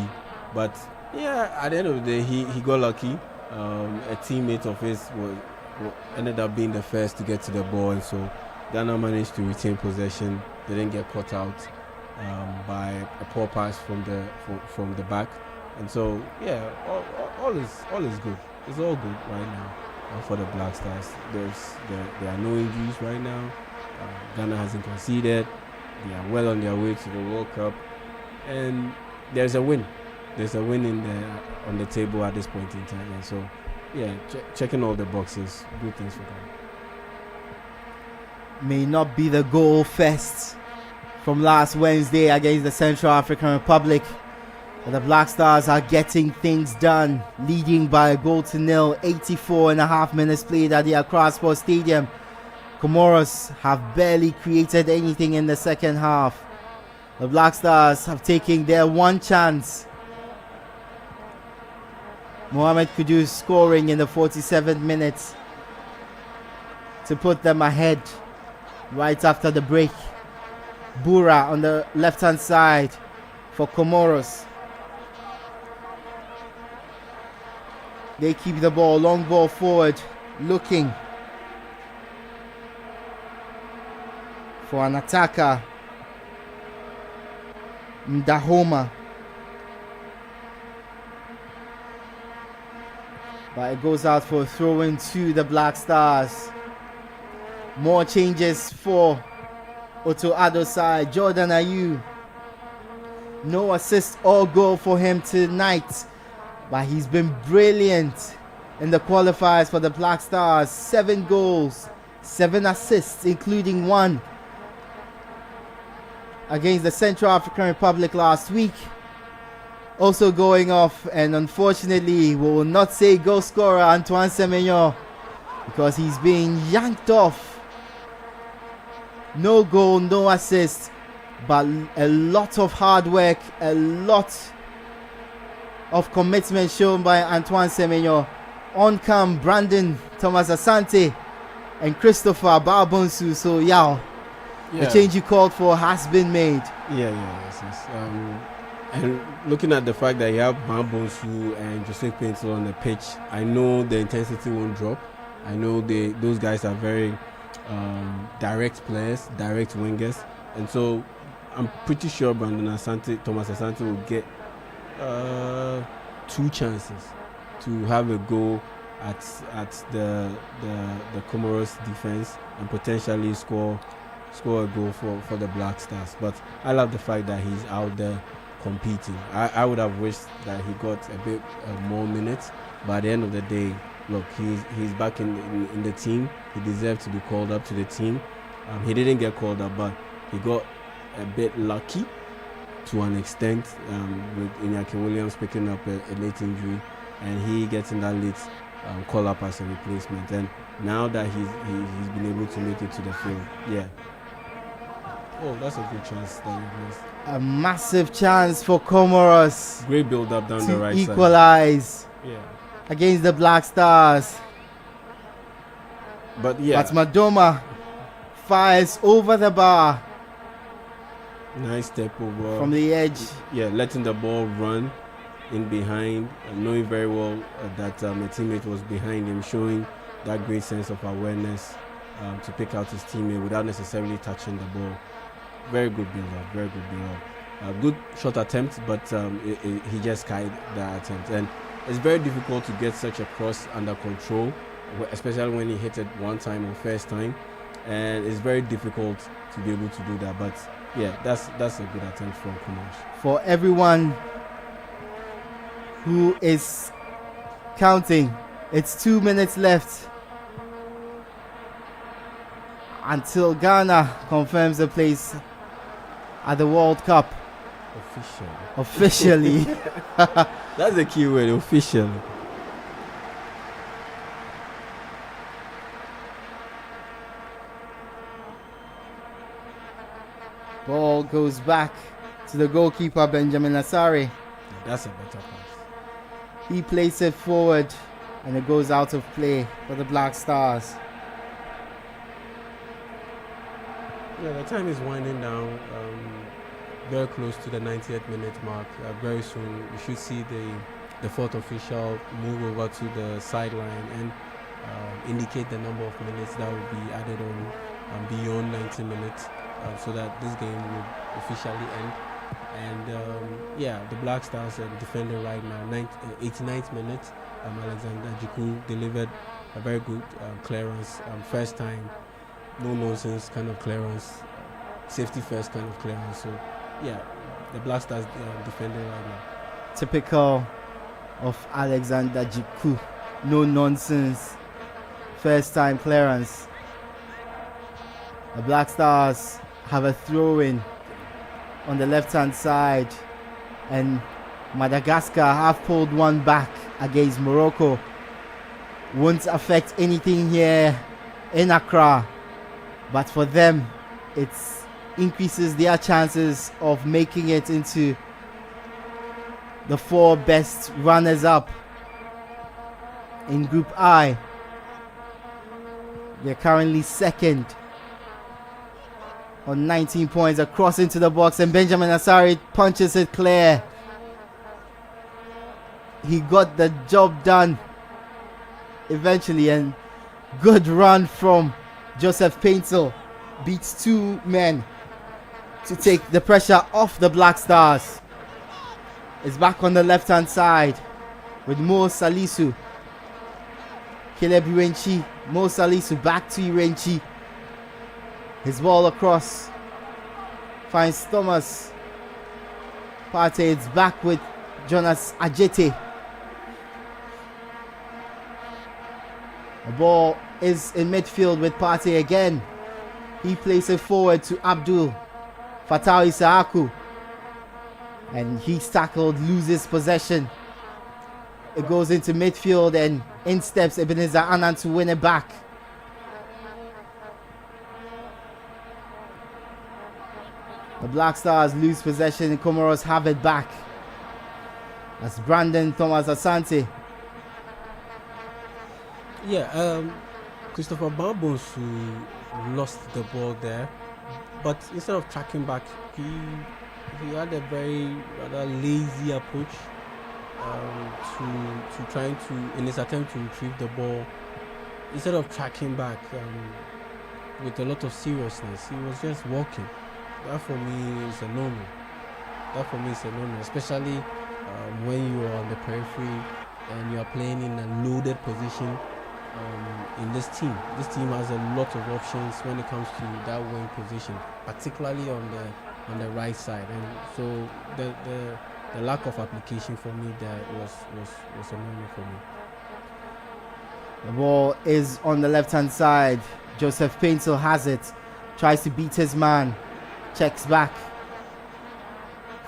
But yeah, at the end of the day, he got lucky. A teammate of his ended up being the first to get to the ball, and so Ghana managed to retain possession. They didn't get caught out by a poor pass from the back, and so yeah, all is good. It's all good right now for the Black Stars. There are no injuries right now. Ghana hasn't conceded. They are well on their way to the World Cup, and there's a win. There's a win on the table at this point in time, and so yeah, checking all the boxes. Good things for Ghana. May not be the goal fest from last Wednesday against the Central African Republic, but the Black Stars are getting things done, leading by a 0-0, 84.5 minutes played at the Accra Sports Stadium. Comoros have barely created anything in the second half. The Black Stars have taken their one chance. Mohamed Kudus scoring in the 47th minute to put them ahead right after the break. Bura on the left hand side for Comoros. They keep the ball, long ball forward, looking for an attacker. Ndahoma. But it goes out for a throw-in to the Black Stars. More changes for Otto Addo side, Jordan Ayew. No assist or goal for him tonight, but he's been brilliant in the qualifiers for the Black Stars. 7 goals, 7 assists, including 1 against the Central African Republic last week. Also going off, and unfortunately, we will not say goal scorer Antoine Semenyo because he's being yanked off. No goal, no assist, but a lot of hard work, a lot of commitment shown by Antoine Semenyo. On cam, Brandon Thomas Asante and Christopher Babonsu. So the change you called for has been made. Yes. And looking at the fact that you have Babonsu and Jose Pinto on the pitch, I know the intensity won't drop. I know those guys are very direct players, direct wingers, and so I'm pretty sure Thomas Asante will get 2 chances to have a go at the Comoros defense and potentially score a goal for the Black Stars. But I love the fact that he's out there competing. I would have wished that he got a bit more minutes, but at the end of the day, look, he's back in the team. He deserved to be called up to the team. He didn't get called up, but he got a bit lucky to an extent with Iñaki Williams picking up a late injury, and he getting that late call up as a replacement. And now that he's been able to make it to the field, oh, that's a good chance that he missed. A massive chance for Comoros. Great build up down the right to equalize against the Black Stars. But Madoma fires over the bar. Nice step over from the edge. Letting the ball run in behind, knowing very well that a teammate was behind him, showing that great sense of awareness to pick out his teammate without necessarily touching the ball. Very good build-up, good shot attempt, but he just skied that attempt. And it's very difficult to get such a cross under control, especially when he hit it one time or first time. And it's very difficult to be able to do that. But that's a good attempt from Comoros. For everyone who is counting, it's 2 minutes left until Ghana confirms a place at the World Cup. Officially. That's the key word, officially. Ball goes back to the goalkeeper, Benjamin Asare. That's a better pass. He plays it forward and it goes out of play for the Black Stars. The time is winding down, very close to the 90th minute mark. Very soon we should see the fourth official move over to the sideline and indicate the number of minutes that will be added on beyond 90 minutes, so that this game will officially end. And the Black Stars are defending right now. 89th minute, Alexander Jiku delivered a very good clearance, first time, no nonsense kind of clearance, safety first kind of clearance. So the Black Stars defending right now. Typical of Alexander Jiku, no nonsense, first time clearance. The Black Stars have a throw in on the left hand side, and Madagascar have pulled one back against Morocco. Won't affect anything here in Accra, but for them it increases their chances of making it into the 4 best runners up in Group I. They're currently second on 19 points, across into the box, and Benjamin Asare punches it clear. He got the job done eventually, and good run from Joseph Paintel. Beats 2 men to take the pressure off the Black Stars. It's back on the left hand side with Mo Salisu. Caleb Irenchi. Mo Salisu back to Irenchi. His ball across finds Thomas Partey. It's back with Jonas Ajete. The ball is in midfield with Partey again. He plays it forward to Abdul Fattah Isaaku. And he's tackled, loses possession. It goes into midfield and in steps Ebenezer Annan to win it back. The Black Stars lose possession and Comoros have it back. That's Brandon Thomas Asante. Yeah, Christopher Bambos who lost the ball there, but instead of tracking back, he had a very rather lazy approach to trying to, in his attempt to retrieve the ball, instead of tracking back with a lot of seriousness, he was just walking. That for me is a no-no. Especially when you are on the periphery and you are playing in a loaded position. In this team has a lot of options when it comes to that wing position, particularly on the right side, and so the lack of application for me there was a no-no for me. The ball is on the left hand side. Joseph Paintel has it, tries to beat his man, checks back,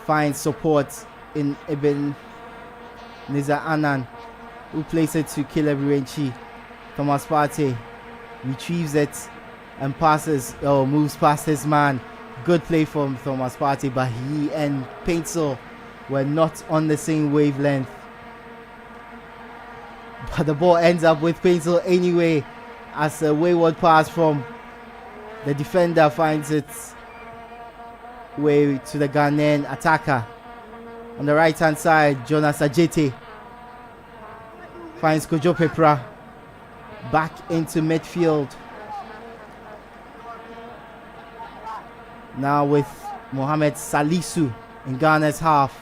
finds support in Ibn Niza Annan, who plays it to Caleb Renchi. Thomas Partey retrieves it and moves past his man. Good play from Thomas Partey, but he and Paintel were not on the same wavelength. But the ball ends up with Paintel anyway, as a wayward pass from the defender finds its way to the Ghanaian attacker. On the right hand side, Jonas Ajete finds Kojo Pepra. Back into midfield. Now with Mohamed Salisu in Ghana's half.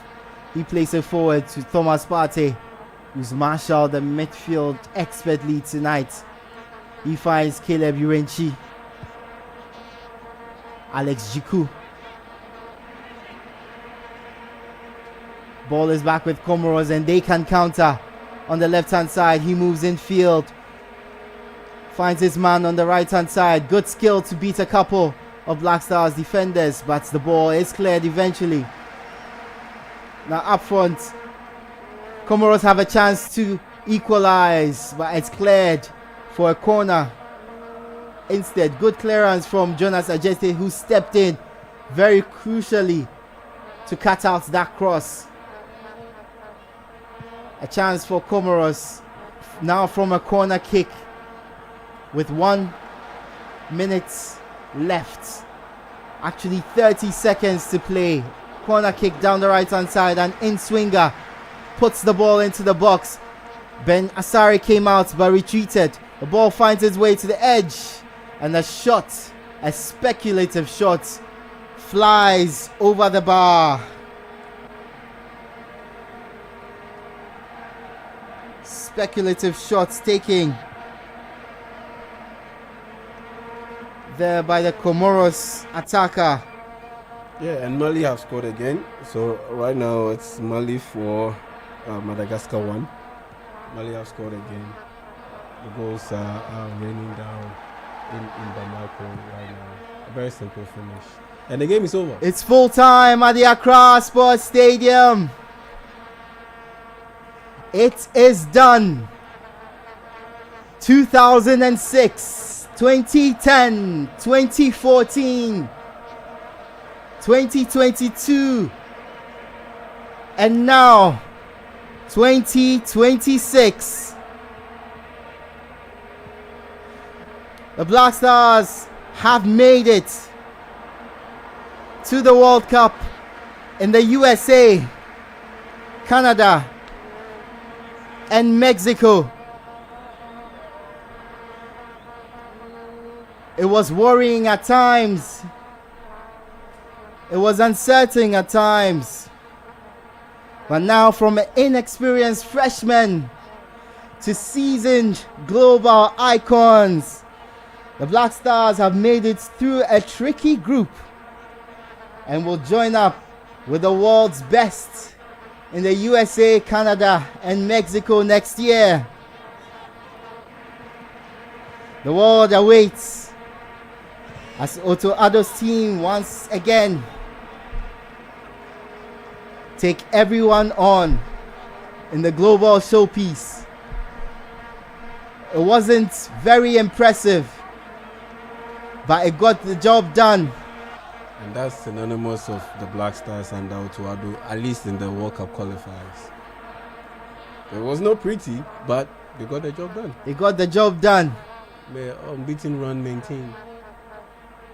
He plays it forward to Thomas Partey, who's marshaled the midfield expertly tonight. He finds Caleb Urenchi. Alex Jiku. Ball is back with Comoros and they can counter. On the left hand side, he moves in field. Finds his man on the right hand side. Good skill to beat a couple of Black Stars defenders, but the ball is cleared eventually. Now up front, Comoros have a chance to equalize, but it's cleared for a corner. Instead, good clearance from Jonas Ajete, who stepped in very crucially to cut out that cross. A chance for Comoros now from a corner kick. With 1 minute left, actually 30 seconds to play. Corner kick down the right hand side and in swinger puts the ball into the box. Ben Asari came out but retreated. The ball finds its way to the edge and a speculative shot, flies over the bar. Speculative shots taking there by the Comoros attacker. Yeah, and Mali have scored again. So right now it's Mali for Madagascar 1. Mali have scored again. The goals are raining down in Bamako right now. A very simple finish. And the game is over. It's full time at the Accra Sports Stadium. It is done. 2006. 2010, 2014, 2022, and now 2026. The Black Stars have made it to the World Cup in the USA, Canada, and Mexico. It was worrying at times. It was uncertain at times. But now from an inexperienced freshman to seasoned global icons, the Black Stars have made it through a tricky group and will join up with the world's best in the USA, Canada, and Mexico next year. The world awaits as Otto Addo's team once again take everyone on in the global showpiece. It wasn't very impressive, but it got the job done. And that's synonymous of the Black Stars and Otto Addo, at least in the World Cup qualifiers. It was not pretty, but they got the job done. They got the job done. The unbeaten run maintained.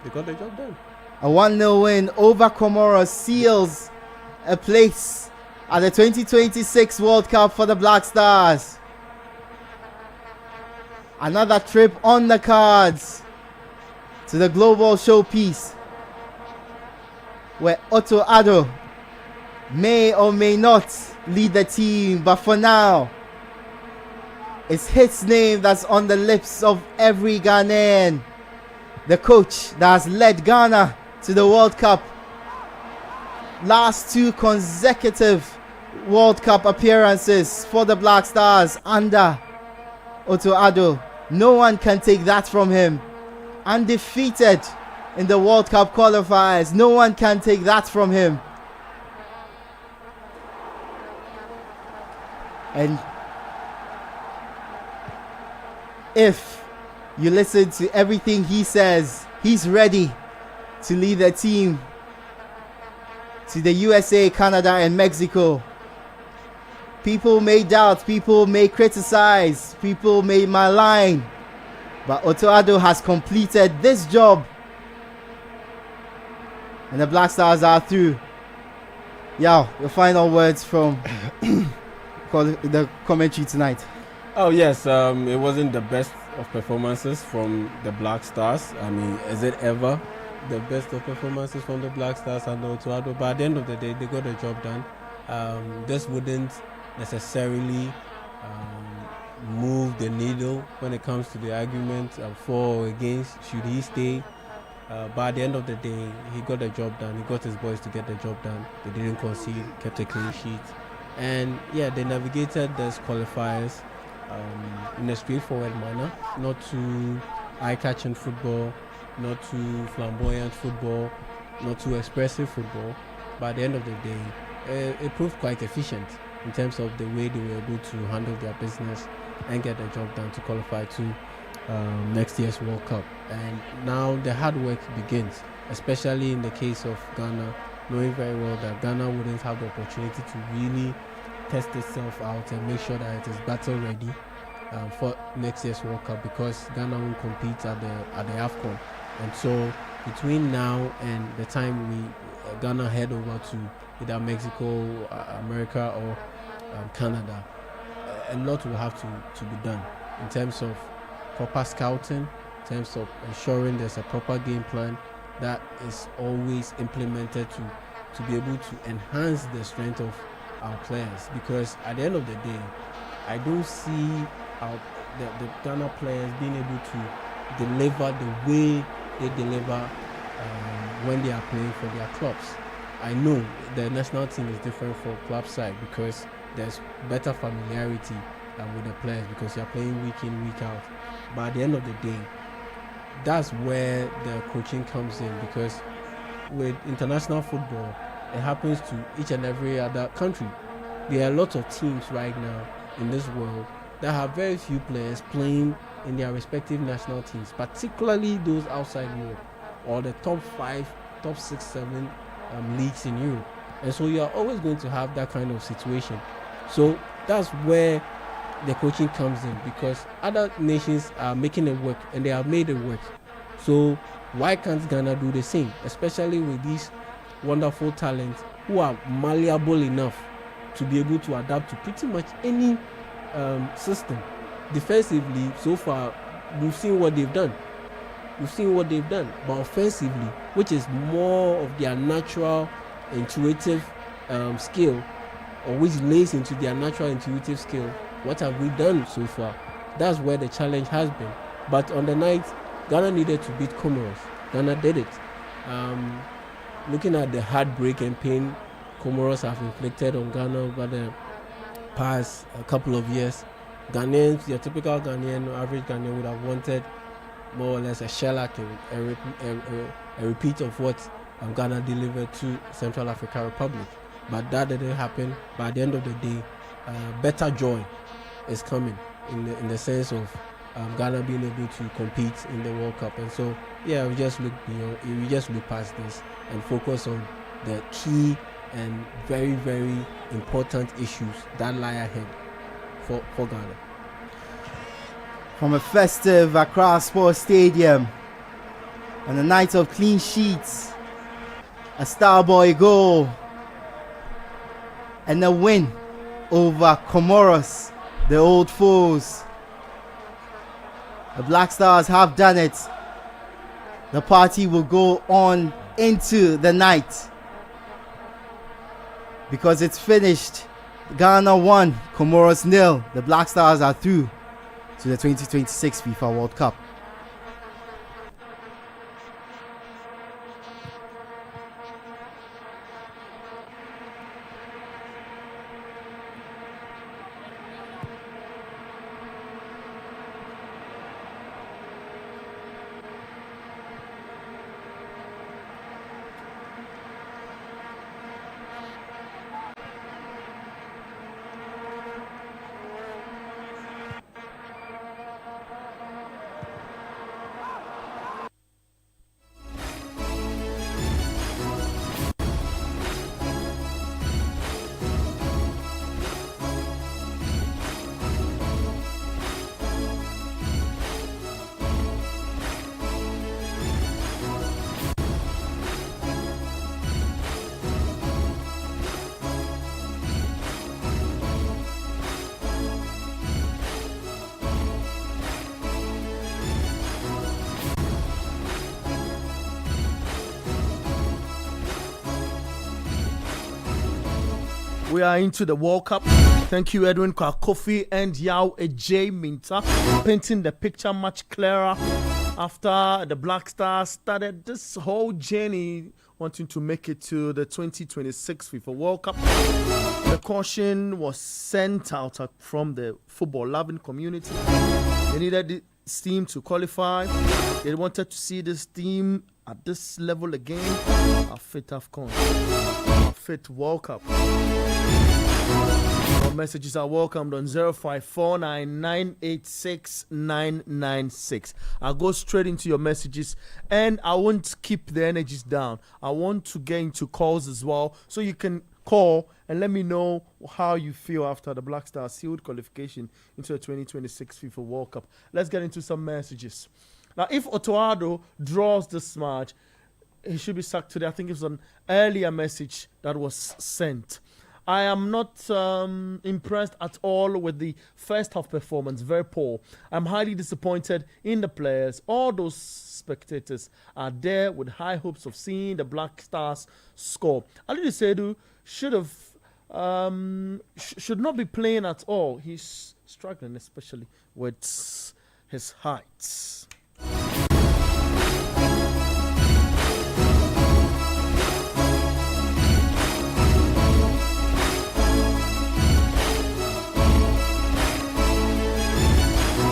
They got the job done. A 1-0 win over Comoros seals a place at the 2026 World Cup for the Black Stars. Another trip on the cards to the global showpiece, where Otto Addo may or may not lead the team, but for now, it's his name that's on the lips of every Ghanaian. The coach that has led Ghana to the World Cup. Last 2 consecutive World Cup appearances for the Black Stars under Otto Addo. No one can take that from him. Undefeated in the World Cup qualifiers. No one can take that from him. And if you listen to everything he says, he's ready to lead the team to the USA, Canada, and Mexico. People may doubt, people may criticize, people may malign, but Otto Addo has completed this job, and the Black Stars are through. Yao, your final words from the commentary tonight. Oh yes, it wasn't the best of performances from the Black Stars. I mean, is it ever the best of performances from the Black Stars and Otto Addo? But at the end of the day, they got the job done. This wouldn't necessarily move the needle when it comes to the argument for or against should he stay. But at the end of the day, he got the job done. He got his boys to get the job done. They didn't concede, kept a clean sheet. And yeah, they navigated those qualifiers in a straightforward manner, not too eye-catching football, not too flamboyant football, not too expressive football. But at the end of the day, it proved quite efficient in terms of the way they were able to handle their business and get the job done to qualify to next year's World Cup. And now the hard work begins, especially in the case of Ghana, knowing very well that Ghana wouldn't have the opportunity to really test itself out and make sure that it is battle ready for next year's World Cup, because Ghana will compete at the AFCON. And so between now and the time Ghana head over to either Mexico, America, or Canada, a lot will have to be done in terms of proper scouting, in terms of ensuring there's a proper game plan that is always implemented to be able to enhance the strength of our players. Because at the end of the day, I don't see the Ghana players being able to deliver the way they deliver when they are playing for their clubs. I know the national team is different for club side because there's better familiarity with the players because you're playing week in, week out. But at the end of the day, that's where the coaching comes in, because with international football, it happens to each and every other country. There are lots of teams right now in this world that have very few players playing in their respective national teams, particularly those outside Europe or the top 5, top 6, 7 leagues in Europe. And so you are always going to have that kind of situation. So that's where the coaching comes in, because other nations are making it work and they have made it work. So why can't Ghana do the same, especially with these wonderful talents who are malleable enough to be able to adapt to pretty much any system. Defensively, so far, we've seen what they've done. But offensively, which is more of their natural, intuitive skill, or which lays into their natural, intuitive skill, what have we done so far? That's where the challenge has been. But on the night, Ghana needed to beat Comoros. Ghana did it. looking at the heartbreak and pain Comoros have inflicted on Ghana over the past couple of years, Ghanaians, your typical Ghanaian, average Ghanaian would have wanted more or less a shellacking, a repeat of what Ghana delivered to Central African Republic. But that didn't happen. But at the end of the day, better joy is coming in the sense of Ghana being able to compete in the World Cup. And so, yeah, we just look beyond, we just look past this and focus on the key and very, very important issues that lie ahead for Ghana. From a festive Accra Sports Stadium on a night of clean sheets, a Starboy goal, and a win over Comoros, the old foes. The Black Stars have done it. The party will go on into the night because it's finished. Ghana 1, Comoros 0. The Black Stars are through to the 2026 FIFA World Cup. We are into the World Cup. Thank you, Edwin Kofi and Yao Ej Minta, painting the picture much clearer after the Black Stars started this whole journey wanting to make it to the 2026 FIFA World Cup. The caution was sent out from the football-loving community. They needed this team to qualify. They wanted to see this team at this level again. A fit AFCON, a fit World Cup. All messages are welcomed on 0549986996. I'll go straight into your messages and I won't keep the energies down. I want to get into calls as well, so you can call and let me know how you feel after the Black Stars sealed qualification into the 2026 FIFA World Cup. Let's get into some messages. Now, if Otoado draws this match, he should be sacked today. I think it was an earlier message that was sent. I am not impressed at all with the first half performance. Very poor. I'm highly disappointed in the players. All those spectators are there with high hopes of seeing the Black Stars score. Ali Sedu should not be playing at all. He's struggling, especially with his height.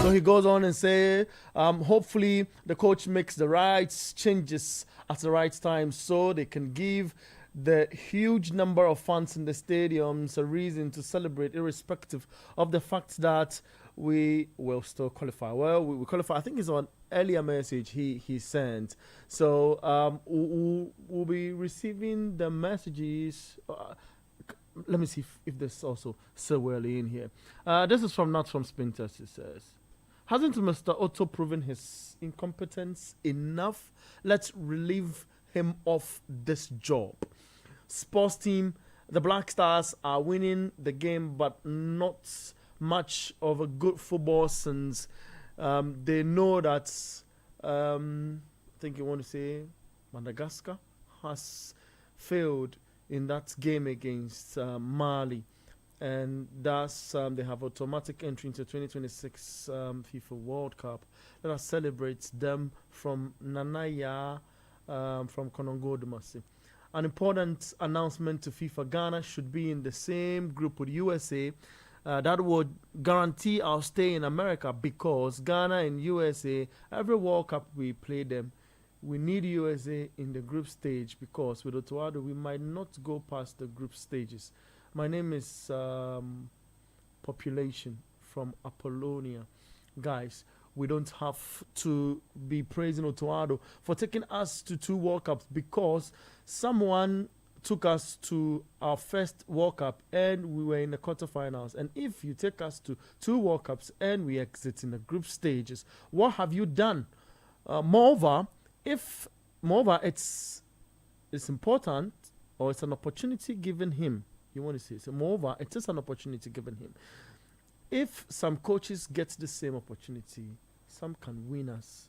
So he goes on and say, hopefully the coach makes the right changes at the right time so they can give the huge number of fans in the stadiums a reason to celebrate, irrespective of the fact that we will still qualify. Well, we qualify. I think it's on earlier message he sent. So we'll be receiving the messages. Let me see if there's also so early in here. This is not from Spinters, it says. Hasn't Mr. Otto proven his incompetence enough? Let's relieve him of this job. Sports team, the Black Stars are winning the game, but not much of a good football since they know that, I think you want to say, Madagascar has failed in that game against Mali. And thus they have automatic entry into 2026 FIFA World Cup. Let us celebrate them from Nanaya, from Konongo Dumasi. an important announcement to FIFA. Ghana should be in the same group with USA. That would guarantee our stay in America, because Ghana and USA, every World Cup we play them, we need USA in the group stage, because with Otoado we might not go past the group stages. My name is Population from Apollonia. Guys, we don't have to be praising Otoado for taking us to 2 World Cups, because someone took us to our first World Cup and we were in the quarterfinals. And if you take us to 2 World Cups and we exit in the group stages, what have you done? Moreover, it's important, or it's an opportunity given him. You want to say so? Moreover, it is an opportunity given him. If some coaches get the same opportunity, some can win us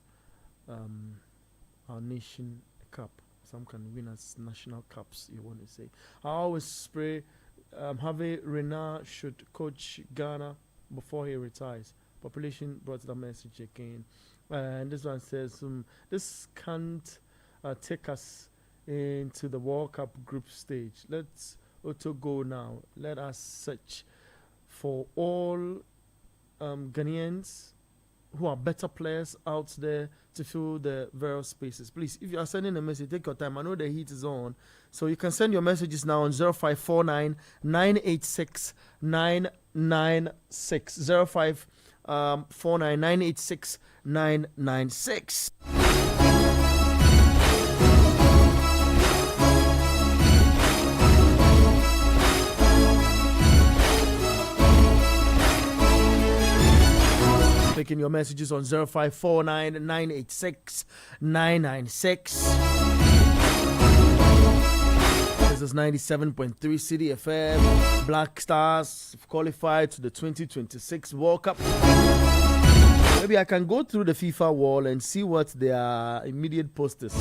our nation cup. Some can win us national cups, you want to say. I always pray Harvey Renard should coach Ghana before he retires. Population brought the message again. And this one says, this can't take us into the World Cup group stage. Let's auto go now. Let us search for all Ghanaians who are better players out there to fill the various spaces. Please, if you are sending a message, take your time. I know the heat is on, so you can send your messages now on 0549 986 996 0549 986 996. Making your messages on 0549 986 996. This is 97.3 City FM. Black Stars qualified to the 2026 World Cup. Maybe I can go through the FIFA wall and see what their immediate posters.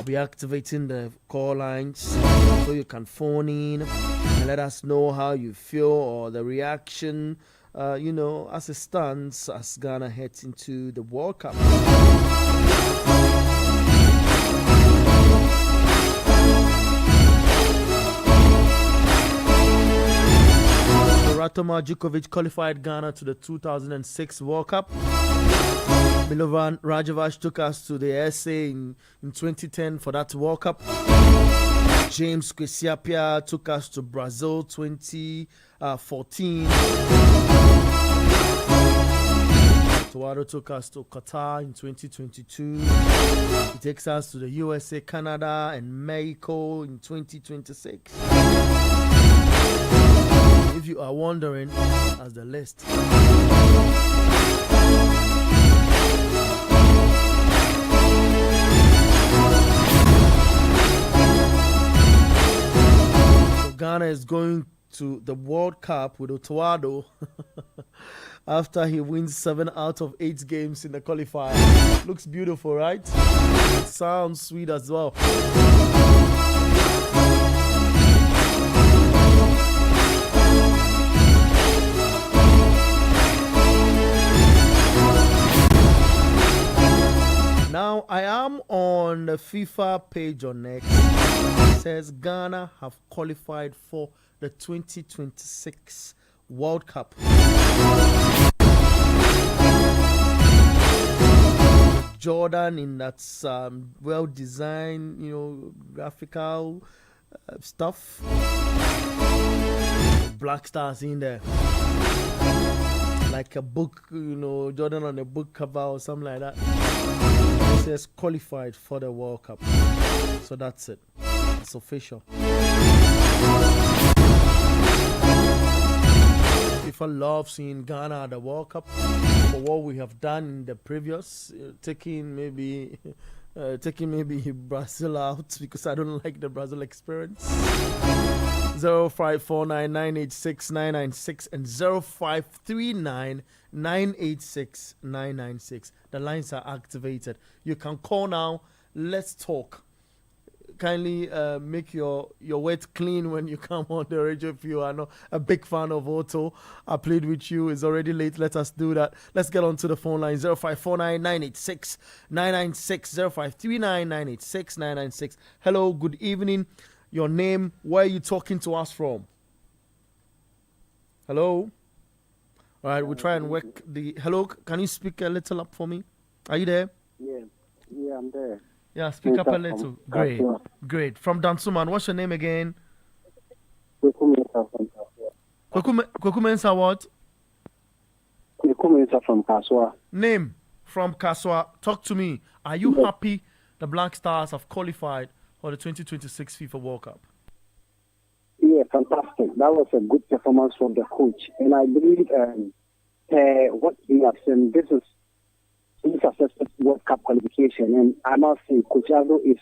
Be activating the call lines so you can phone in and let us know how you feel or the reaction, as it stands as Ghana heads into the World Cup. Ratoma Djukovic qualified Ghana to the 2006 World Cup. Milovan Rajevac took us to the SA in 2010 for that World Cup. James Kwesiapia took us to Brazil 2014. Tuado took us to Qatar in 2022. He takes us to the USA, Canada, and Mexico in 2026. If you are wondering, as the list. Ghana is going to the World Cup with Otoado after he wins 7 out of 8 games in the qualifier. Looks beautiful, right? It sounds sweet as well. Now I am on the FIFA page on X. It says Ghana have qualified for the 2026 World Cup. Jordan in that well-designed, graphical stuff. Black Stars in there. Like a book, Jordan on a book cover or something like that. It says qualified for the World Cup. So that's it. It's official. FIFA love seeing Ghana at the World Cup for what we have done in the previous, taking maybe Brazil out because I don't like the Brazil experience. 0549986996 and 0539986996. The lines are activated. You can call now. Let's talk. kindly make your words clean when you come on the radio. If you are not a big fan of Otto, I played with you. It's already late. Let us do that. Let's get on to the phone line. 0549 986 996 0539 986 996. Hello, good evening. Your name, where are you talking to us from? Hello? All right, we'll try and work the... Hello, can you speak a little up for me? Are you there? Yeah, I'm there. Yeah, speak up a little. Great. From Dansuman, what's your name again? Kweku Mensa what? Kweku Mensa from Kaswa. Name from Kaswa. Talk to me. Are you happy the Black Stars have qualified for the 2026 FIFA World Cup? Yeah, fantastic. That was a good performance from the coach. And I believe what we have seen, this is successful World Cup qualification. And I must say, Coach Aldo is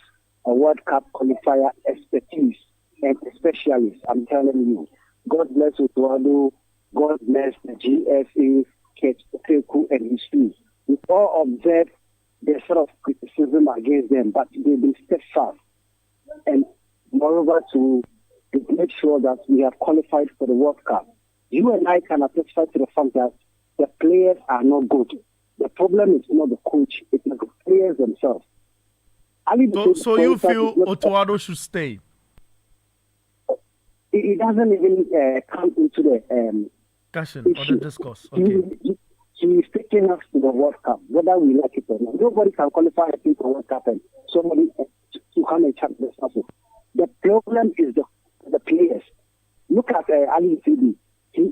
a World Cup qualifier expertise and a specialist. I'm telling you. God bless Utuado. God bless the GSA, Keku, and his team. We all observed the sort of criticism against them, but they've been steadfast. And moreover, to make sure that we have qualified for the World Cup. You and I can attest to the fact that the players are not good. The problem is not the coach, it's the players themselves. So you feel Otuado should stay? It doesn't even come into the discussion or the discourse. Okay. He is taking us to the World Cup, whether we like it or not. Nobody can qualify a team for World Cup and somebody to come and chat this stuff. The problem is the players. Look at Ali Sidi. He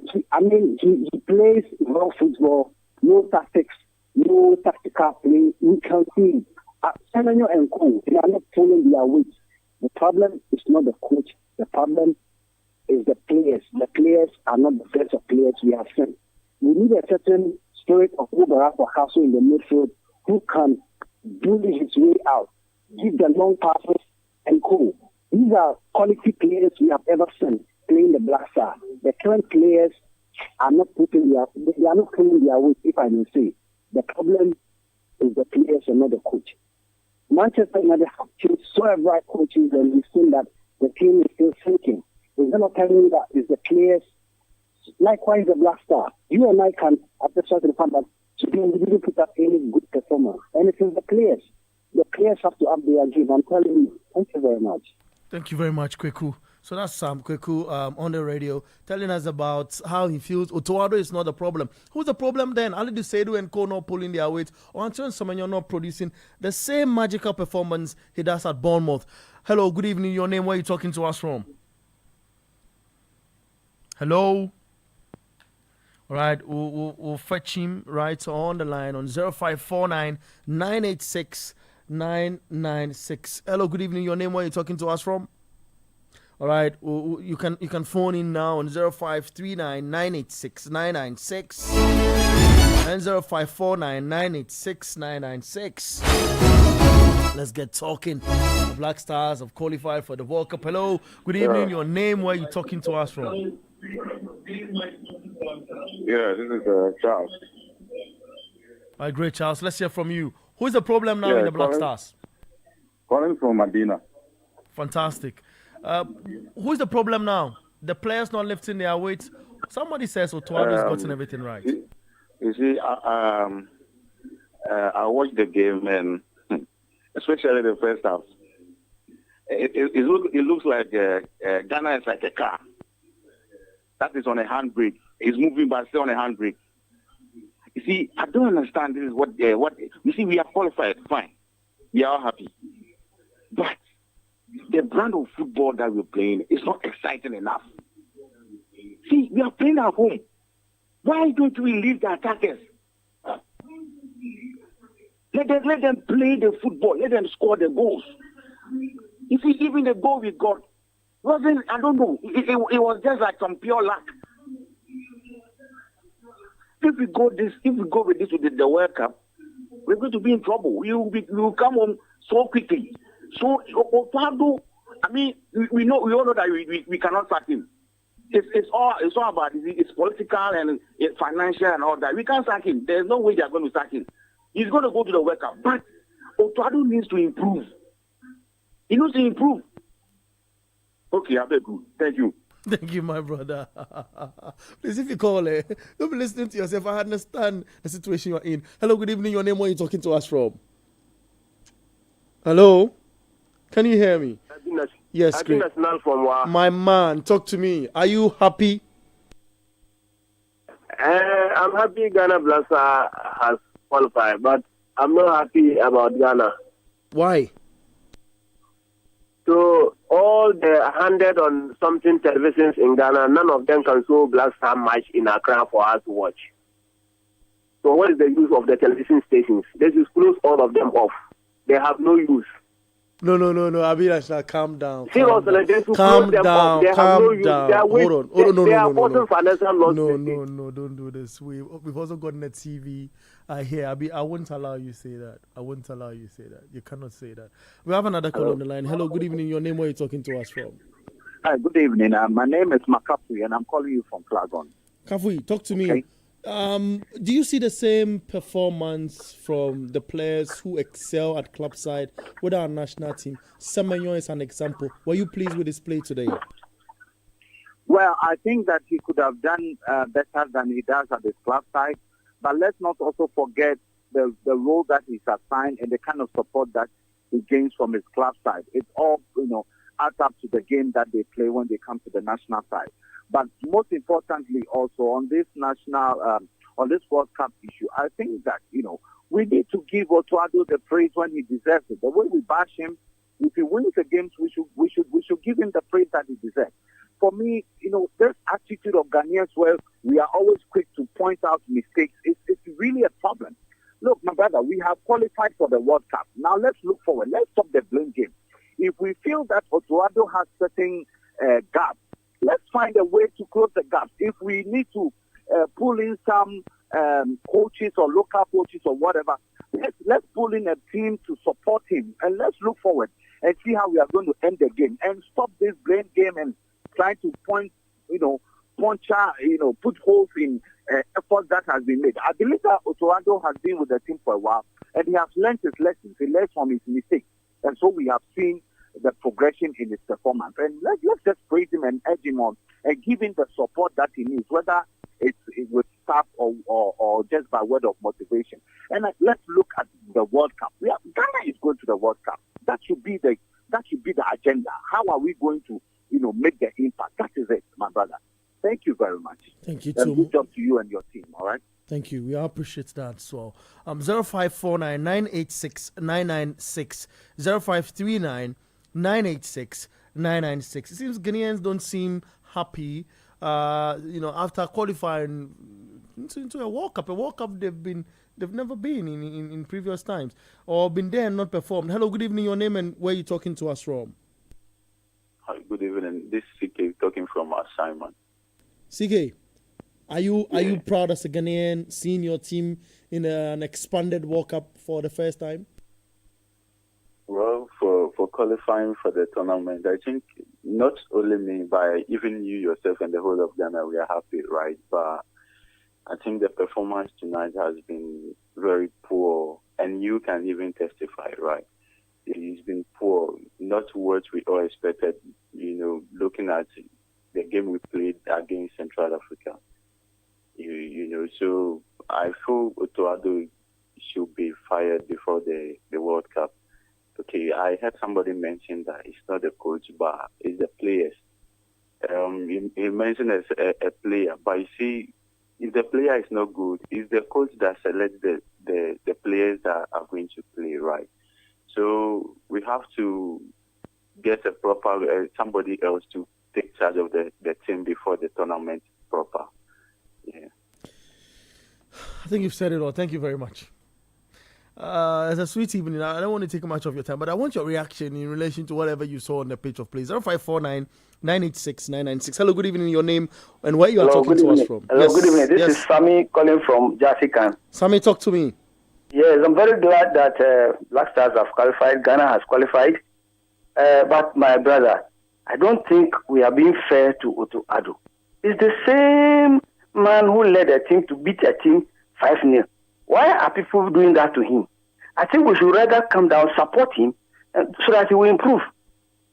plays raw football, no tactics, no tactical play. We can see Semenyo and Co. They are not pulling their weight. The problem is not the coach. The problem is the players. The players are not the best of players we have seen. We need a certain spirit of Ubara for Castle in the midfield who can bully his way out, give the long passes and Co. These are quality players we have ever seen playing the Black Star. The current players are not pulling their weight, if I may say. The problem is the players and not the coach. Manchester United have changed several coaches and we've seen that the team is still sinking. It's not telling me that it's the players. Likewise, the Black Star. You and I can attest to the fact that today we didn't put up any good performance. And it is the players. The players have to up their game. I'm telling you. Thank you very much. Thank you very much, Kweku. So that's Sam Kweku on the radio telling us about how he feels Otuado is not the problem. Who's the problem then? Ali Seidu and Co not pulling their weight, or Antoine Semenyo not producing the same magical performance he does at Bournemouth. Hello, good evening. Your name, where are you talking to us from? Hello? All right, we'll fetch him right on the line on 0549 986 996. Hello, good evening. Your name, where are you talking to us from? All right, you can phone in now on 0539 986 996 and 0549 986 996. Let's get talking. The Black Stars have qualified for the World Cup. Hello, good evening. Your name, where are you talking to us from? Yeah, this is Charles. All right, great, Charles. Let's hear from you. Who is the problem now in the Black Stars? Calling from Medina. Fantastic. Who's the problem now? The players not lifting their weight. Somebody says Otuado's gotten everything right. You see, I watched the game, and especially the first half. It looks like Ghana is like a car that is on a handbrake. It's moving, but still on a handbrake. You see, I don't understand. This is what you see. We are qualified, fine. We are all happy, but the brand of football that we're playing is not exciting enough. See, we are playing at home. Why don't we leave the attackers? Let them play the football. Let them score the goals. You see, even the goal we got wasn't, I don't know, it was just like some pure luck. If we go with this to the World Cup, we're going to be in trouble. We will come home so quickly. So Otuado, I mean, we all know that we cannot sack him. It's all about it's political and it's financial and all that. We can't sack him. There's no way they're going to sack him. He's going to go to the World Cup. But Otuado needs to improve. He needs to improve. Okay, I beg you. Thank you. Thank you, my brother. Please, if you call, don't be listening to yourself. I understand the situation you're in. Hello, good evening. Your name, where are you talking to us from? Hello? Can you hear me? Yes, great. My man, talk to me. Are you happy? I'm happy Ghana Blaster has qualified, but I'm not happy about Ghana. Why? So all the 100 on something televisions in Ghana, none of them can show Black Star match in Accra for us to watch. So what is the use of the television stations? They just close all of them off. They have no use. No. Abirashna, calm down. Seriously, calm down. They have no use. Down. They are Hold on. They are forcing financial loss. No, don't do this. We've also got Net TV here. I won't allow you say that. You cannot say that. We have another call on the line. Hello, good evening. Your name, where are you talking to us from? Hi, good evening. My name is Makapui, and I'm calling you from Klagon. Kafui, talk to me. Okay. Do you see the same performance from the players who excel at club side with our national team? Semenyo is an example. Were you pleased with his play today? Well, I think that he could have done better than he does at the club side. But let's not also forget the role that he's assigned and the kind of support that he gains from his club side. It's all, adds up to the game that they play when they come to the national side. But most importantly, also on this on this World Cup issue, I think that, we need to give Otuado the praise when he deserves it. The way we bash him, if he wins the games, we should give him the praise that he deserves. For me, this attitude of Ghanaians where we are always quick to point out mistakes, it's really a problem. Look, my brother, we have qualified for the World Cup. Now let's look forward. Let's stop the blame game. If we feel that Otuado has certain gaps, let's find a way to close the gaps. If we need to pull in some coaches or local coaches or whatever, let's pull in a team to support him and let's look forward and see how we are going to end the game and stop this blame game and try to put holes in effort that has been made. I believe that Otuado has been with the team for a while and he has learned his lessons. He learns from his mistakes, and so we have seen the progression in his performance. And let's just praise him and urge him on and give him the support that he needs, whether it's with staff or just by word of motivation. And let's look at the World Cup. Ghana is going to the World Cup. That should be the agenda. How are we going to make the impact? That is it, my brother. Thank you very much. Thank you too. Good job to you and your team. All right. Thank you. We appreciate that as well. 0549 986 996 0539 986 996. It seems Ghanaians don't seem happy. After qualifying into a World Cup they've never been in previous times or been there and not performed. Hello, good evening. Your name and where are you talking to us from? Hi, good evening. This is CK talking from Simon. CK, are you proud as a Ghanaian seeing your team in an expanded World Cup for the first time? Well, for qualifying for the tournament, I think not only me, but even you yourself and the whole of Ghana, we are happy, right? But I think the performance tonight has been very poor, and you can even testify, right? It's been poor, not what we all expected, looking at the game we played against Central Africa. So I feel Otuado should be fired before the World Cup. Okay, I heard somebody mention that it's not the coach, but it's the players. He mentioned as a player, but you see, if the player is not good, it's the coach that selects the players that are going to play, right? So we have to get a proper somebody else to take charge of the team before the tournament proper. Yeah. I think you've said it all. Thank you very much. It's a sweet evening. I don't want to take much of your time, but I want your reaction in relation to whatever you saw on the page of play. 0549 986 996. Hello, good evening. Your name and where you are talking to us from. Hello, yes. Good evening. This is Sami calling from Jasikan. Sami, talk to me. Yes, I'm very glad that Black Stars have qualified. Ghana has qualified. But my brother, I don't think we are being fair to Otuado. It's the same man who led a team to beat a team 5-0. Why are people doing that to him? I think we should rather come down, support him, so that he will improve.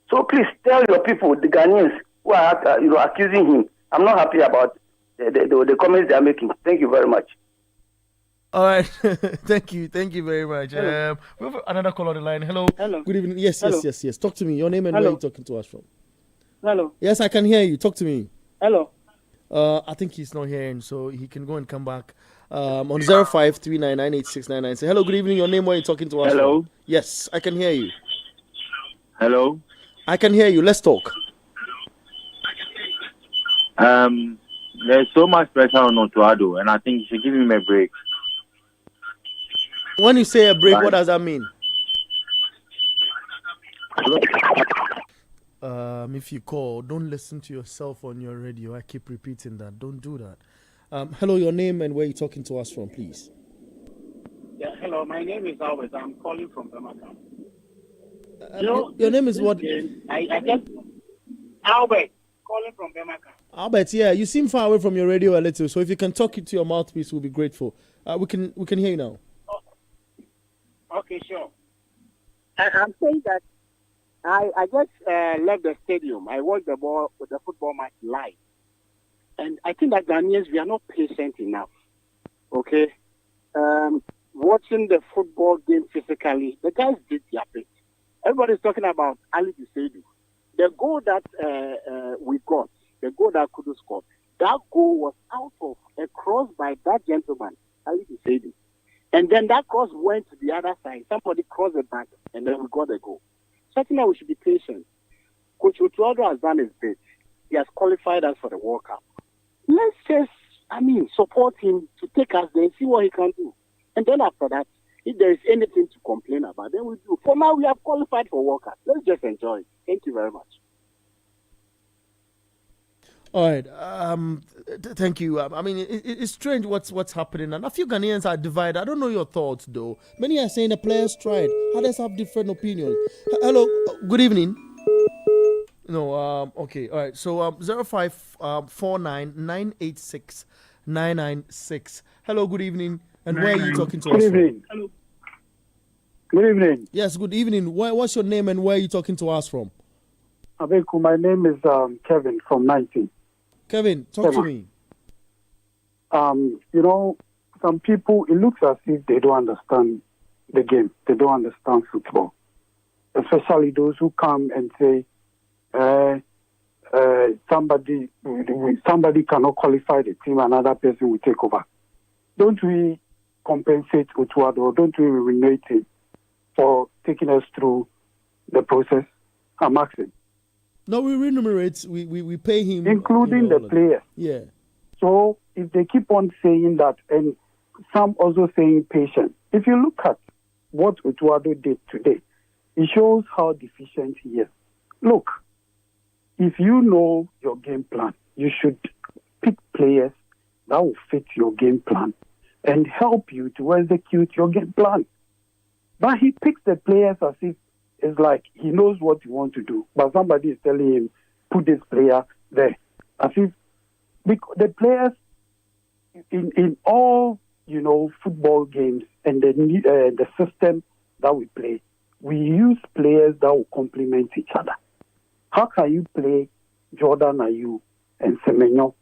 So please tell your people, the Ghanaians who are accusing him. I'm not happy about the comments they are making. Thank you very much. All right, thank you very much. We have another call on the line. Hello. Good evening. Yes. Talk to me. Your name and where you talking to us from? Hello. Yes, I can hear you. Talk to me. Hello. I think he's not hearing, so he can go and come back. On 0539986999. Say hello. Good evening. Your name? Where you talking to us Hello. from? Yes, I can hear you. Hello. I can hear you. Let's talk. There's so much pressure on Otuado, and I think you should give him a break. When you say a break, what does that mean? If you call, don't listen to yourself on your radio. I keep repeating that. Don't do that. Hello, your name and where you talking to us from, please. Yeah, hello. My name is Albert. I'm calling from Birmingham. Your name is what? I guess Albert, calling from Birmingham. Albert, yeah, you seem far away from your radio a little. So if you can talk it to your mouthpiece, we'll be grateful. We can hear you now. Okay, sure. I'm saying that I just left the stadium. I watched the football match live. And I think that Ghanaians, we are not patient enough. Okay? Watching the football game physically, the guys did their bit. Everybody's talking about Ali Biseidu. The goal that we got, the goal that Kudu scored, that goal was out of a cross by that gentleman, Ali Biseidu. And then that cross went to the other side. Somebody crossed it back, and then we got the goal. Certainly, we should be patient. Coach Otuado has done his bit. He has qualified us for the World Cup. Let's just, support him to take us there and see what he can do. And then after that, if there is anything to complain about, then we do. For now, we have qualified for World Cup. Let's just enjoy it. Thank you very much. All right. Thank you. It's strange what's happening, and a few Ghanaians are divided. I don't know your thoughts, though. Many are saying the players tried. Others have different opinions. Hello. Good evening. No. Okay. All right. So 0549986996. Hello. Good evening. And where are you talking to us from? Good evening. Hello. Good evening. Yes. Good evening. What's your name and where are you talking to us from? Abeku, my name is Kevin from 19. Kevin, talk to me. Some people, it looks as if they don't understand the game. They don't understand football. Especially those who come and say, somebody cannot qualify the team, another person will take over. Don't we compensate Otuado? Don't we remunerate him for taking us through the process? I'm asking. No, we remunerate. We pay him, including the players. Yeah. So if they keep on saying that, and some also saying patient, if you look at what Otuado did today, it shows how deficient he is. Look, if you know your game plan, you should pick players that will fit your game plan and help you to execute your game plan. But he picks the players as if it's like he knows what he wants to do, but somebody is telling him, put this player there. As if the players in all, football games and the system that we play, we use players that will complement each other. How can you play Jordan Ayew and Semenyo,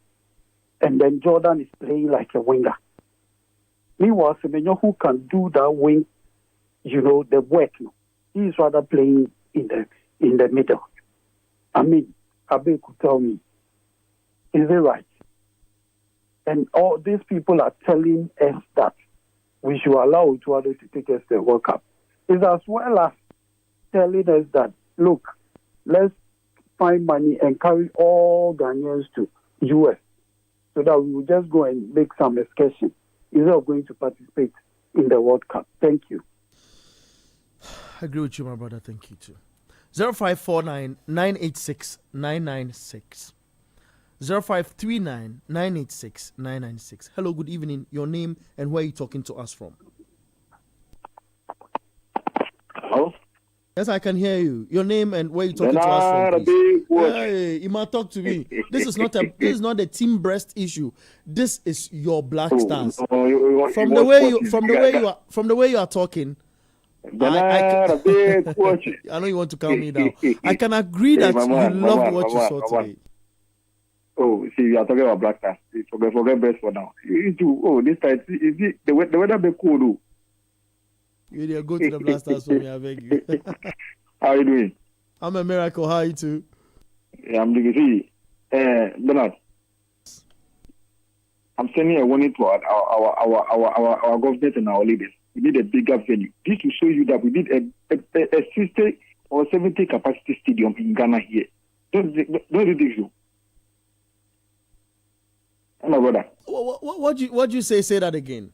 and then Jordan is playing like a winger? Meanwhile, Semenyo, who can do that wing, the work, he is rather playing in the middle. Abe could tell me, is it right? And all these people are telling us that we should allow Otuado to take us to the World Cup. It's as well as telling us that, look, let's find money and carry all Ghanaians to US so that we will just go and make some excursion instead of going to participate in the World Cup. Thank you. I agree with you, my brother. Thank you, too. 0549-986-996. 0539-986-996. Hello, good evening. Your name and where are you talking to us from? Hello? Yes, I can hear you. Your name and where are you talking to us from, please? Hey, Ima, talk to me. This is not a team breast issue. This is your Black Stars. From the way you are talking, Ghana, big watch. I know you want to calm me down. I can agree that you loved what you saw today. Oh, see, you are talking about Black Stars. Forget best for now. You do. Oh, this time, is it the weather be cool? Though? You go to the Black Stars for me, I beg you. How are you doing? I'm a miracle. How are you too? Yeah, I'm doing. See, Bernard, I'm sending a warning to our government and our leaders. We need a bigger venue. This will show you that we need a 60 or 70 capacity stadium in Ghana here. Don't you think so? My brother. What you say? Say that again.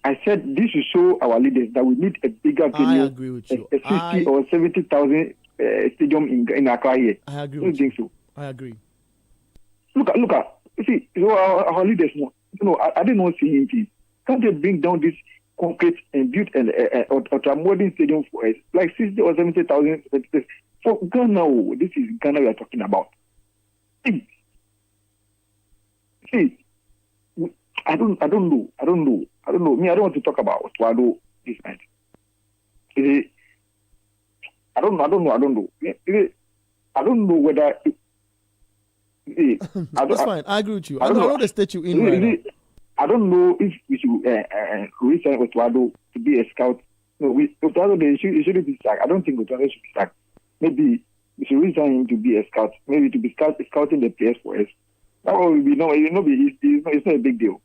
I said this will show our leaders that we need a bigger venue. I agree with you. A 60 or 70,000 stadium in Accra here. I agree Don't with you think you. so? I agree. Look at. You see, so our leaders, I didn't know seeing things. Can't they bring down this concrete and build a modern stadium for us, like 60 or 70,000 for Ghana? This is Ghana we are talking about. See, I don't know. Me, I don't want to talk about Swallow this night. I don't know. I don't know whether. That's fine. I agree with you. I know the state you're in right now. I don't know if we should resign Otuado to be a scout. No, Otuado, it shouldn't be sacked. I don't think Otuado should be sacked. Maybe we should resign him to be a scout. Maybe to be scouting the players for us. That will be it's not a big deal.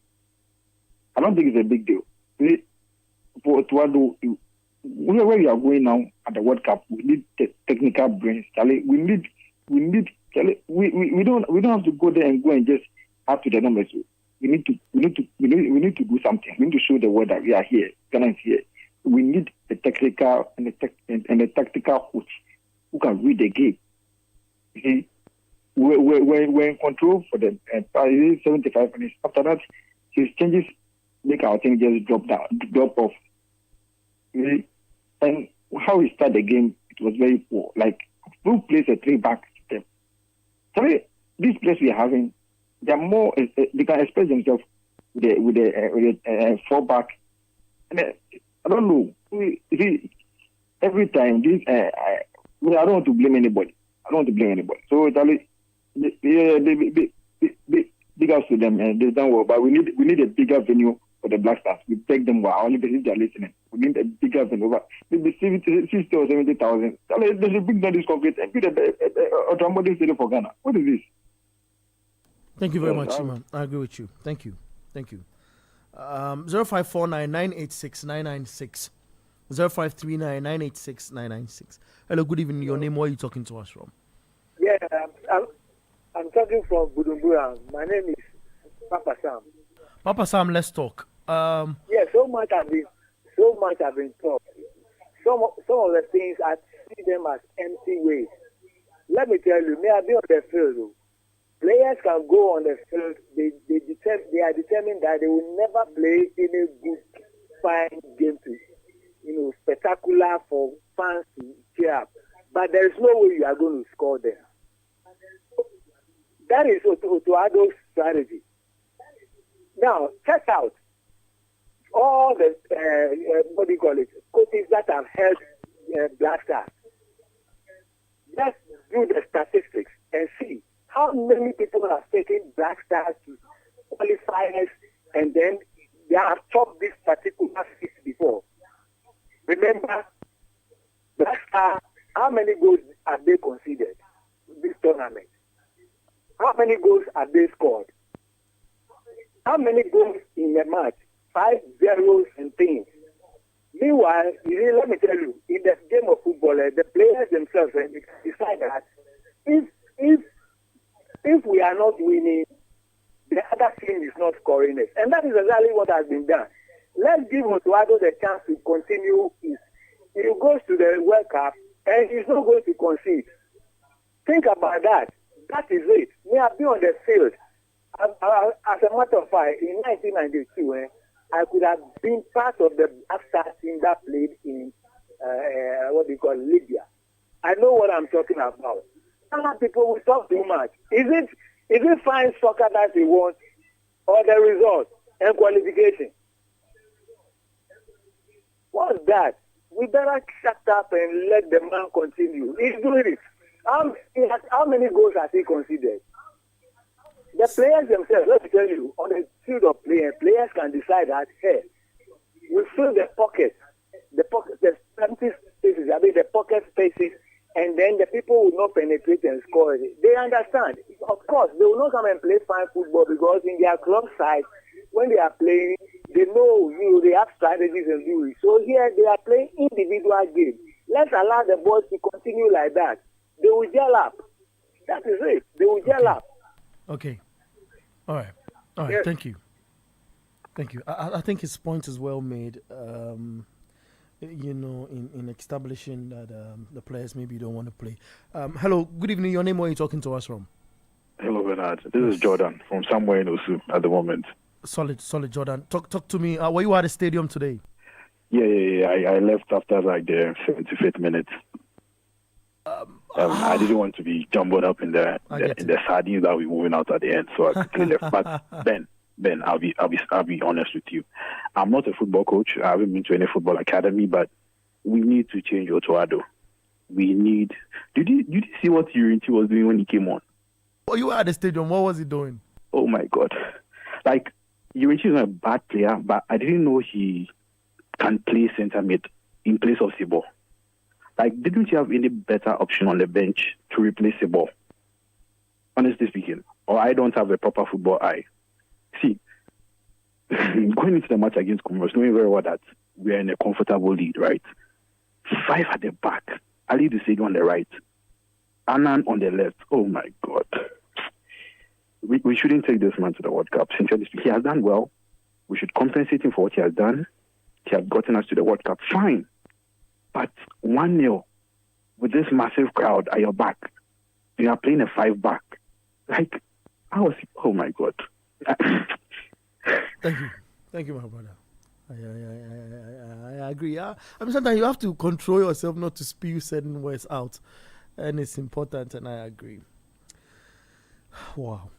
I don't think it's a big deal. For Otuado, where we are going now at the World Cup, we need technical brains. Charlie, we don't have to go there and just add to the numbers. We need to do something. We need to show the world that we are here. Ghana is here. We need a technical and a tactical coach who can read the game. You see, we're in control for the 75 minutes. After that, his changes make our thing just drop off. You see? And how we start the game, it was very poor. Like, who plays a 3-back system? Sorry, this place we are having, they are more. They can express themselves with a 4-back. I don't know. Every time this, I don't want to blame anybody. So big ups to them. They've done well, but we need a bigger venue for the Black Stars. We beg them well. Only because they are listening. We need a bigger venue. Maybe 60 or 70,000. They should bring down this concrete and build a modern stadium for Ghana. What is this? Thank you very much, Simon. I agree with you. Thank you. 0549 986 996. 0539 986 996. Hello, good evening. Your name, where are you talking to us from? Yeah, I'm talking from Bujumbura. My name is Papa Sam. Papa Sam, let's talk. Yeah, so much have been taught. Some of the things I see them as empty ways. Let me tell you, me, I've been on the field. Players can go on the field. They are determined that they will never play any good, fine game to, spectacular for fans to cheer up. But there is no way you are going to score there. That is Otuado's strategy. Now, check out all the coaches that have held Black Stars. Let's do the statistics and see how many people have taken Black Stars to qualifiers and then they have topped this particular feat before. Remember, Black Stars, how many goals have they conceded in this tournament? How many goals have they scored? How many goals in a match? 5-0 and things. Meanwhile, let me tell you, in the game of football, the players themselves decide that if we are not winning, the other team is not scoring it. And that is exactly what has been done. Let's give Otuado the chance to continue. He goes to the World Cup and he's not going to concede. Think about that. That is it. We have been on the field. As a matter of fact, in 1992, I could have been part of the Black Stars team that played in Libya. I know what I'm talking about. Other people will talk too much. Is it fine soccer that they want, or the result and qualification? What's that? we better shut up and let the man continue. He's doing it. How many goals has he considered? The players themselves, let me tell you, on the field of play, players can decide that, hey, we fill the empty spaces, the pocket spaces, and then the people will not penetrate and score. They understand. Of course, they will not come and play fine football because in their club side, when they are playing, they know they have strategies and do it. So here they are playing individual games. Let's allow the boys to continue like that. They will gel up. That is it. They will gel up. Okay. All right. Yes. Thank you. I think his point is well made. In establishing that the players maybe don't want to play. Hello, good evening. Your name, where are you talking to us from? Hello, Bernard. This is Jordan from somewhere in Osu at the moment. Solid, Jordan. Talk to me. Were you at the stadium today? Yeah. I left after like the 75th minute. I didn't want to be jumbled up in the sardines that we moving out at the end, so I quickly left. But Ben, I'll be honest with you. I'm not a football coach. I haven't been to any football academy, but we need to change Otuado. We need. Did you see what Urinti was doing when he came on? Oh, you were at the stadium. What was he doing? Oh my God! Like Urinti is not a bad player, but I didn't know he can play centre mid in place of Sibo. Like, didn't you have any better option on the bench to replace Sibo? Honestly speaking, or I don't have a proper football eye. See, going into the match against Comoros, knowing very well that we are in a comfortable lead, right? 5 at the back, Ali Dusedu on the right, Annan on the left. Oh my God. We shouldn't take this man to the World Cup. Sincerely speaking, he has done well. We should compensate him for what he has done. He has gotten us to the World Cup. Fine. But 1-0 with this massive crowd at your back, you are playing a 5-back. Like, oh my God. Thank you, my brother. I agree. I mean, sometimes you have to control yourself not to spew certain words out, and it's important, and I agree. Wow.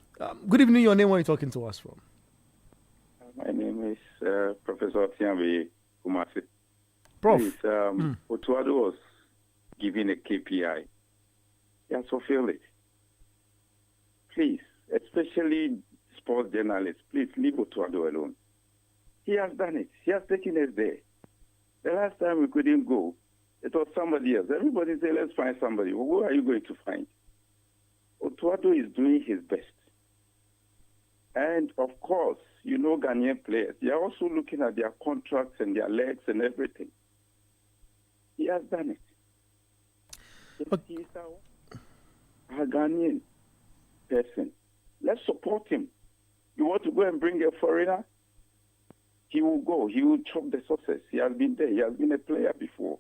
Good evening. Your name? Where are you talking to us from? My name is Professor Tiambe Kumasi. Prof. Please, Otuado was given a KPI. He has fulfilled it. Please, especially sports journalists, please leave Otuado alone. He has done it. He has taken us there. The last time we couldn't go, it was somebody else. Everybody said, let's find somebody. Well, who are you going to find? Otuado is doing his best. And, of course, Ghanaian players, they are also looking at their contracts and their legs and everything. He has done it. He is a Ghanaian person. Let's support him. You want to go and bring a foreigner? He will go. He will chop the success. He has been there. He has been a player before.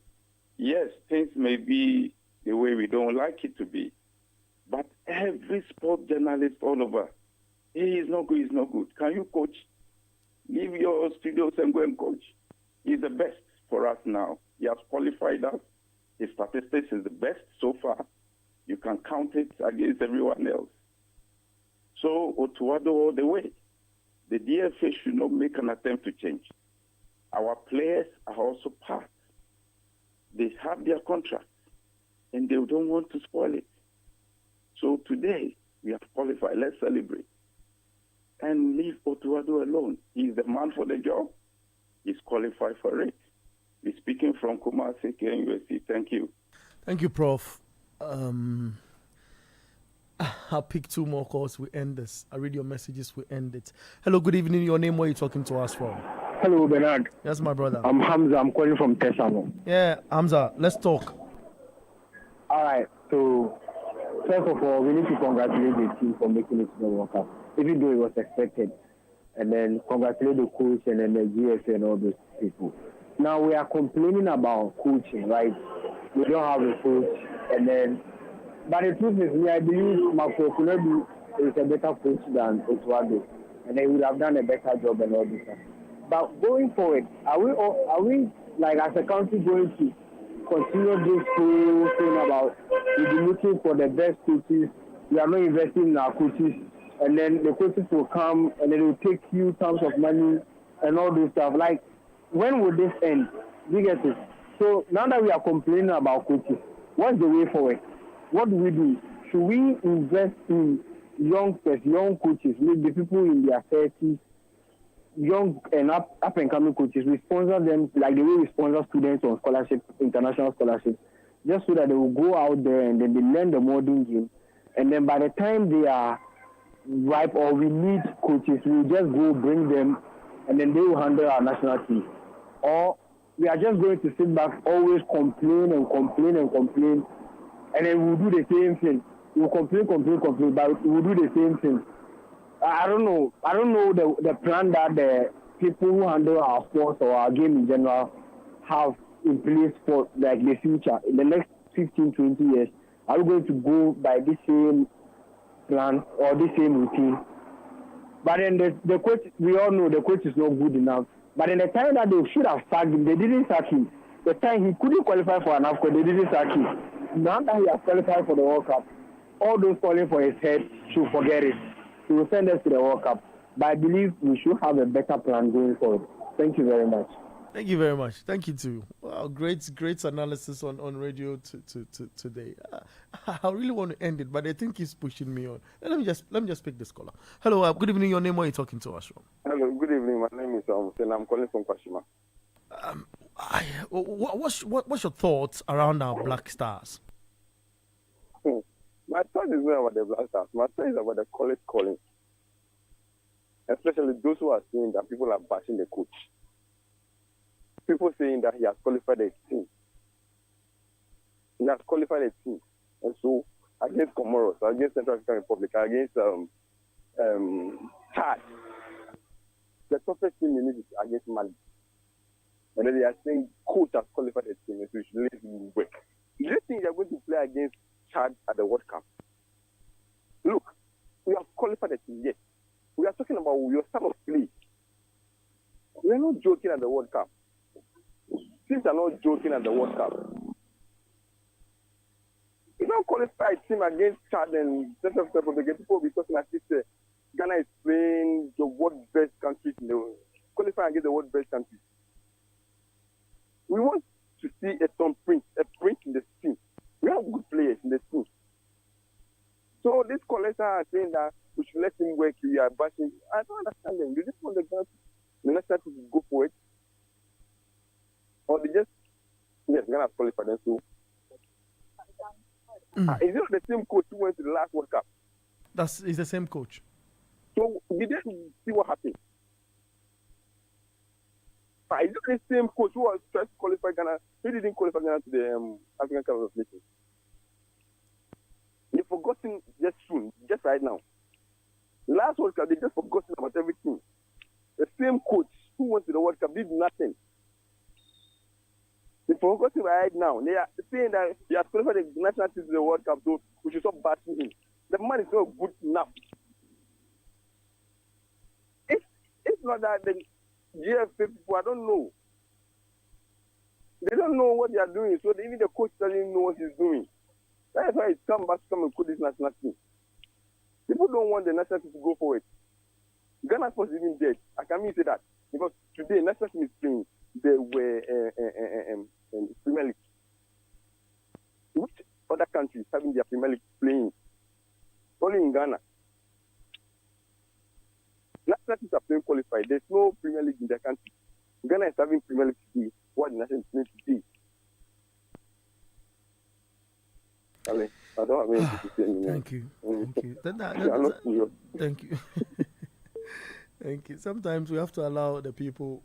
Yes, things may be the way we don't like it to be. But every sport journalist all over, he is not good, he's not good. Can you coach? Leave your studios and go and coach. He's the best for us now. He has qualified us. His statistics is the best so far. You can count it against everyone else. So, Otuado all the way. The DFA should not make an attempt to change. Our players are also part. They have their contracts, and they don't want to spoil it. So today, we have qualified. Let's celebrate. And leave Otuado alone. He's the man for the job. He's qualified for it. We're speaking from Kumasi, KNUSC. Thank you. Thank you, Prof. I'll pick 2 more calls. We end this. I read your messages. We end it. Hello, good evening. Your name? Where are you talking to us from? Hello, Bernard. Yes, my brother. I'm Hamza. I'm calling from Tesano. Yeah, Hamza. Let's talk. All right. So, first of all, we need to congratulate the team for making it to the World Cup, even though it was expected. And then congratulate the coach and then the GFA and all those people. Now, we are complaining about coaching, right? We don't have a coach. And then, but the truth is, I believe Marco Kulebu is a better coach than Otuado. And they would have done a better job and all this stuff. But going forward, are we like as a country going to continue this whole thing about we'll be looking for the best coaches, we are not investing in our coaches, and then the coaches will come and then will take huge sums of money and all this stuff. Like, when will this end? You get it? So now that we are complaining about coaches, what's the way forward? What do we do? Should we invest in youngsters, young coaches, maybe people in their 30s, young and up and coming coaches? We sponsor them like the way we sponsor students on scholarship, international scholarships, just so that they will go out there and then they learn the modern game. And then by the time they are ripe or we need coaches, we just go bring them and then they will handle our national team. Or we are just going to sit back, always complain and complain and complain, and then we'll do the same thing. We'll complain, but we'll do the same thing. I don't know the plan that the people who handle our sports or our game in general have in place for like the future. In the next 15, 20 years, are we going to go by this same plan or this same routine? But then the coach, we all know the coach is not good enough. But in the time that they should have sacked him, they didn't sack him. The time he couldn't qualify for an AFCON, they didn't sack him. Now that he has qualified for the World Cup, all those calling for his head should forget it. He will send us to the World Cup. But I believe we should have a better plan going forward. Thank you very much. Thank you very much. Thank you too. Wow, great analysis on radio today. I really want to end it, but I think he's pushing me on. Let me just pick this caller. Hello, good evening. Your name? Where are you talking to us from? Hello, good evening. My name is Sen. I'm calling from Kwashima. What's your thoughts around our Black Stars? My thought is not about the Black Stars. My thought is about the college calling, especially those who are saying that people are bashing the coach. People saying that he has qualified a team. He has qualified a team. And so, against Comoros, against Central African Republic, against Chad, the toughest team in it is against Mali. And then they are saying coach has qualified a team, and so we should leave him work. Do you think they are going to play against Chad at the World Cup? Look, we have qualified a team, yes. We are talking about your style of play. We are not joking at the World Cup. Teams are not joking at the World Cup. You don't qualify a team against Chad and Central African Republic. People will be talking as if Ghana is playing the world's best countries in the world. Qualifying against the world's best countries. We want to see a print in the team. We have good players in the team. So these collectors are saying that we should let him work. We are bashing. I don't understand them. They just want the national team to go for it. Or they just, yes, Ghana has qualified them. So, is it not the same coach who went to the last World Cup? It's the same coach. So, did they see what happened? Is it the same coach who was trying to qualify Ghana? He didn't qualify Ghana to the African Cup of Nations. They've forgotten just soon, just right now. Last World Cup, they just forgotten about everything. The same coach who went to the World Cup did nothing. They forgotten right now. They are saying that he has qualified the national team to the World Cup, so we should stop bashing him. The man is not good enough. It's not that the GFA people, I don't know. They don't know what they are doing, so even the coach doesn't know what he's doing. That's why it's come back to come and coach this national team. People don't want the national team to go forward. Ghana sports is even dead. I can even say that. Because today, national team is playing. They were in Premier League. Which other countries having their Premier League playing? Only in Ghana. National teams are playing qualified. There's no Premier League in their country. Ghana is having Premier League today. What the national team is playing today. I don't have anything to say anymore. Thank you. Thank you. Thank you. Sometimes we have to allow the people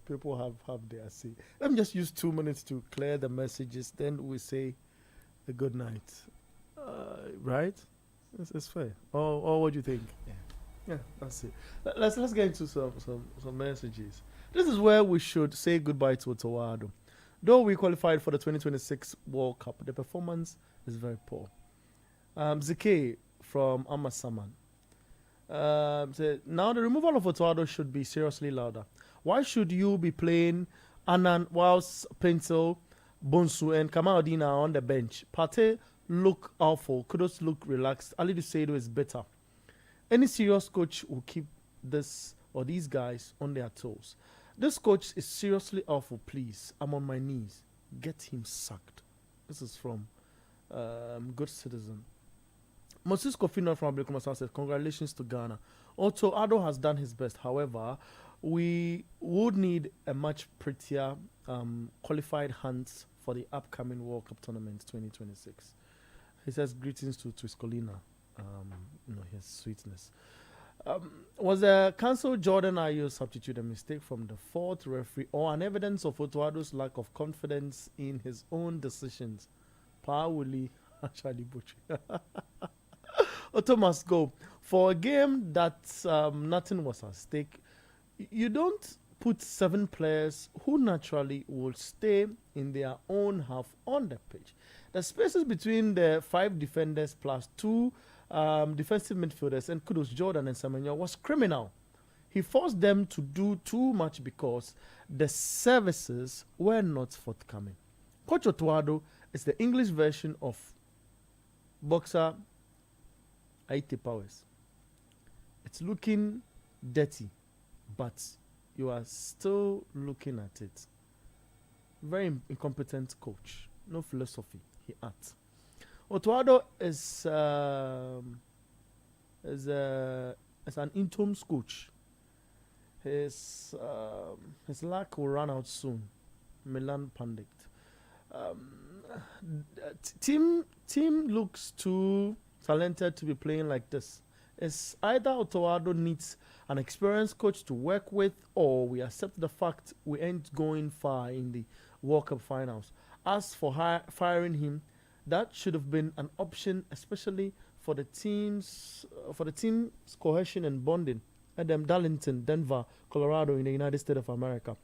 have their say. Let me just use 2 minutes to clear the messages. Then we say a good night. Right? It's fair. Or what do you think? Yeah, that's it. Let's get into some messages. This is where we should say goodbye to Ottawa. Though we qualified for the 2026 World Cup, the performance is very poor. Zike from Amasaman. Now the removal of Otoado should be seriously louder. Why should you be playing Anan whilst Pencil, Bonsu and Kamaldina are on the bench? Pate look awful. Kudos look relaxed. Ali Seido is better. Any serious coach will keep this or these guys on their toes. This coach is seriously awful, please. I'm on my knees. get him sacked. This is from Good Citizen. Moses Kofino from Ablekuma says, congratulations to Ghana. Also, Ado has done his best. However, we would need a much prettier qualified hands for the upcoming World Cup tournament 2026. He says, greetings to Twiskolina. His sweetness. Was a cancelled Jordan Ayew substitute a mistake from the fourth referee or an evidence of Otuado's lack of confidence in his own decisions? Pauli actually butchered. Otto must go. For a game that nothing was at stake, you don't put 7 players who naturally will stay in their own half on the pitch. The spaces between the 5 defenders plus 2 defensive midfielders and Kudus, Jordan and Semenyo was criminal. He forced them to do too much because the services were not forthcoming. Coach Otuado is the English version of boxer Aite Powers. It's looking dirty, but you are still looking at it. Very incompetent coach. No philosophy, he adds. Otuado is an interim coach. His luck will run out soon. Milan Pandit. Team looks too talented to be playing like this. It's either Otuado needs an experienced coach to work with, or we accept the fact we ain't going far in the World Cup finals. As for firing him, that should have been an option, especially for the team's cohesion and bonding. Adam Darlington, Denver, Colorado, in the United States of America.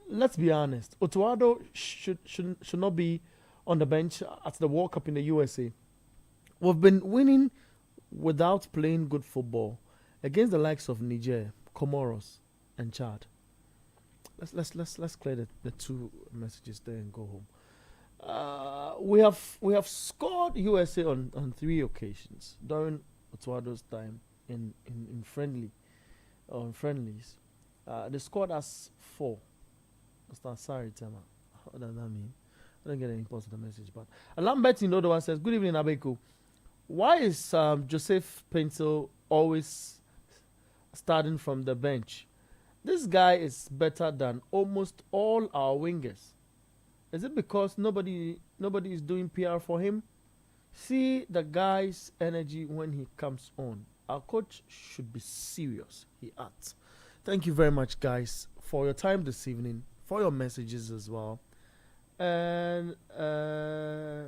Let's be honest. Otuado should not be on the bench at the World Cup in the USA. We've been winning without playing good football against the likes of Niger, Comoros, and Chad. Let's clear the 2 messages there and go home. We have scored USA on 3 occasions during Otuado's time in friendlies. They scored us 4. Sorry, Tema. What does that mean? I don't get any impulse of the message, but Lambert in Ottawa says, good evening, Abeku. Why is Joseph Pinto always starting from the bench? This guy is better than almost all our wingers. Is it because nobody is doing PR for him? See the guy's energy when he comes on. Our coach should be serious, he adds. Thank you very much, guys, for your time this evening, for your messages as well. And I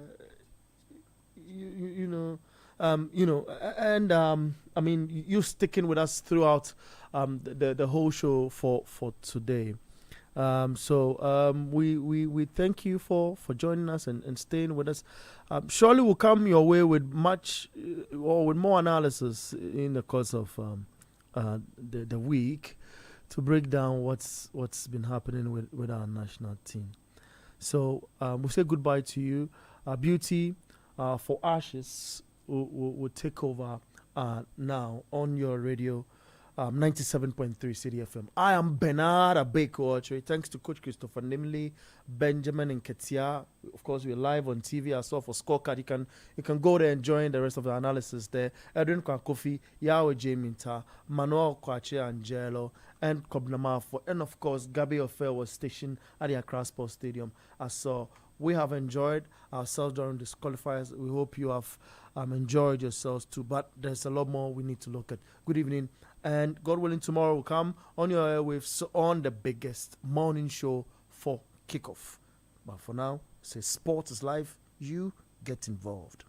mean, you sticking with us throughout the whole show for today. We thank you for joining us and staying with us. Surely we'll come your way with with more analysis in the course of the week to break down what's been happening with our national team. So we'll say goodbye to you. Beauty for Ashes will take over now on your radio. 97.3 City FM. I am Bernard Abeko. Thanks to Coach Christopher Nimley, Benjamin and Ketia. Of course, we're live on TV as well for Scorecard. You can go there and join the rest of the analysis there. Edwin Kwakofi, Yahweh J. Minta, Manuel Kwache Angelo, and Kobnamafo. And of course, Gabi Ofer was stationed at the Accra Sports Stadium. We have enjoyed ourselves during this qualifiers. We hope you have enjoyed yourselves too. But there's a lot more we need to look at. Good evening. And God willing, tomorrow will come on your airwaves on the biggest morning show for kickoff. But for now, say sport is life. You get involved.